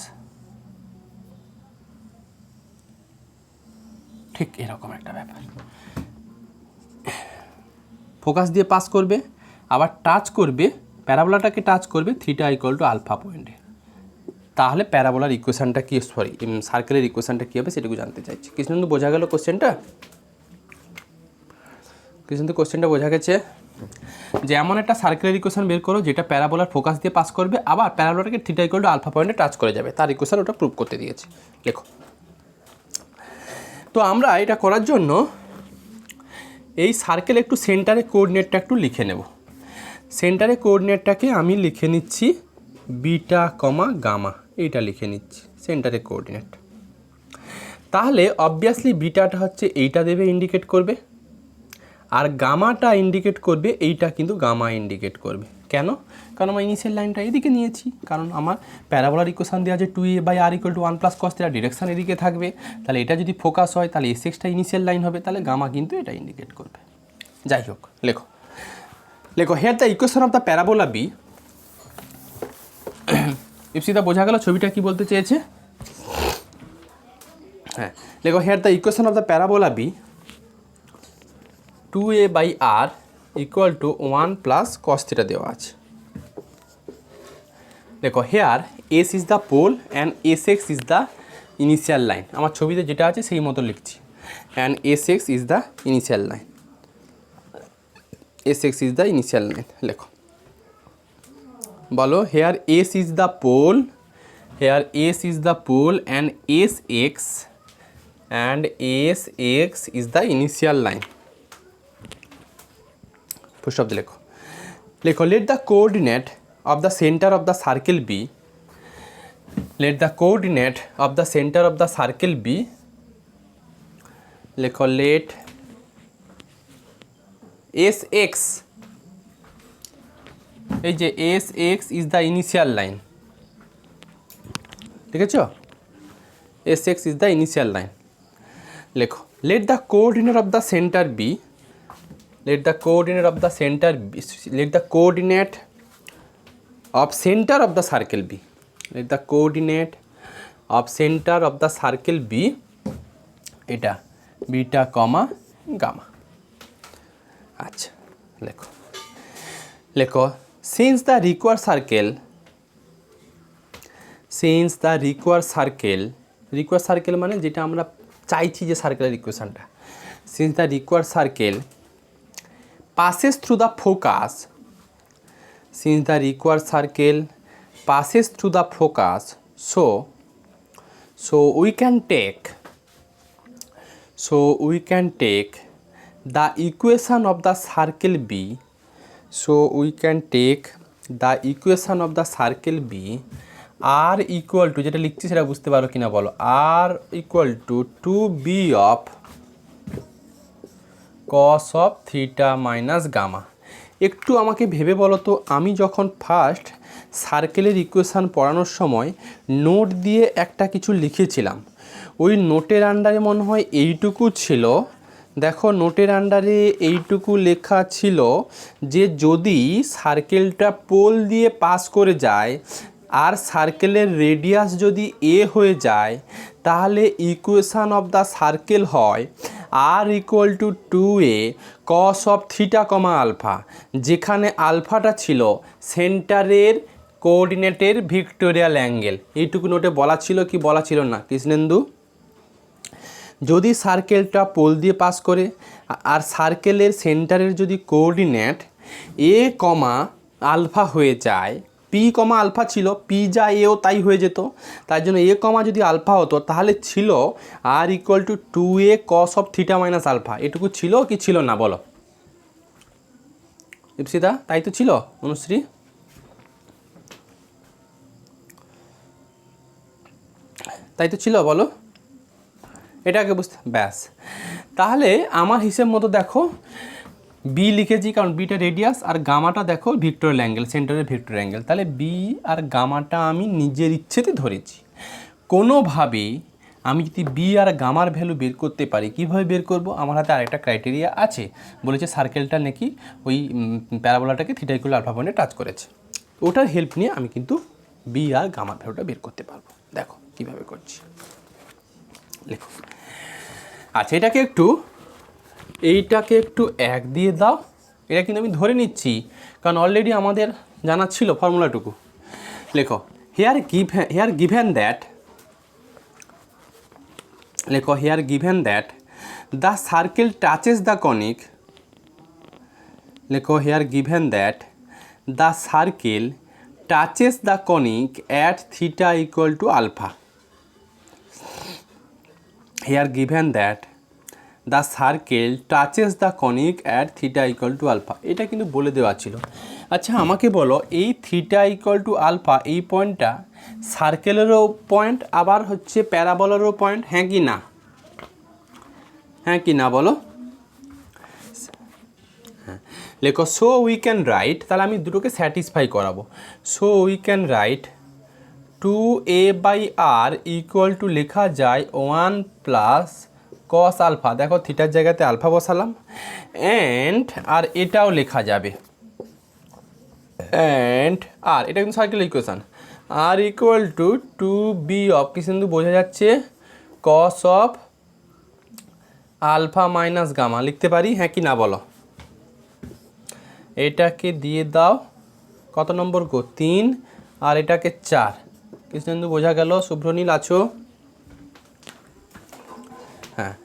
ঠিক এরকম একটা ব্যাপার। ফোকাস দিয়ে পাস করবে, আবার টাচ করবে, প্যারাবোলাটাকে টাচ করবে থিটা ইকুয়াল টু আলফা পয়েন্টে। তাহলে প্যারাবোলার ইকুয়েশানটা কি, সরি সার্কেলের ইকুয়েশানটা কী হবে সেটুকু জানতে চাইছি। কৃষ্ণেন্দু বোঝা গেল কোশ্চেনটা? কৃষ্ণেন্দু কোশ্চেনটা বোঝা গেছে যে এমন একটা সার্কেলের ইকুয়েশান বের করো যেটা প্যারাবোলার ফোকাস দিয়ে পাস করবে, আবার প্যারাবোলাটাকে থিটা ইকুয়াল টু আলফা পয়েন্টে টাচ করে যাবে, তার ইকুয়েশান ওটা প্রুভ করতে দিয়েছে। লেখো। তো আমরা এটা করার জন্য এই সার্কেল একটু সেন্টারে কোঅর্ডিনেটটা একটু লিখে নেব। সেন্টারে কোঅর্ডিনেটটাকে আমি লিখে নিচ্ছি বিটা কমা গামা, এইটা লিখে নিচ্ছি সেন্টারে কোঅর্ডিনেট। তাহলে অবভিয়াসলি বিটাটা হচ্ছে এইটা দেবে, ইন্ডিকেট করবে, আর গামাটা ইন্ডিকেট করবে এইটা, কিন্তু গামা ইন্ডিকেট করবে। কেন? কারণ আমার ইনিশিয়াল লাইনটা এদিকে নিয়েছি, কারণ আমার প্যারাবোলার ইকুয়েশান দেওয়া আছে 2a by R equal to 1 plus cos theta, direction এদিকে থাকবে। তাহলে এটা যদি ফোকাস হয় তাহলে এসএক্সটা ইনিশিয়াল লাইন হবে, তাহলে গামা কিন্তু এটা ইন্ডিকেট করবে। যাই হোক, লেখো লেখো here the equation of the parabola be. Ipsita বোঝা গেল ছবিটা কি বলতে চেয়েছে? হ্যাঁ, লেখো here the equation of the parabola be 2a by R equal to 1 plus cos theta দেওয়া আছে। দেখো here S is the pole and S X is the initial line. আমার ছবিতে যেটা আছে সেই মতো লিখছি, and S X is the initial line, S X is the initial line. লেখো, বলো here S is the pole, here S is the pole and S X is the initial line. Full stop দিয়ে লেখো। লেখো let the coordinate of the center of the circle be, let the coordinate of the center of the circle be, লেখো let sx, এই যে sx is the initial line, ঠিক আছে? sx is the initial line. লেখো let the coordinate of the center be, let the coordinate of the center be, let the coordinate of center of the circle be, let the coordinate of center of the circle be এটা বিটা কমা গামা। আচ্ছা লেখো, লেখো since the required circle, since the require circle মানে যেটা আমরা চাইছি যে সার্কেলের ইকুয়েশনটা, since the require circle passes through the focus, since the required circle passes through the focus, so we can take the equation of the circle B, so we can take the equation of the circle B r equal to, যেটা লিখছি সেটা বুঝতে পারো কিনা বলো, r equal to 2b of cos of theta minus gamma। একটু আমাকে ভেবে বলো তো, আমি যখন ফার্স্ট সার্কেলের ইকুয়েশান পড়ানোর সময় নোট দিয়ে একটা কিছু লিখেছিলাম, ওই নোটের আন্ডারে মনে হয় এইটুকু ছিল, দেখো নোটের আন্ডারে এইটুকু লেখা ছিল যে যদি সার্কেলটা পোল দিয়ে পাস করে যায় আর সার্কেলের রেডিয়াস যদি এ হয়ে যায় তাহলে ইকুয়েশান অফ দ্য সার্কেল হয় r equal to 2a cos of theta comma alpha, যেখানে আলফাটা ছিল সেন্টারের কোঅর্ডিনেটের ভিক্টোরিয়াল অ্যাঙ্গেল। এইটুকু নোটে বলা ছিল কি বলা ছিল না কৃষ্ণেন্দু? যদি সার্কেলটা পোল দিয়ে পাস করে আর সার্কেলের সেন্টারের যদি কোঅর্ডিনেট এ কমা আলফা হয়ে যায়, পি কমা আলফা ছিল, পি যা এও তাই হয়ে যেত, তার জন্য এ কমা যদি আলফা হতো তাহলে ছিল R equal to 2a cos of theta minus alpha. এটুকু ছিল কি ছিল না বলো ইপসিতা? তাই তো ছিল অনুশ্রী? তাই তো ছিল বলো, এটাকে বুঝতে ব্যাস। তাহলে আমার হিসেব মতো দেখো বি লিখেছি কারণ বিটা রেডিয়াস আর গামাটা দেখো ভিক্টোরিয়াল অ্যাঙ্গেল, সেন্টারের ভিক্টোরিয়াল অ্যাঙ্গেল, তাহলে বি আর গামাটা আমি নিজের ইচ্ছেতে ধরেছি। কোনোভাবে আমি যদি বি আর গামার ভ্যালু বের করতে পারি, কীভাবে বের করব? আমার হাতে আরেকটা ক্রাইটেরিয়া আছে, বলেছে সার্কেলটা নাকি ওই প্যারাবোলাটাকে থিটা ইকুয়াল আলফা পয়েন্টে টাচ করেছে, ওটার হেল্প নিয়ে আমি কিন্তু বি আর গামার ভ্যালুটা বের করতে পারবো। দেখো কীভাবে করছি, লেখো। আচ্ছা এইটাকে একটু 1 দিয়ে দাও, এটা কিন্তু আমি ধরে নিচ্ছি কারণ অলরেডি আমাদের জানা ছিল ফর্মুলাটুকু। লেখো here given that the circle touches the conic, লেখো here given that the circle touches the conic at theta equal to alpha, here given that the circle touches the conic at theta equal to alpha. এটা কিন্তু বলে দেওয়া ছিল। আচ্ছা আমাকে বলো, এই থিটা ইকুয়াল টু আলফা এই পয়েন্টটা সার্কেলেরও পয়েন্ট আবার হচ্ছে প্যারাবোলারও পয়েন্ট, হ্যাঁ কি না? হ্যাঁ কি না বলো? হ্যাঁ লেখো সো উই ক্যান রাইট, তাহলে আমি দুটোকে স্যাটিসফাই করাবো। So we can right 2a/r equal to লেখা যায় 1 প্লাস cos আলফা, দেখো থিটার জায়গাতে আলফা বসালাম, অ্যান্ড আর এটাও লেখা যাবে অ্যান্ড আর এটা কিন্তু circle equation, r equal to 2b of কি কিন্তু বোঝা যাচ্ছে cos of alpha minus gamma লিখতে পারি, হ্যাঁ কি না বলো? এটাকে দিয়ে দাও কত নম্বর গো? 3 আর এটাকে 4। কৃষ্ণেন্দু বোঝা গেল? শুভ্রনীল আছো? হ্যাঁ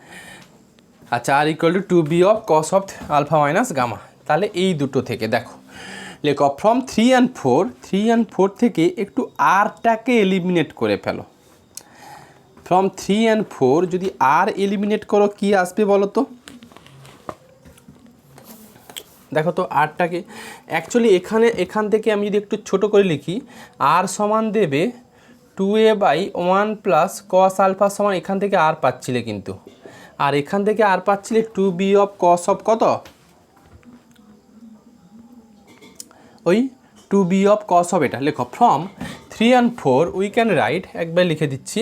আচ্ছা, R equal to 2b of cos of alpha minus gamma. তাহলে এই দুটো থেকে দেখো লেখো ফ্রম 3 and 4 থেকে একটু আরটাকে এলিমিনেট করে ফেলো। ফ্রম 3 and 4 যদি আর এলিমিনেট করো কি আসবে বলো তো? দেখো তো আরটাকে অ্যাকচুয়ালি এখান থেকে আমি যদি একটু ছোট করে লিখি, আর সমান দেবে 2a/1 প্লাস cos আলফা সমান, এখান থেকে আর পাচ্ছিলে কিন্তু, আর এখান থেকে আর পাচ্ছিলে 2b অফ cos অফ কত? ওই 2b অফ cos অফ এটা। লেখো from 3 and 4 we can write, একবার লিখে দিচ্ছি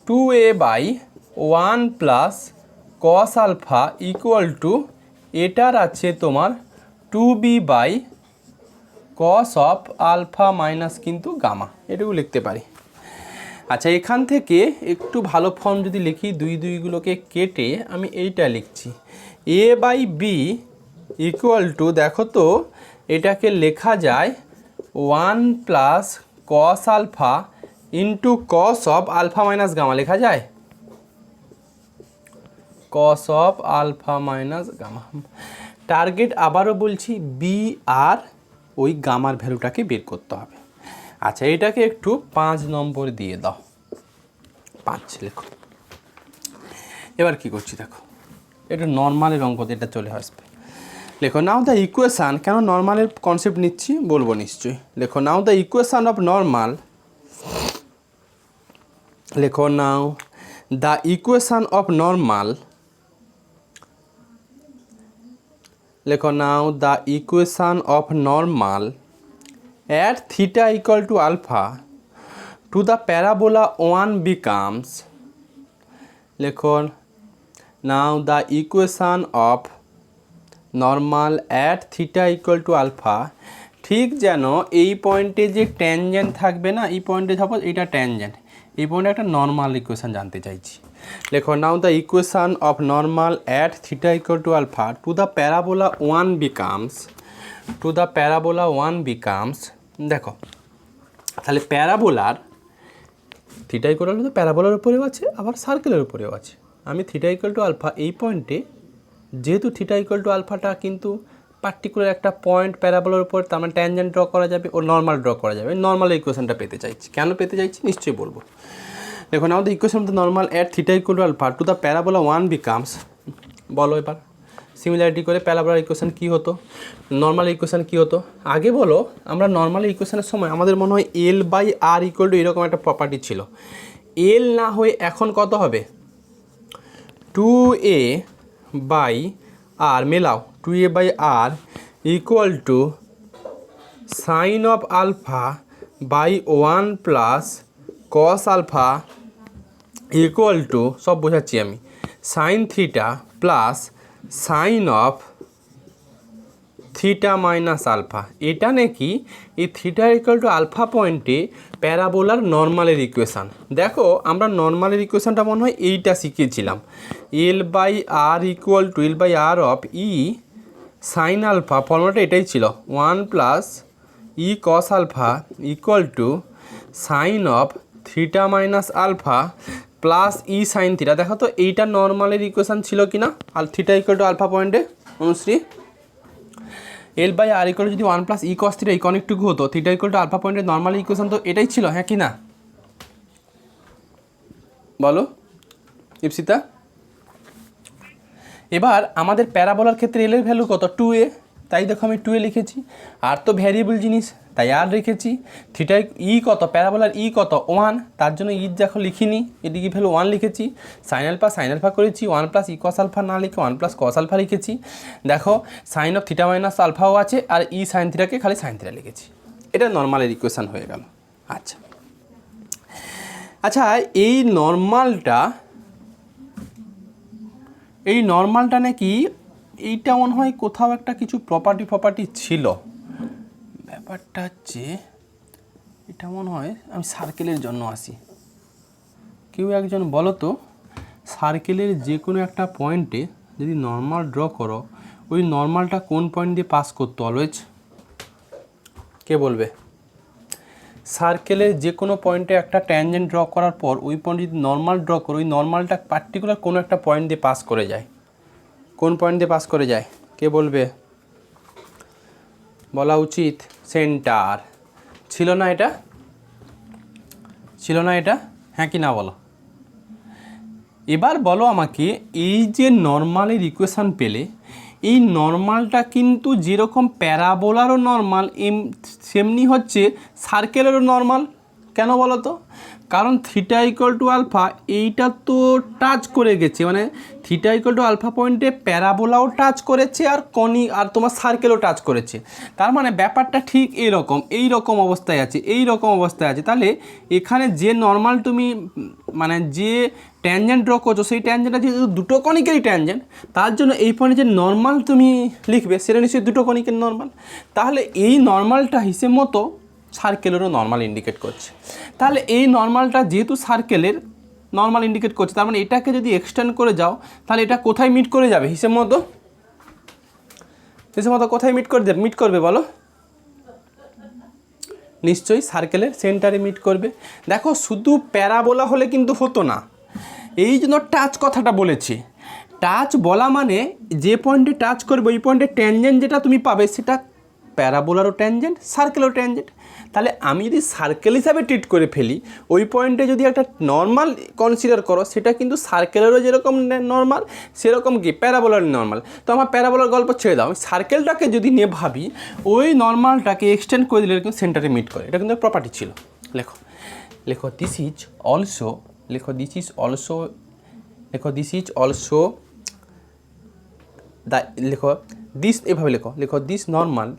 2a/1 plus cos alpha equal to এটার আছে তোমার 2b/cos অফ আলফা মাইনাস কিন্তু গামা, এটুকু লিখতে পারি। আচ্ছা এখান থেকে একটু ভালো ফর্ম যদি লিখি, দুইগুলোকে কেটে আমি এইটা লিখছি a/b ইকুয়াল টু, দেখো তো এটাকে লেখা যায় 1 plus cos alpha into cos of alpha minus gamma লেখা যায়, cos of alpha minus gamma. Target আবারও বলছি বি আর ওই গামার ভ্যালুটাকে বের করতে হবে। আচ্ছা, এটাকে একটু 5 নম্বর দিয়ে দাও, 5 লেখো। এবার কি করছি দেখো, এটা নর্মালের অঙ্ক, এটা চলে আসবে। লেখো নাও দ্য ইকুয়েশান, কেন নর্মালের কনসেপ্ট নিচ্ছি বলবো নিশ্চয়ই। লেখো now the equation of normal, লেখো now the equation of normal, লেখো now the equation of normal at theta equal to alpha to the parabola 1 becomes, লেখো now the equation of normal at theta equal to alpha, ঠিক যেন এই পয়েন্টে যে ট্যানজেন্ট থাকবে না, এই পয়েন্টে সাপোজ এটা ট্যানজেন্ট, এই পয়েন্টে একটা নর্মাল ইকুয়েশন জানতে চাইছি। লেখো now the equation of normal at theta equal to alpha to the parabola 1 becomes, to the parabola 1 becomes, দেখো তাহলে প্যারাবোলার থিটা ইকুয়াল টু প্যারাবোলার উপরেও আছে, আবার সার্কেলের উপরেও আছে। আমি থিটা ইকুয়াল টু আলফা এই পয়েন্টে, যেহেতু থিটা ইকুয়াল টু আলফাটা কিন্তু পার্টিকুলার একটা পয়েন্ট প্যারাবোলার উপর, তার মানে ট্যানজেন্ট ড্র করা যাবে ও নর্মাল ড্র করা যাবে। নর্মাল ইকুয়েশনটা পেতে চাইছি, কেন পেতে চাইছি নিশ্চয়ই বলবো। দেখুন আমাদের equation of the normal at theta equal to alpha to the parabola 1 becomes, বলো এবার সিমিলারিটি করে প্যারাবোলার ইকুয়েশন কী হতো, নর্মাল ইকুয়েশন কী হতো আগে বলো। আমরা নর্মাল ইকুয়েশনের সময় আমাদের মনে হয় এল বাই আর ইকুয়াল টু এরকম একটা প্রপার্টি ছিল। এল না হয়ে এখন কত হবে, 2a বাই আর, মেলাও 2a by R equal to sine of alpha by 1 plus cos alpha equal to, সব বোঝাচ্ছি আমি, sine theta plus sine of theta minus alpha. এটা নাকি এই থিটা ইকুয়াল টু আলফা পয়েন্টে প্যারাবোলার নর্মালের ইকুয়েশান। দেখো আমরা নর্মালের ইকুয়েশানটা মনে হয় এইটা শিখিয়েছিলাম, L by R equal to L by R of E sine alpha, ফর্মুলাটা এটাই ছিল 1 plus E cos alpha equal to sine of theta minus alpha plus E sine theta. দেখো তো এইটা নর্মালের ইকুয়েশান ছিল কি না, আর থিটা ইকুয়াল টু আলফা পয়েন্টে Anushree, L by R equal যদি 1 প্লাস ই কস থিটা ইকনিকটুকু হতো, থিটা ইকুয়াল টু আলফা পয়েন্টের নর্মাল ইকুয়েশন তো এটাই ছিল, হ্যাঁ কি না বলো ইপসিতা। এবার আমাদের প্যারাবোলার ক্ষেত্রে এল এর ভ্যালু কত, 2a, তাই দেখো আমি 2a লিখেছি। আর তো ভ্যারিয়েবল জিনিস তাই আর রেখেছি। থিটা ই কত, প্যারাবোলার ই কত 1, তার জন্য ই দেখো লিখিনি, এদিকে ভ্যালু 1 লিখেছি। সাইন আলফা করেছি, 1 প্লাস ই কস আলফা না লিখে 1 প্লাস কস আলফা লিখেছি। দেখো সাইন অফ থিটা মাইনাস আলফাও আছে, আর ই সাইন থিটাকে খালি সাইন থিটা লিখেছি। এটা নর্মালের ইকুয়েশান হয়ে গেল। আচ্ছা আচ্ছা, এই নর্মালটা নাকি এইটা মনে হয় কোথাও একটা কিছু প্রপার্টি ছিল। ব্যাপারটা হচ্ছে এটা মনে হয়, আমি সার্কেলের জন্য আসি, কেউ একজন বলো তো, সার্কেলের যে কোনো একটা পয়েন্টে যদি নর্মাল ড্র করো, ওই নর্মালটা কোন পয়েন্ট দিয়ে পাস করতো অলওয়েজ, কে বলবে? সার্কেলের যে কোনো পয়েন্টে একটা ট্যানজেন্ট ড্র করার পর ওই পয়েন্ট যদি নর্মাল ড্র করো, ওই নর্মালটা পার্টিকুলার কোনো একটা পয়েন্ট দিয়ে পাস করে যায়। কোন পয়েন্ট দিয়ে পাস করে যায় কে বলবে? বলা উচিত সেন্টার। ছিল না এটা, ছিল না এটা, হ্যাঁ কি না বলো? এবার বলো আমাকে, এই যে নর্মালের ইকুয়েশান পেলে, এই নর্মালটা কিন্তু যেরকম প্যারাবোলারও নর্মাল সেমনি হচ্ছে সার্কেলেরও নর্মাল। কেন বলো তো? কারণ থিটা ইকুয়াল টু আলফা এইটা তো টাচ করে গেছে, মানে থিটা ইকুয়াল টু আলফা পয়েন্টে প্যারাবোলাও টাচ করেছে আর আর তোমার সার্কেলও টাচ করেছে। তার মানে ব্যাপারটা ঠিক এই রকম অবস্থায় আছে, তাহলে এখানে যে নর্মাল তুমি মানে যে ট্যানজেন্ট ড্র করছো, সেই ট্যানজেন্টটা যেহেতু দুটো কনিকেরই ট্যানজেন্ট, তার জন্য এই পয়েন্টে যে নর্মাল তুমি লিখবে সেটা নিশ্চয়ই দুটো কনিকের নর্মাল। তাহলে এই নর্মালটা হিসেব মতো সার্কেলেরও নর্মাল ইন্ডিকেট করছে। তাহলে এই নর্মালটা যেহেতু সার্কেলের নর্মাল ইন্ডিকেট করছে, তার মানে এটাকে যদি এক্সটেন্ড করে যাও, তাহলে এটা কোথায় মিট করে যাবে হিসেব মতো কোথায় মিট করবে বলো? নিশ্চয়ই সার্কেলের সেন্টারে মিট করবে। দেখো শুধু প্যারাবোলা হলে কিন্তু হতো না, এই জন্য টাচ কথাটা বলেছি। টাচ বলা মানে যে পয়েন্টে টাচ করবে ওই পয়েন্টে ট্যানজেন্ট যেটা তুমি পাবে সেটা প্যারাবোলারও ট্যানজেন্ট, সার্কেলও ট্যানজেন্ট। তাহলে আমি যদি সার্কেল হিসাবে ট্রিট করে ফেলি, ওই পয়েন্টে যদি একটা নর্মাল কনসিডার করো, সেটা কিন্তু সার্কেলেরও যেরকম নর্মাল সেরকম কি প্যারাবোলার নর্মাল। তো আমার প্যারাবোলার গল্প ছেড়ে দাও, আমি সার্কেলটাকে যদি নিয়ে ভাবি ওই নর্মালটাকে এক্সটেন্ড করে দিলে কিন্তু সেন্টারে মিট করে, এটা কিন্তু প্রপার্টি ছিল। লেখো লেখো দিস ইজ অলসো, লেখো দিস ইজ অলসো, লেখো দিস ইজ অলসো দ্য, লেখো দিস, এভাবে লেখো, লেখো this normal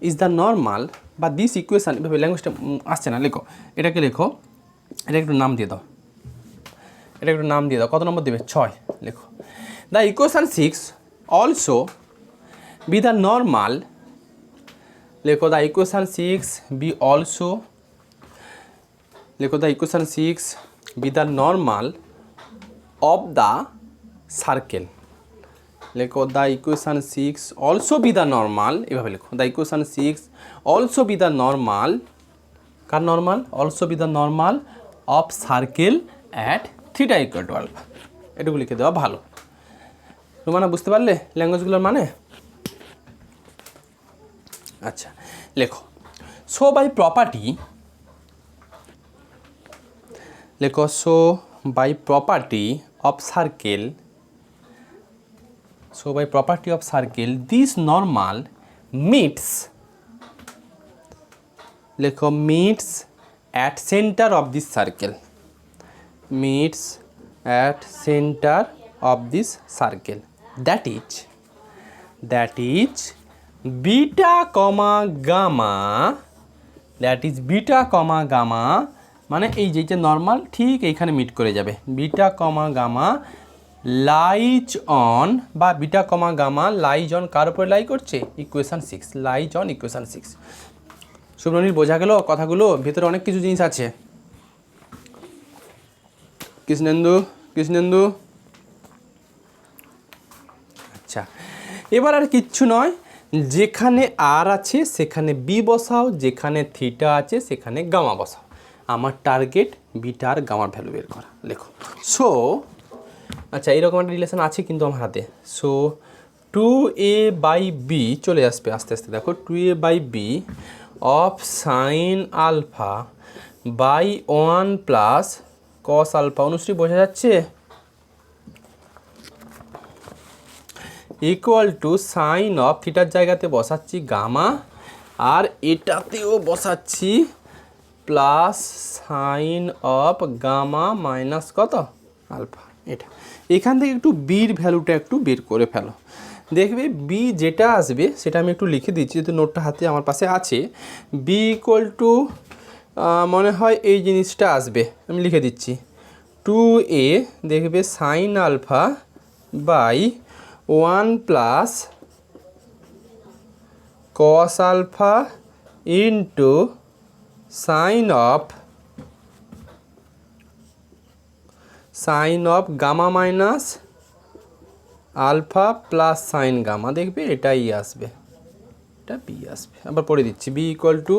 is the normal বা দিস ইকুয়েশান, এভাবে ল্যাঙ্গুয়েজটা আসছে না, লেখো এটাকে, লেখো এটা একটু নাম দিয়ে দাও, এটা একটু নাম দিয়ে দাও, কত নম্বর দেবে 6। লেখো the equation 6 also be the normal, লেখো দ্য ইকুয়েশান 6 বি অলসো, লেখো the equation 6 be the normal of the circle, লেখো the equation 6 also be the normal, এভাবে লেখো the equation 6 also be the normal, কার normal, also be the normal of circle at theta equal to alpha. এটুকু লিখে দেওয়া ভালো। রুমানা বুঝতে পারলে ল্যাঙ্গুয়েজগুলোর মানে? আচ্ছা লেখো সো বাই প্রপার্টি, লেখো so by property of circle, so by property of circle this normal meets, লেখো meets at center of this circle, meets at center of this circle, that is beta comma gamma, that is beta comma gamma, মানে এই যে নর্মাল ঠিক এইখানে মিট করে যাবে, beta comma gamma lies on, বা beta comma gamma lies on কার উপরে লাই করছে, equation 6, lies on equation 6। Shubhranil বোঝা গেল কথাগুলো? ভেতরে অনেক কিছু জিনিস আছে। কৃষ্ণেন্দু, কৃষ্ণেন্দু, আচ্ছা এবার আর কিচ্ছু নয়, যেখানে আর আছে সেখানে বি বসাও, যেখানে থিটা আছে সেখানে গামা বসাও। আমার টার্গেট বিটা আর গামার ভ্যালু বের করা। লেখো সো, আচ্ছা এইরকম একটা রিলেশন আছে কিন্তু আমার হাতে। সো 2a/b চলে আসবে আস্তে আস্তে, দেখো 2a/b of sine alpha by 1 plus cos alpha, Anushree বোঝা যাচ্ছে, ইকুয়াল টু সাইন অফ থিটার জায়গাতে বসাচ্ছি গামা, আর এটাতেও বসাচ্ছি plus sine of gamma minus কত আলফা। এটা এখান থেকে একটু বির ভ্যালুটা একটু বের করে ফেলো, দেখবে বি যেটা আসবে সেটা আমি একটু লিখে দিচ্ছি, যেহেতু নোটটা হাতে আমার পাশে আছে। বি ইকুয়াল টু মনে হয় এই জিনিসটা আসবে, আমি লিখে দিচ্ছি 2a, দেখবে sine alpha by 1 plus cos alpha into sine of gamma minus alpha plus sine gamma, দেখবে এটাই আসবে, এটা বি আসবে। আবার পড়ে দিচ্ছি, B equal to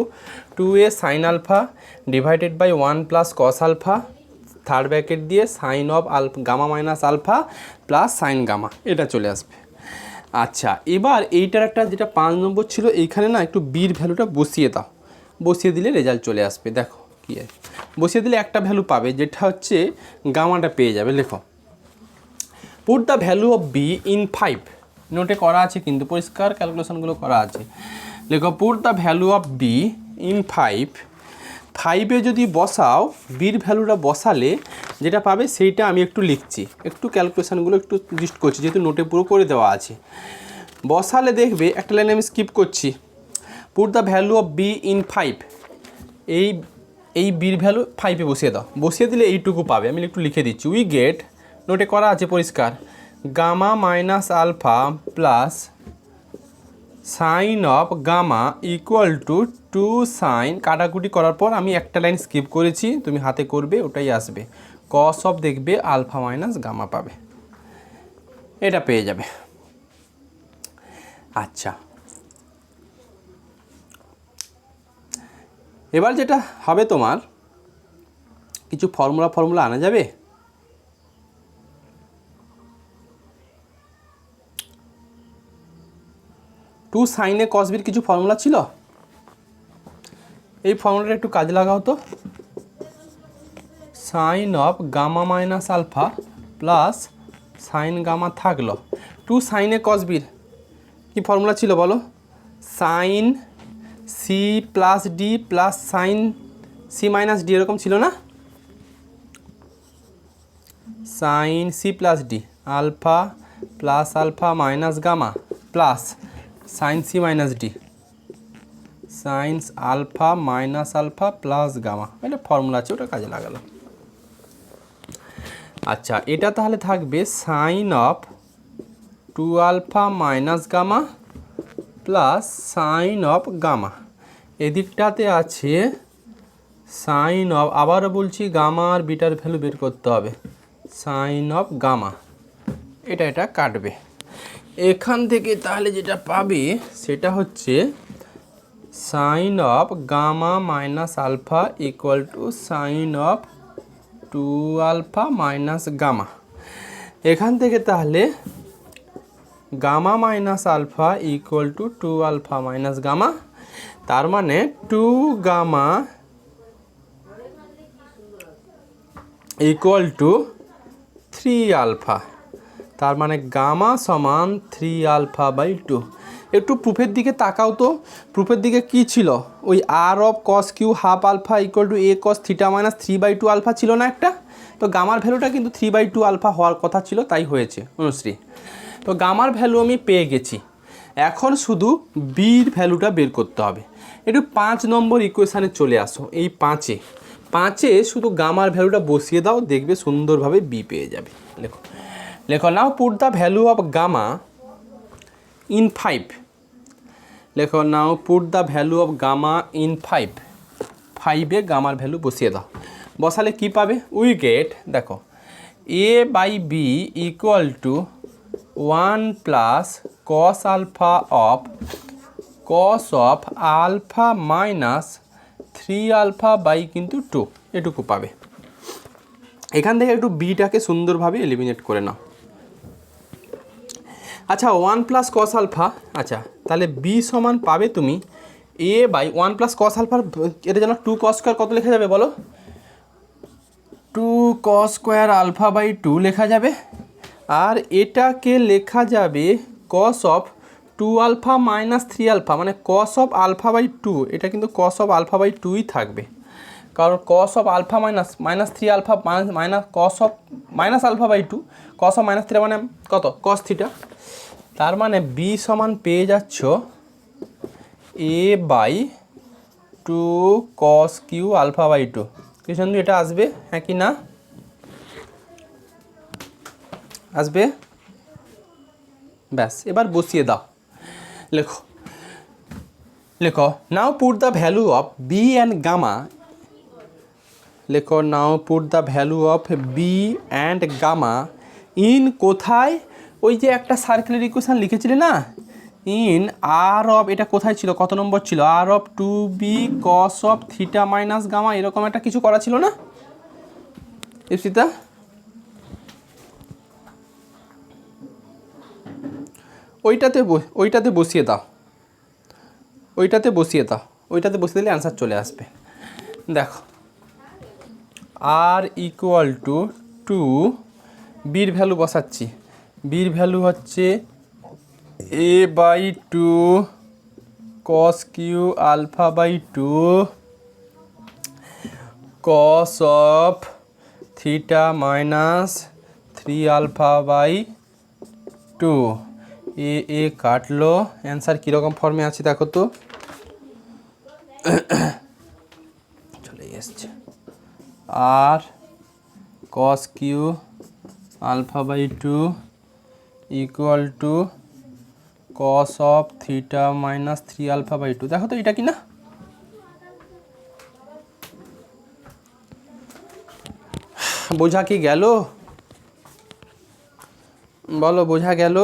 2a sine alpha divided by 1 plus cos alpha, third bracket দিয়ে sine of gamma minus alpha plus sine gamma, এটা চলে আসবে। আচ্ছা এবার এইটার একটা যেটা 5 নম্বর ছিল, এইখানে না একটু বির ভ্যালুটা বসিয়ে দাও, বসিয়ে দিলে রেজাল্ট চলে আসবে। দেখো কি আছে, বসিয়ে দিলে একটা ভ্যালু পাবে যেটা হচ্ছে গামাটা পেয়ে যাবে। লেখো put the value of be in 5, নোটে করা আছে কিন্তু পরিষ্কার ক্যালকুলেশনগুলো করা আছে। লেখো put the value of be in 5, 5-এ যদি বসাও, বির ভ্যালুটা বসালে যেটা পাবে সেইটা আমি একটু লিখছি, একটু ক্যালকুলেশনগুলো একটু লিস্ট করছি যেহেতু নোটে পুরো করে দেওয়া আছে। বসালে দেখবে একটা লাইন আমি স্কিপ করছি, put the value of be in 5, এই বির ভ্যালু 5-এ বসিয়ে দাও, বসিয়ে দিলে এইটুকু পাবে, আমি একটু লিখে দিচ্ছি। উই গেট, নোটে করা আছে পরিষ্কার, gamma minus alpha plus sine of gamma equal to 2 sine, কাটাকুটি করার পর আমি একটা লাইন স্কিপ করেছি, তুমি হাতে করবে ওটাই আসবে, কস অফ দেখবে আলফা মাইনাস গামা পাবে, এটা পেয়ে যাবে। আচ্ছা এবার যেটা হবে তোমার কিছু ফর্মুলা আনা যাবে। টু সাইনে কস বির কিছু ফর্মুলা ছিল, এই ফর্মুলাটা একটু কাজে লাগাও তো। Sine of gamma minus alpha plus sine gamma থাকলো, টু সাইনে কস বির কী ফর্মুলা ছিল বলো? Sine C plus D plus sine C minus D, এরকম ছিল না? Sine C plus D alpha plus alpha minus gamma plus sine C minus D sines alpha minus alpha plus gamma, এটা ফর্মুলা আছে, ওটা কাজে লাগালাম। আচ্ছা, এটা তাহলে থাকবে sine of two alpha minus gamma plus sine of gamma. এদিকটাতে আছে সাইন অফ, আবারও বলছি গামা আর বিটার ভ্যালু বের করতে হবে, সাইন অফ গামা। এটা কাটবে। এখান থেকে তাহলে যেটা পাবে সেটা হচ্ছে sine of gamma minus alpha equal to sine of two alpha minus gamma. এখান থেকে তাহলে gamma minus alpha equal to two alpha minus gamma, তার মানে two gamma equal to three alpha, তার মানে গামা সমান থ্রি আলফা বাই টু। একটু প্রুফের দিকে তাকাও তো, প্রুফের দিকে কি ছিল? ওই R of cos Q half alpha equal to A cos theta minus three by two alpha ছিল না একটা? তো গামার ভ্যালুটা কিন্তু থ্রি বাই টু আলফা হওয়ার কথা ছিল, তাই হয়েছে অনুশ্রী। তো গামার ভ্যালু আমি পেয়ে গেছি, এখন শুধু বির ভ্যালুটা বের করতে হবে। একটু 5 নম্বর ইকুয়েশানে চলে আসো। এই পাঁচে শুধু গামার ভ্যালুটা বসিয়ে দাও, দেখবে সুন্দরভাবে বি পেয়ে যাবে। লেখো নাও put the value of gamma in 5। লেখো নাও put the value of gamma in 5। 5-এ গামার ভ্যালু বসিয়ে দাও। বসালে কি পাবে? উই গেট, দেখো, A by B equal to 1 plus cos alpha of alpha minus 3 alpha by কিন্তু 2, এটুকু পাবে। এখান থেকে একটু বিটাকে সুন্দরভাবে এলিমিনেট করে নাও। আচ্ছা, 1 প্লাস কস আলফা, আচ্ছা তাহলে বি সমান পাবে তুমি এ বাই 1 প্লাস কস আলফার, এটা যেন 2 কস স্কোয়ার কত লেখা যাবে বলো? 2 কস স্কোয়ার আলফা বাই 2 লেখা যাবে। আর এটাকে লেখা যাবে cos of 2 alpha minus 3 alpha, মানে কস অফ আলফা বাই 2, এটা কিন্তু কস অফ আলফা বাই 2ই থাকবে, কারণ cos of alpha minus 3 alpha minus cos of minus alpha by 2, cos of minus 3 মানে কত? Cos theta. তার মানে বি সমান পেয়ে যাচ্ছ A by 2 cos Q alpha by 2। Krishnendu এটা আসবে, হ্যাঁ কি না? আসবে? ব্যাস, এবার বসিয়ে দাও। লেখো নাও put the value of B and gamma. লেখো নাও put the value of B and gamma in কোথায়? ওই যে একটা সার্কেলের ইকুয়েশান লিখেছিলে না, ইন আর অফ, এটা কোথায় ছিল, কত নম্বর ছিল? R of 2b cos of theta minus gamma, এরকম একটা কিছু করা ছিল না ইপ্সিতা? ওইটাতে বসিয়ে দাও, ওইটাতে বসিয়ে দিলে অ্যান্সার চলে আসবে। দেখো, আর ইকুয়াল টু 2, বির ভ্যালু বসাচ্ছি, বির ভ্যালু হচ্ছে A by 2 cos Q alpha by 2 cos of theta minus 3 alpha by 2। A কাটলো, অ্যান্সার কীরকম ফর্মে আছে দেখো তো, চলে এসছে R cos Q alpha by 2 equal to cos of theta minus 3 alpha by 2। দেখো তো এটা কি না? বোঝা কি গেল? বলো, বোঝা গেল?